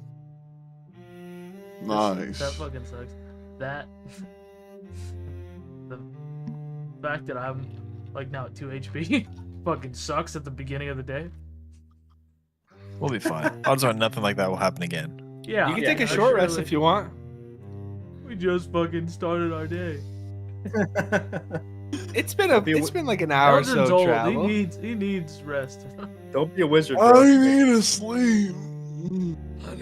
Nice. That fucking sucks. That the fact that I'm like now at 2 HP fucking sucks at the beginning of the day. We'll be fine. Odds are nothing like that will happen again. Yeah, You can yeah, take a I short rest surely- if you want. We just fucking started our day. It's been like an hour or Eldrin's so old. travel. He needs rest. Don't be a wizard. I bro. need to sleep. I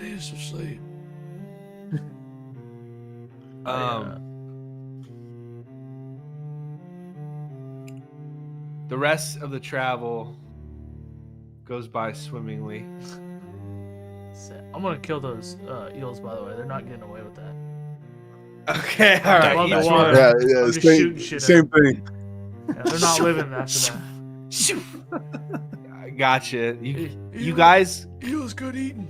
need some sleep. The rest of the travel goes by swimmingly. I'm gonna kill those eels. By the way, they're not getting away with that. Okay, all right. Above the each water. one. Yeah, I'm yeah, just shooting shit same at 'em. thing. Yeah, they're not living after that. I gotcha. You Eel- guys, Eel's good eating.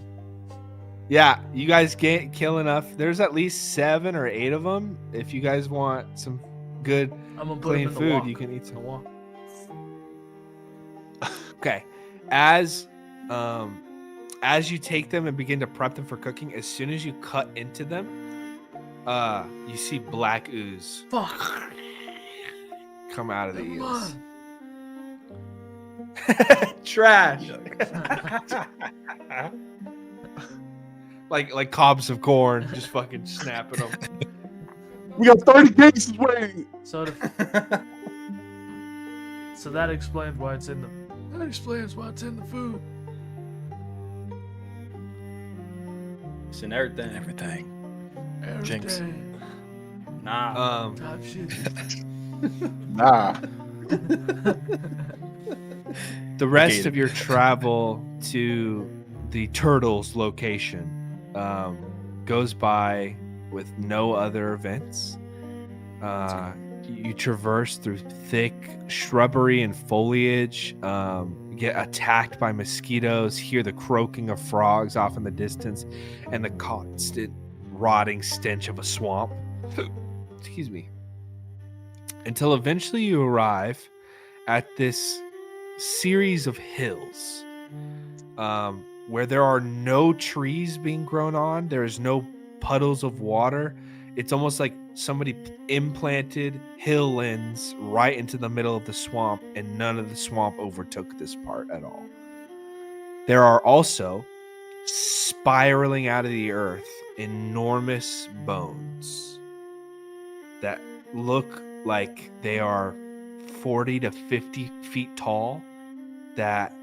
yeah, you guys get kill enough. There's at least 7 or 8 of them. If you guys want some good, I'm gonna put clean them in the food, walk. you can eat In the some. walk. Okay, as you take them and begin to prep them for cooking, as soon as you cut into them, you see black ooze Fuck. come out of the Never eels. mind. Trash. like cobs of corn, just fucking snapping them. We got 30 cases waiting. So that explains why it's in the. That explains what's in the food. It's in everything. Everything. Jinx. Everything. Nah. Top shit. Nah. The rest Okay. of your travel to the turtles location goes by with no other events. You traverse through thick shrubbery and foliage, get attacked by mosquitoes, hear the croaking of frogs off in the distance, and the constant rotting stench of a swamp. Excuse me. Until eventually you arrive at this series of hills where there are no trees being grown on. There is no puddles of water. It's almost like somebody implanted hilllands right into the middle of the swamp, and none of the swamp overtook this part at all. There are also, spiraling out of the earth, enormous bones that look like they are 40 to 50 feet tall, that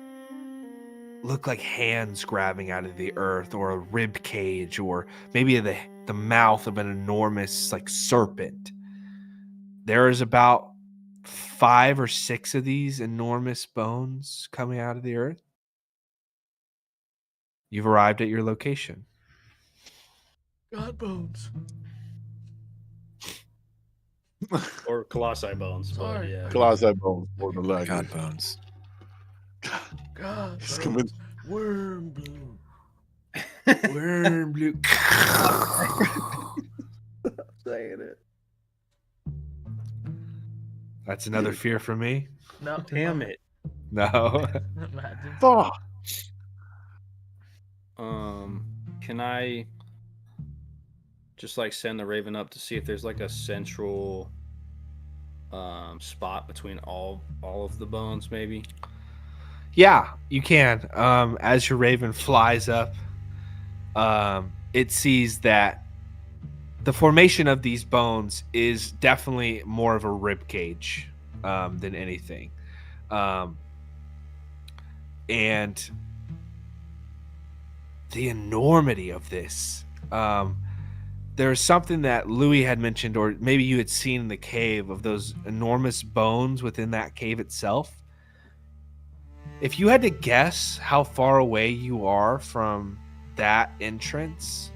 look like hands grabbing out of the earth, or a rib cage, or maybe the mouth of an enormous like serpent. There is about 5 or 6 of these enormous bones coming out of the earth. You've arrived at your location. God bones. Or colossi bones. But Sorry. yeah. Colossi bones, more than likely. God bones. God He's bones. coming. Worm blue. Worm blue. Saying it. That's another fear for me. No. Damn it. No. Imagine. Fuck. Can I just like send the Raven up to see if there's like a central spot between all of the bones, maybe? Yeah, you can. As your raven flies up, it sees that the formation of these bones is definitely more of a rib cage than anything. And the enormity of this. There's something that Louis had mentioned, or maybe you had seen in the cave, of those enormous bones within that cave itself. If you had to guess how far away you are from that entrance,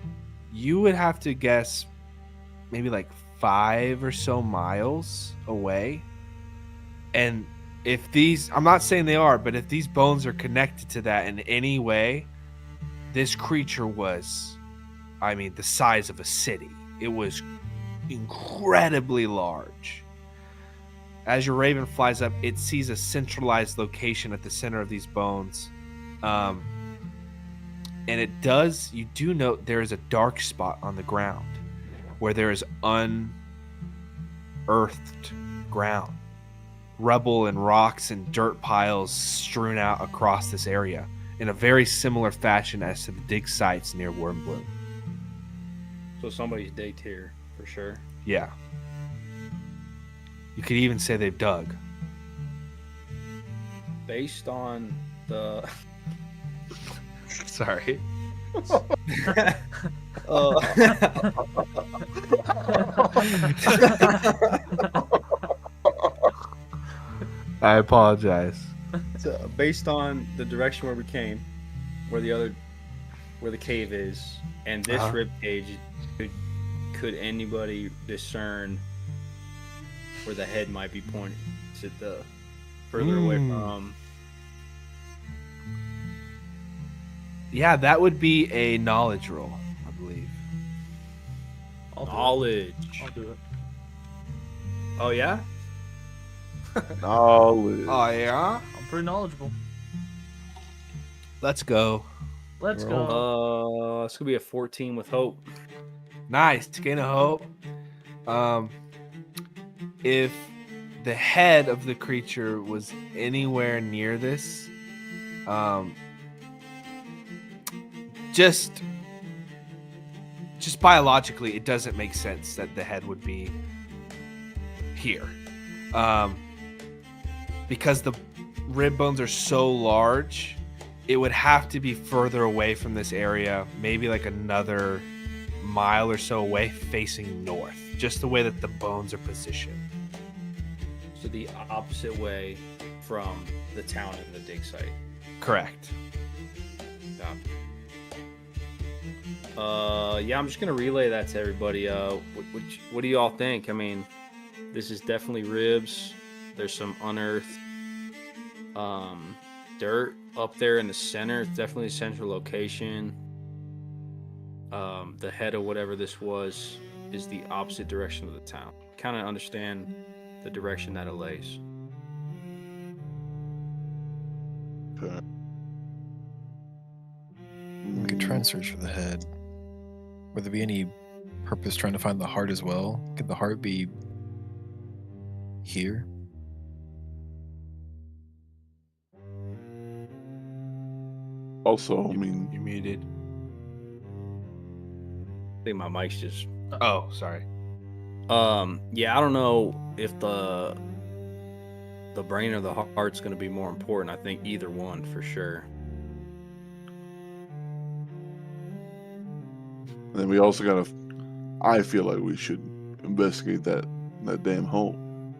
you would have to guess maybe like 5 or so miles away. And if these, I'm not saying they are, but if these bones are connected to that in any way, this creature was, I mean, the size of a city. It was incredibly large. As your raven flies up, it sees a centralized location at the center of these bones. And it does, you do note there is a dark spot on the ground where there is unearthed ground. Rubble and rocks and dirt piles strewn out across this area in a very similar fashion as to the dig sites near Wormbloom. So somebody's digged here for sure. Yeah. You could even say they've dug. Based on the Sorry. I apologize. So, based on the direction where we came, where the cave is, and this rib cage, could anybody discern where the head might be pointing? Is it the further away from? Yeah, that would be a knowledge roll, I believe. Knowledge. I'll do it. Oh yeah. Knowledge. Oh yeah. I'm pretty knowledgeable. Let's go. Let's go. It's gonna be a 14 with hope. Nice. Gain of hope. If the head of the creature was anywhere near this, just biologically, it doesn't make sense that the head would be here, because the rib bones are so large. It would have to be further away from this area, maybe like another mile or so away, facing north, just the way that the bones are positioned. So the opposite way from the town and the dig site. Correct. Yeah, I'm just gonna relay that to everybody. What do you all think? I mean, this is definitely ribs. There's some unearthed dirt up there in the center. It's definitely a central location. The head of whatever this was is the opposite direction of the town. Kind of understand the direction that it lays. Okay. We could try and search for the head. Would there be any purpose trying to find the heart as well? Could the heart be here? Also, I mean, You muted. I think my mic's just. Oh, sorry. Yeah, I don't know if the brain or the heart's going to be more important. I think either one for sure. and then we also gotta. I feel like we should investigate that damn home.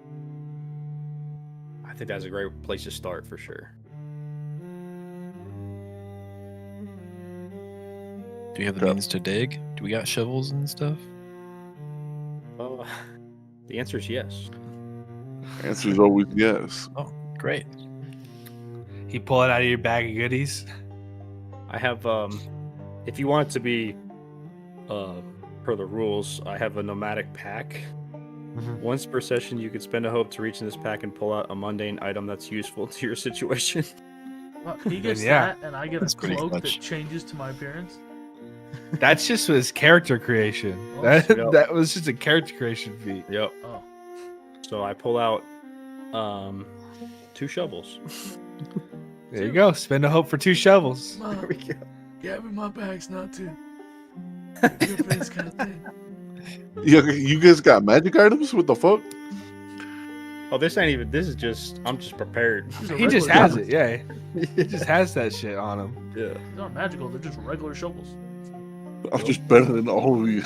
I think that's a great place to start for sure. Do you have the Yep. means to dig? Do we got shovels and stuff? The answer is yes. Answer is always yes. Great. You pull it out of your bag of goodies. I have, if you want it to be, per the rules, I have a nomadic pack. Mhm. Once per session, you can spend a hope to reach in this pack and pull out a mundane item that's useful to your situation. Well, he gets Yeah. that, and I get That's a pretty cloak that clutch. changes to my appearance. That's just his character creation. Oh, That, yep. that was just a character creation feat. Yep. Oh, So I pull out, 2 shovels. There you go. Spend a hope for 2 shovels. Mom, There we go. Gavin, my bag's not too. Your face kind of thing. You guys got magic items? What the fuck? Oh, this ain't even. This is just. I'm just prepared. these are He just regular has shovels. it. Yeah, he just has that shit on him. Yeah. These aren't magical; they're just regular shovels. I'm just better than all of you.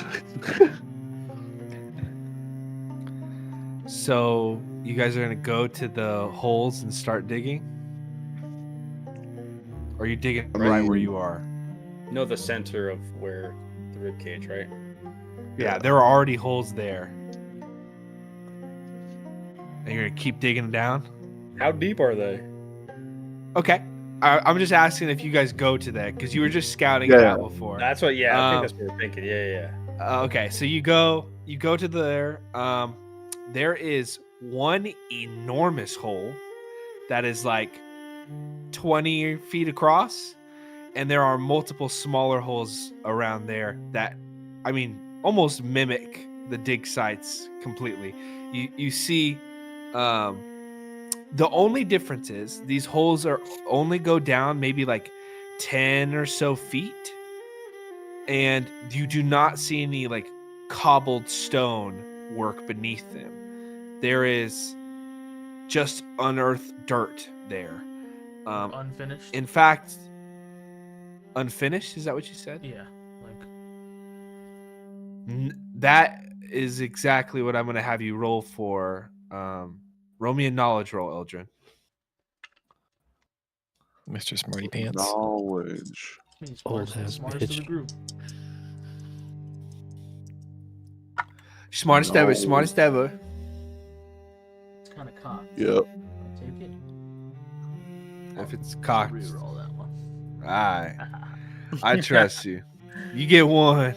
So you guys are gonna go to the holes and start digging, or are you digging I right where mean- you are? No, the center of where the rib cage, right? Yeah, there are already holes there. And you're gonna keep digging down? How deep are they? Okay. I'm just asking if you guys go to that because you were just scouting it Yeah. out before. That's what. Yeah, I think Um, that's what we're thinking. Yeah. Okay, so you go to there. There is one enormous hole that is like 20 feet across, and there are multiple smaller holes around there that, I mean, almost mimic the dig sites completely. You see, the only difference is these holes are only go down maybe like 10 or so feet, and you do not see any like cobbled stone work beneath them. There is just unearthed dirt there. Unfinished. In fact, unfinished, is that what you said? Yeah, like That is exactly what I'm going to have you roll for. Roll me a knowledge roll, Eldrin. Mr. Smarty Pants. Knowledge. he's Old smartest, ass smartest of the bitch. group. Smartest ever, smartest ever. It's kind of cocked. Yep. Take it. If it's cocked, Reroll that one. I trust you. You get one.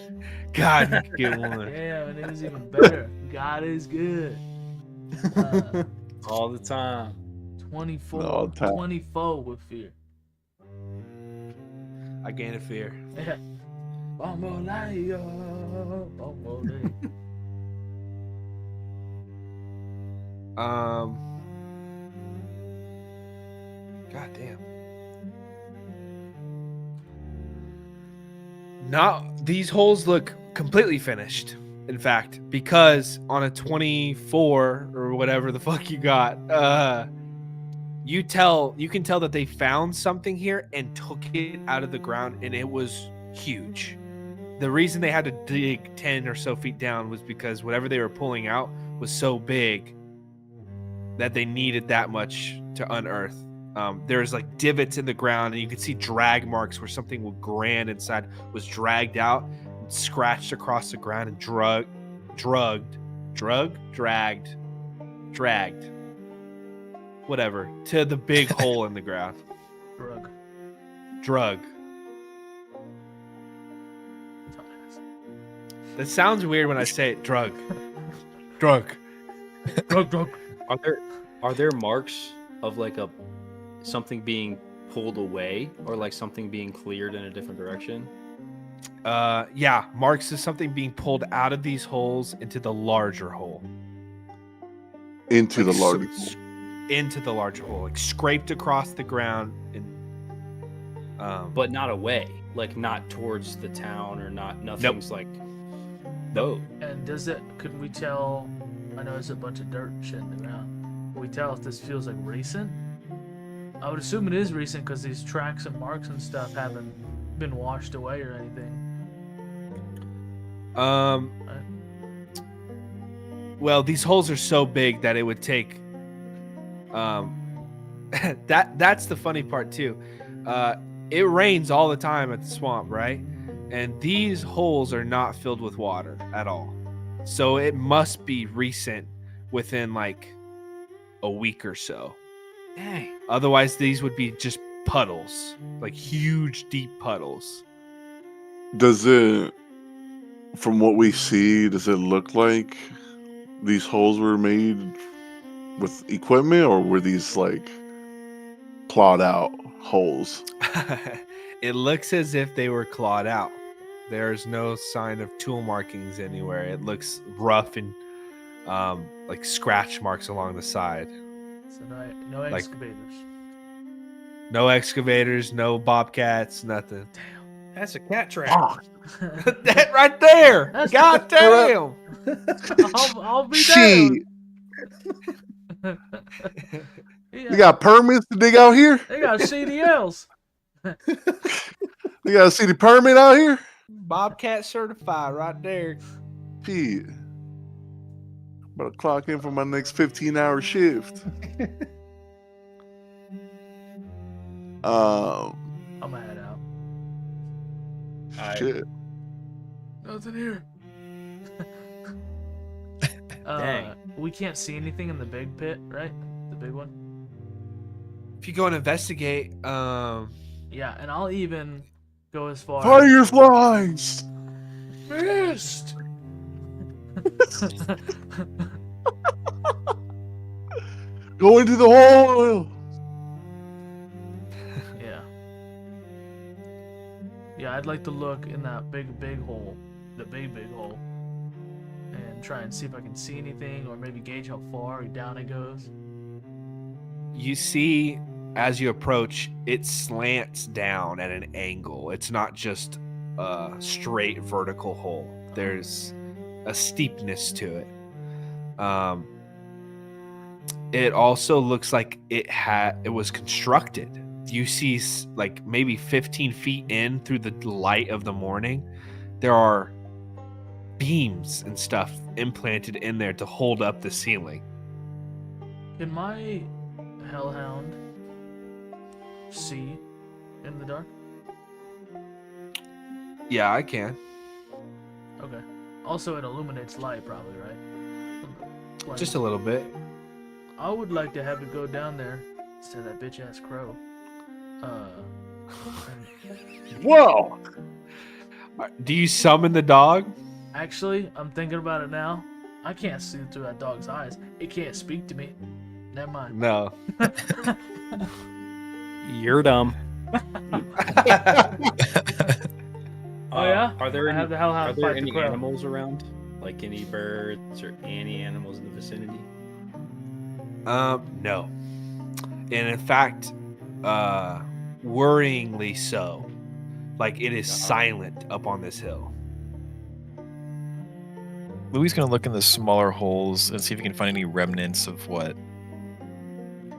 God, you can get one. Yeah, and it was even better. God is good. All the time. 24. No, time. 24 with fear. I gain a fear. Yeah. Bamboleo, bamboleo. God damn. Not these holes look completely finished. In fact, because on a 24 or whatever the fuck you got, you can tell that they found something here and took it out of the ground, and it was huge. The reason they had to dig 10 or so feet down was because whatever they were pulling out was so big that they needed that much to unearth. There's like divots in the ground, and you can see drag marks where something grand inside was dragged out and scratched across the ground and dragged, whatever, to the big hole in the ground. Drug. That sounds weird when I say it. Drug. Drug. Are there marks of like something being pulled away or like something being cleared in a different direction? Yeah, marks is something being pulled out of these holes into the larger hole. Into Like, the larger. Into the larger hole, like scraped across the ground, and But not away, like not towards the town or nothing's like. No. And could we tell, I know there's a bunch of dirt shit in the ground. Can we tell if this feels like recent? I would assume it is recent because these tracks and marks and stuff haven't been washed away or anything. Well, these holes are so big that it would take that's the funny part too. It rains all the time at the swamp, right? And these holes are not filled with water at all. So it must be recent, within like a week or so. Dang. Otherwise these would be just puddles, like huge deep puddles. Does it, from what we see, does it look like these holes were made with equipment, or were these like clawed out holes? It looks as if they were clawed out. There's no sign of tool markings anywhere. It looks rough and like scratch marks along the side. So no excavators. No excavators, no bobcats, nothing. That's a cat trap. That right there. That's God damn. I'll be Shit. down. You got permits to dig out here? They got CDLs. You got a city permit out here? Bobcat certified right there. Shit. Better clock in for my next 15-hour shift. I'm gonna head out. Shit. Nothing here. Dang. We can't see anything in the big pit, right? The big one. If you go and investigate, Yeah, and I'll even go as far. Fireflies! Mist! Go into the hole! Yeah. Yeah, I'd like to look in that big hole, the big hole, and try and see if I can see anything, or maybe gauge how far down it goes. you see as you approach, it slants down at an angle. It's not just a straight vertical hole. There's a steepness to it. It also looks like it was constructed. You see, like maybe 15 feet in through the light of the morning, there are beams and stuff implanted in there to hold up the ceiling. Can my hellhound see in the dark? Yeah, I can. Okay. Also, it illuminates light, probably, right? Like, Just a little bit. I would like to have it go down there instead of that bitch ass crow. and- Whoa! Do you summon the dog? Actually, I'm thinking about it now. I can't see through that dog's eyes. It can't speak to me. Never mind. No. You're dumb. Oh, yeah? Are there I any, have the hellhound are there fight the any crow. animals around? Like any birds or any animals in the vicinity? No. And in fact, worryingly so. Like it is silent up on this hill. Louis gonna look in the smaller holes and see if he can find any remnants of what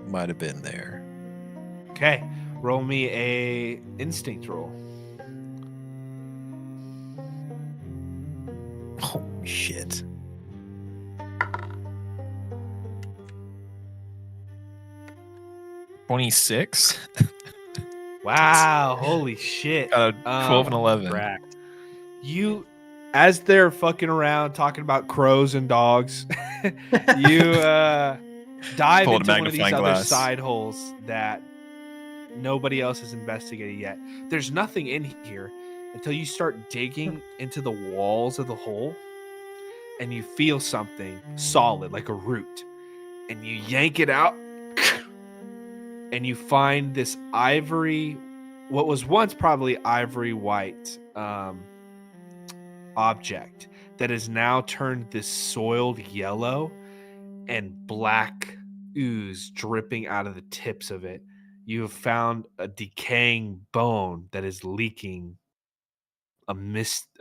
might have been there. Okay. Roll me a instinct roll. Holy shit. $26. Wow, holy shit. Got a 12 and 11. Cracked. You, as they're fucking around talking about crows and dogs, you dive Pulled a into one of these magnifying other glass. side holes that nobody else has investigated yet. There's nothing in here until you start digging into the walls of the hole and you feel something solid like a root and you yank it out and you find this ivory, what was once probably ivory white object that has now turned this soiled yellow and black ooze dripping out of the tips of it. You have found a decaying bone that is leaking a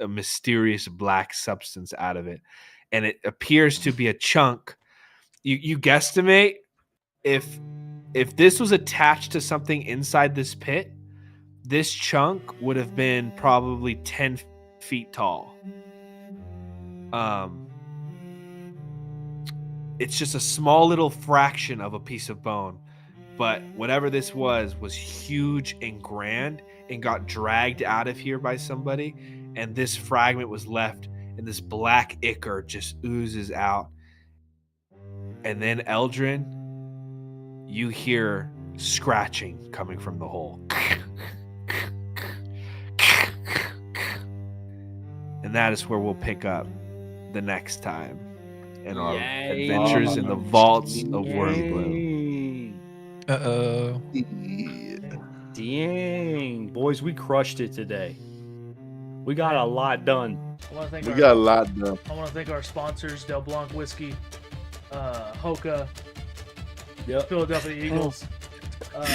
mysterious black substance out of it, and it appears to be a chunk. You guesstimate if this was attached to something inside this pit, this chunk would have been probably 10 feet tall. It's just a small little fraction of a piece of bone, but whatever this was huge and grand and got dragged out of here by somebody, and this fragment was left, and this black ichor just oozes out. And then Eldrin, you hear scratching coming from the hole. And that is where we'll pick up the next time in our Yay. adventures in the vaults of Wormbloom. Uh-oh. Dang, boys, we crushed it today. We got a lot done. I want to thank We our, got a lot done. I want to thank our sponsors: Del Blanc Whiskey, Hoka, Yep. Philadelphia Eagles.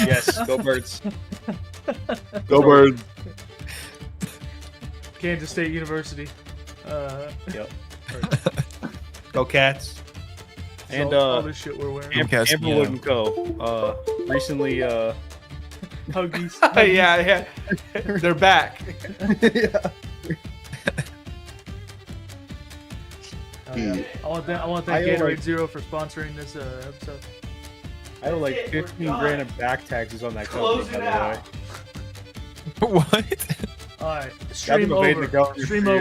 Yes, go birds. Go Birds. Kansas State University. Yep. Go Cats. And all this shit we're wearing. Cats, Amberwood and Co. Recently, Huggies. Yeah. They're back. Oh, yeah. I want to thank I owe, Gatorade like- Zero for sponsoring this episode. I owe like 15 grand of back taxes on that company, by the way. What? All right, I've stream been evading over. the government Stream for over. years.